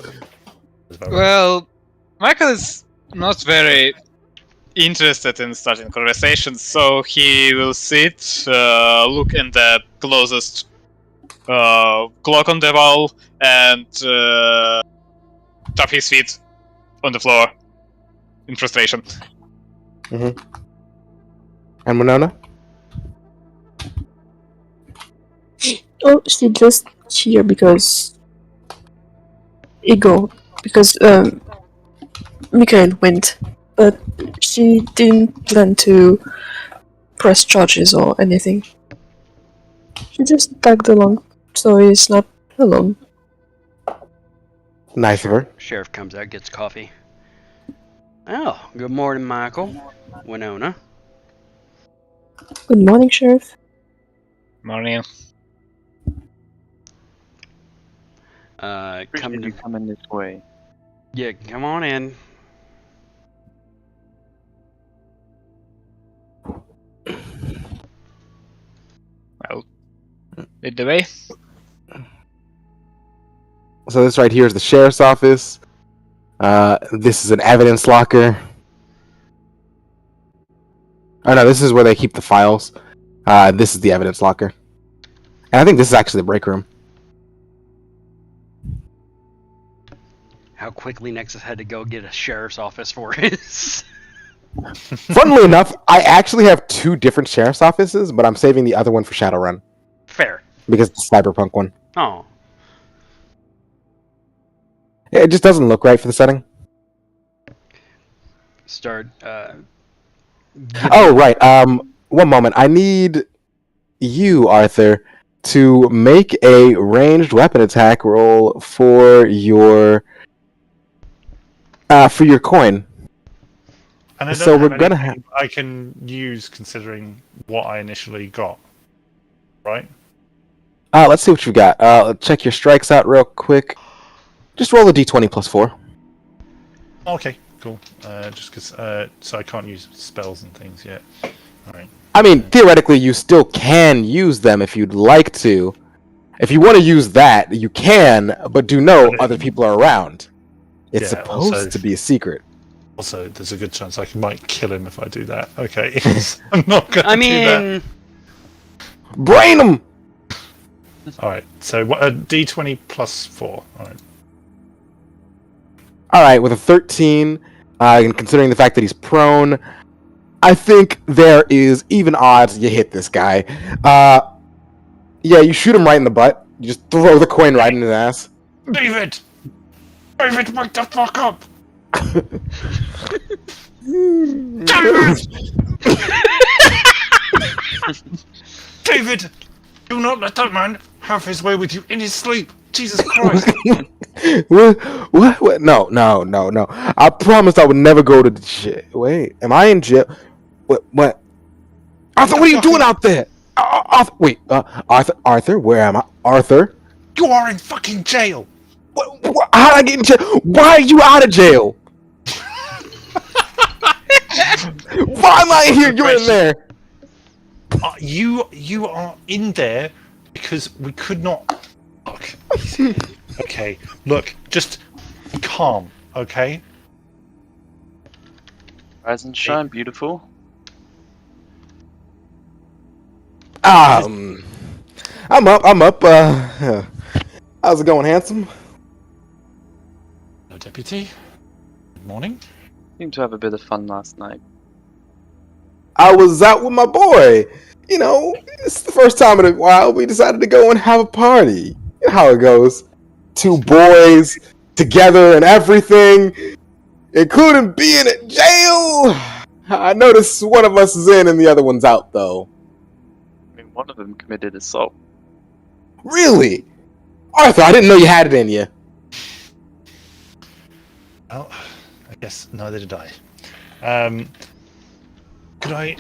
Well, Michael is not very interested in starting conversations, so he will sit, look in the closest clock on the wall, and tap his feet on the floor in frustration. And Winona? Oh, she just here because Mikhail went, but she didn't plan to press charges or anything. She just tagged along, so he's not alone. Nice of her. Sheriff comes out, gets coffee. Oh, good morning, Michael. Winona. Good morning, Sheriff. Morning. Appreciate you coming this way. Yeah, come on in. Well, lead the way. So this right here is the sheriff's office. This is an evidence locker. Oh no, this is where they keep the files. This is the evidence locker. And I think this is actually the break room. How quickly Nexus had to go get a sheriff's office for his. Funnily enough, I actually have two different sheriff's offices, but I'm saving the other one for Shadowrun. Fair. Because it's the cyberpunk one. Oh. It just doesn't look right for the setting. Start. Oh, right. One moment. I need you, Arthur, to make a ranged weapon attack roll for your coin. And I don't So have we're gonna anything I can use considering what I initially got, right? Let's see what you got. Let's check your strikes out real quick. Just roll a d20 plus 4. Okay, cool. Just because, so I can't use spells and things yet. All right. I mean, theoretically, you still can use them if you'd like to. If you want to use that, you can, but do know other people are around. It's Yeah, supposed also- to be a secret. Also, there's a good chance I might kill him if I do that. Okay, I'm not gonna I do that. mean, Brain them! All right. So what? D20 plus 4. All right. Alright, with a 13, and considering the fact that he's prone, I think there is even odds you hit this guy. Yeah, you shoot him right in the butt. You just throw the coin right in his ass. David, wake the fuck up! David! David, do not let that man have his way with you in his sleep. Jesus Christ! What? No. I promised I would never go to the jail. Wait, am I in jail? What? Arthur, what are you doing out there? Arthur, where am I? Arthur? You are in fucking jail! How did I get in jail? Why are you out of jail? Why am I here? You're in there. You are in there because we could not. Look. Okay, look, just be calm, okay? Rise and shine, beautiful. I'm up. How's it going, handsome? Hello, Deputy. Good morning. Seemed to have a bit of fun last night. I was out with my boy. You know, it's the first time in a while we decided to go and have a party. You know how it goes. 2 boys together and everything, including being at jail. I noticed one of us is in and the other one's out, though. I mean, one of them committed assault. Really? Arthur, I didn't know you had it in you. Well, I guess neither did I. Could I...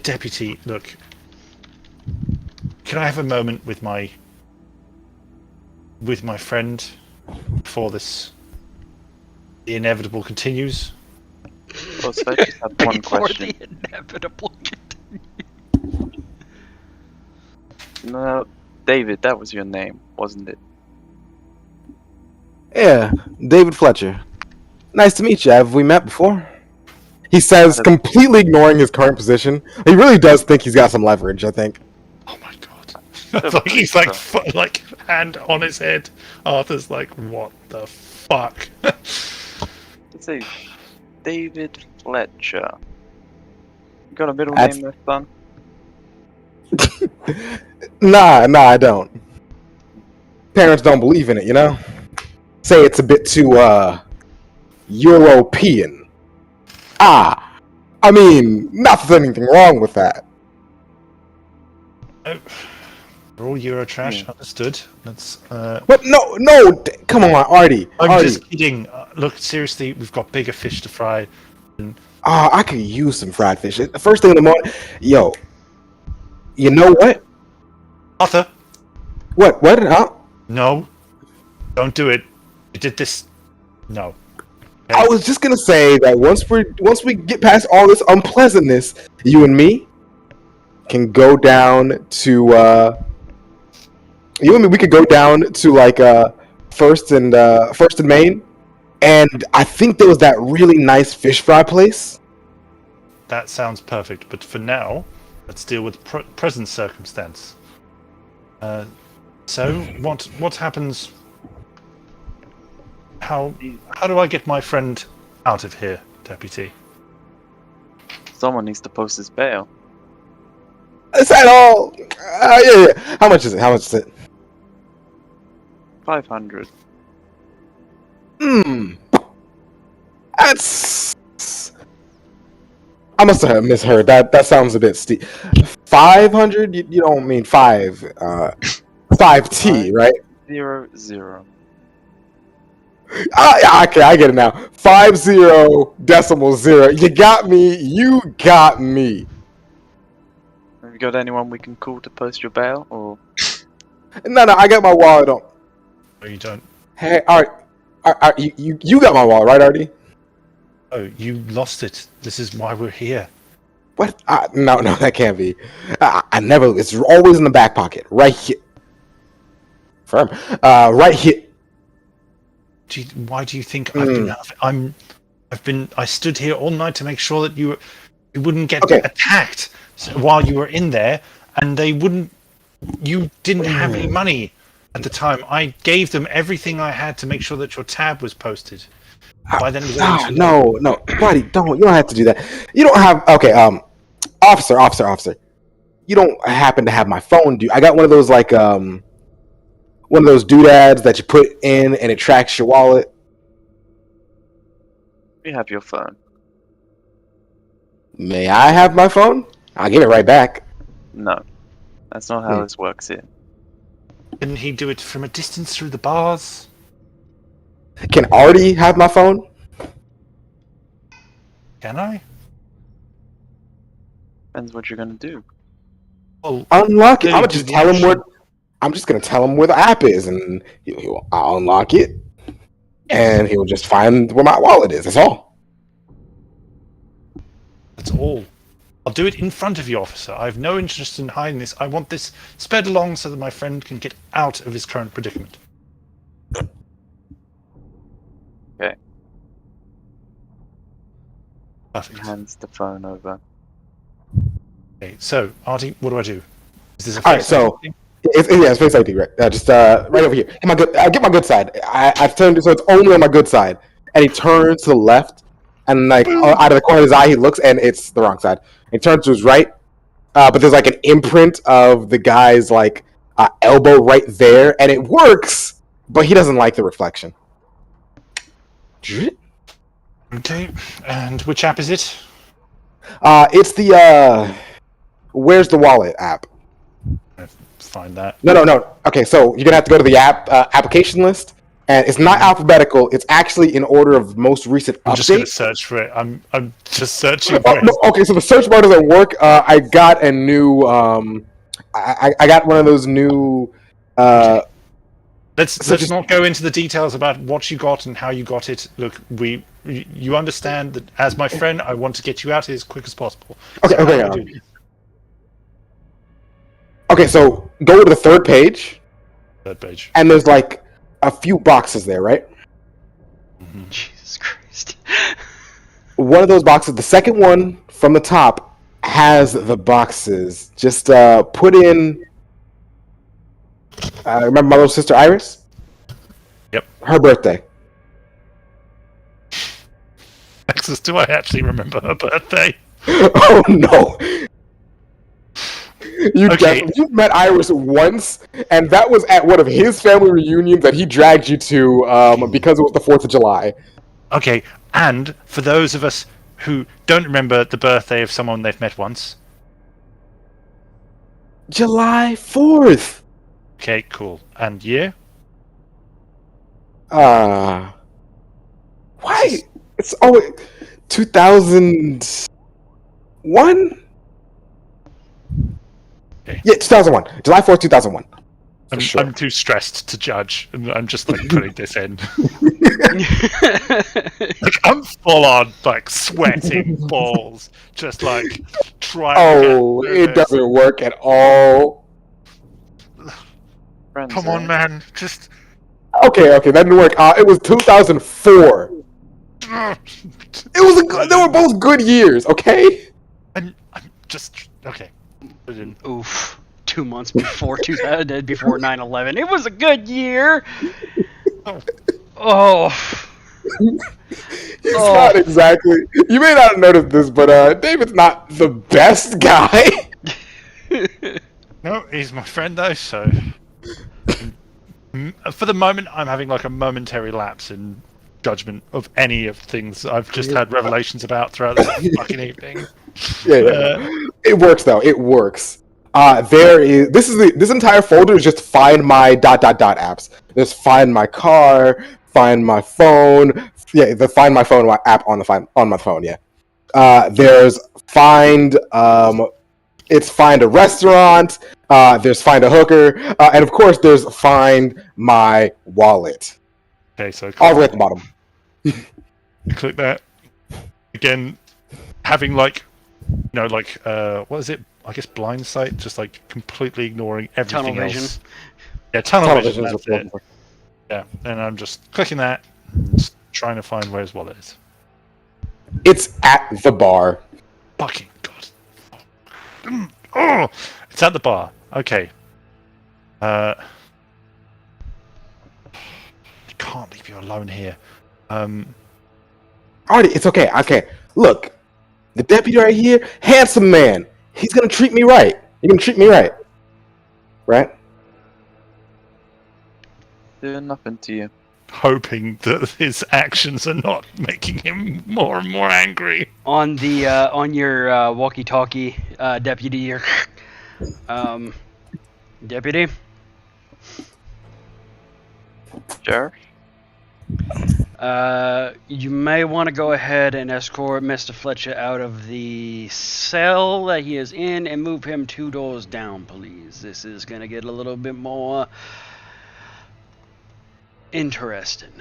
Deputy, look. Can I have a moment with my friend before the inevitable continues? Well, so I just have one Before question. the inevitable. No, David, that was your name, wasn't it? Yeah, David Fletcher. Nice to meet you. Have we met before? He says, completely ignoring his current position. He really does think he's got some leverage, I think. Oh my god. Like he's like hand on his head. Arthur's like, what the fuck? Let's say David Fletcher. You got a middle That's- name there, son? Nah, I don't. Parents don't believe in it, you know? Say it's a bit too, European. I mean, not that there's anything wrong with that. Oh, we're all Eurotrash, understood. That's, But no, come on, Artie. I'm Artie. just kidding. Look, seriously, we've got bigger fish to fry. I could use some fried fish. First thing in the morning. Yo, you know what? Arthur! What? Huh? No. Don't do it. You did this. No. I was just gonna say that once we get past all this unpleasantness, you and me can go down to we could go down to like First and Main, and I think there was that really nice fish fry place. That sounds perfect, but for now, let's deal with present circumstance. So, what happens? How do I get my friend out of here, Deputy? Someone needs to post his bail. Is that all? Yeah. How much is it? 500. That's. I must have misheard. That sounds a bit steep. 500? You don't mean 5. 5T, right? 00. Okay, I get it now. 50.0. You got me. Have you got anyone we can call to post your bail, or? No, I got my wallet on. Oh, you don't. Hey, Art, you got my wallet, right, Artie? Oh, you lost it. This is why we're here. What? No, that can't be. I never. It's always in the back pocket, right here. Firm. Right here. Why do you think I've been out of it? I stood here all night to make sure that you wouldn't get attacked while you were in there, and you didn't have any money at the time. I gave them everything I had to make sure that your tab was posted. By then it was already too late. No, buddy, you don't have to do that. You don't have, officer. You don't happen to have my phone, do you? I got one of those, like, one of those doodads that you put in and it tracks your wallet. We have your phone. May I have my phone? I'll give it right back. No. That's not how this works here. Can he do it from a distance through the bars? Can Artie have my phone? Can I? Depends what you're gonna do. Well, Unlock it. Then I'm gonna do just the tell him action. where. I'm just gonna tell him where the app is, and I'll unlock it, and he'll just find where my wallet is. That's all. That's all. I'll do it in front of you, officer. I have no interest in hiding this. I want this sped along so that my friend can get out of his current predicament. Okay. Perfect. Hands the phone over. Okay, so, Artie, what do I do? Is this a All right, face so thing? it's face ID, right? Just right over here. Get my good. Get my good side. I've turned it so it's only on my good side, and he turns to the left, and like out of the corner of his eye, he looks, and it's the wrong side. He turns to his right, but there's like an imprint of the guy's like elbow right there, and it works, but he doesn't like the reflection. Okay, and which app is it? It's the Where's the Wallet app. Find that. No. Okay, so you're gonna have to go to the application list, and it's not alphabetical. It's actually in order of most recent I'm just going to update. search for it. I'm just searching Oh, for no, it. okay, so the search bar doesn't work. I got a new. I got one of those new. Let's so let's just- not go into the details about what you got and how you got it. Look, you understand that as my friend, I want to get you out here as quick as possible. Okay, So okay, how do we do this? Okay, so go to the third page, Third page. and there's like a few boxes there, right? Jesus Christ. One of those boxes, the second one from the top, has the boxes. Just put in. Remember my little sister Iris? Yep. Her birthday. Alexis, do I actually remember her birthday? Oh no! Okay. You met Iris once, and that was at one of his family reunions that he dragged you to because it was the 4th of July. Okay, and for those of us who don't remember the birthday of someone they've met once. July 4th! Okay, cool. And year? Why? It's always 2001? Okay. Yeah, 2001. July 4th, 2001. I'm, sure. I'm too stressed to judge, and I'm just like putting this in. Like I'm full on like sweating balls, just like trying. Oh, to get through it this. doesn't work at all. Friends, Come on, right? man, just. Okay, that didn't work. It was 2004. It was they were both good years, okay? I'm just okay. Put it in. Oof. 2 months before 2000, before 9/11. It was a good year. Oh. He's not exactly. You may not have noticed this, but David's not the best guy. No, he's my friend though, so. For the moment, I'm having like a momentary lapse in judgment of any of things I've just had revelations about throughout this fucking evening. Yeah. It works though. It works. This entire folder is just find my ... apps. There's find my car, find my phone. Yeah, the find my phone app on my phone. Yeah. There's find it's find a restaurant. There's find a hooker, and of course there's find my wallet. Okay, so All the way at the bottom. click that again, having like, what is it? I guess blind sight, just like completely ignoring everything Tunnel vision. else. Yeah, tunnel vision. Television is That's what it. Yeah, and I'm just clicking that, and just trying to find where his wallet is. It's at the bar. Fucking god. Oh, it's at the bar. Okay. I can't leave you alone here. Artie, it's okay. Okay, look, the deputy right here, handsome man. He's gonna treat me right. You're gonna treat me right, right? Doing nothing to you. Hoping that his actions are not making him more and more angry. On the on your walkie-talkie, deputy, deputy, Sheriff? You may want to go ahead and escort Mr. Fletcher out of the cell that he is in and move him 2 doors down, please. This is going to get a little bit more interesting.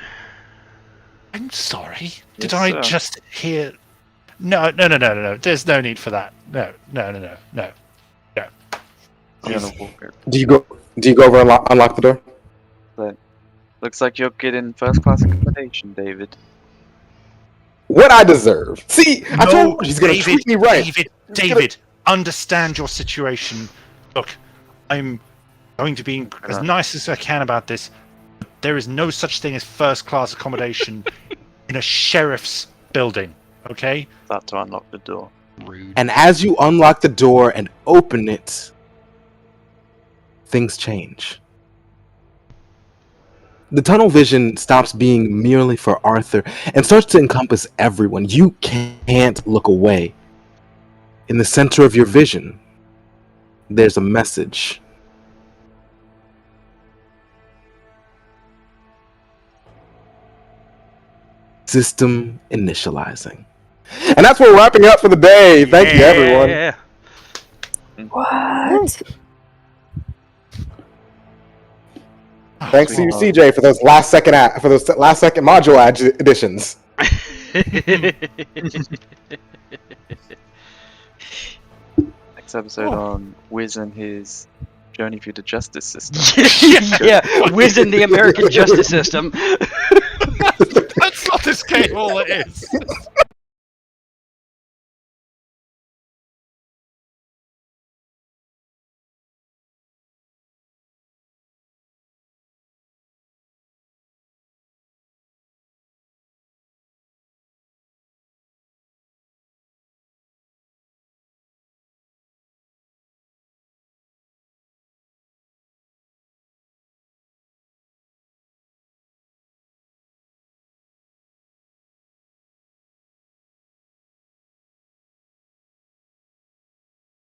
I'm sorry. Did Yes, I sir. just hear? No. There's no need for that. No. I'm gonna walk it. Do you go over and unlock the door? Looks like you're getting first class accommodation, David. What I deserve. See, I No, told you he's gonna David, treat me right. David, understand your situation. Look, I'm going to be as nice as I can about this. There is no such thing as first-class accommodation in a sheriff's building, okay? About to unlock the door. Rude. And as you unlock the door and open it, things change. The tunnel vision stops being merely for Arthur and starts to encompass everyone. You can't look away. In the center of your vision, there's a message. System initializing. And that's what we're wrapping up for the day. Thank you, everyone. Yeah. What? Thanks to you, CJ, for those last second module additions. Next episode on Wiz and his journey through the justice system. Yeah, Wiz in the American justice system. That's not this game all it is.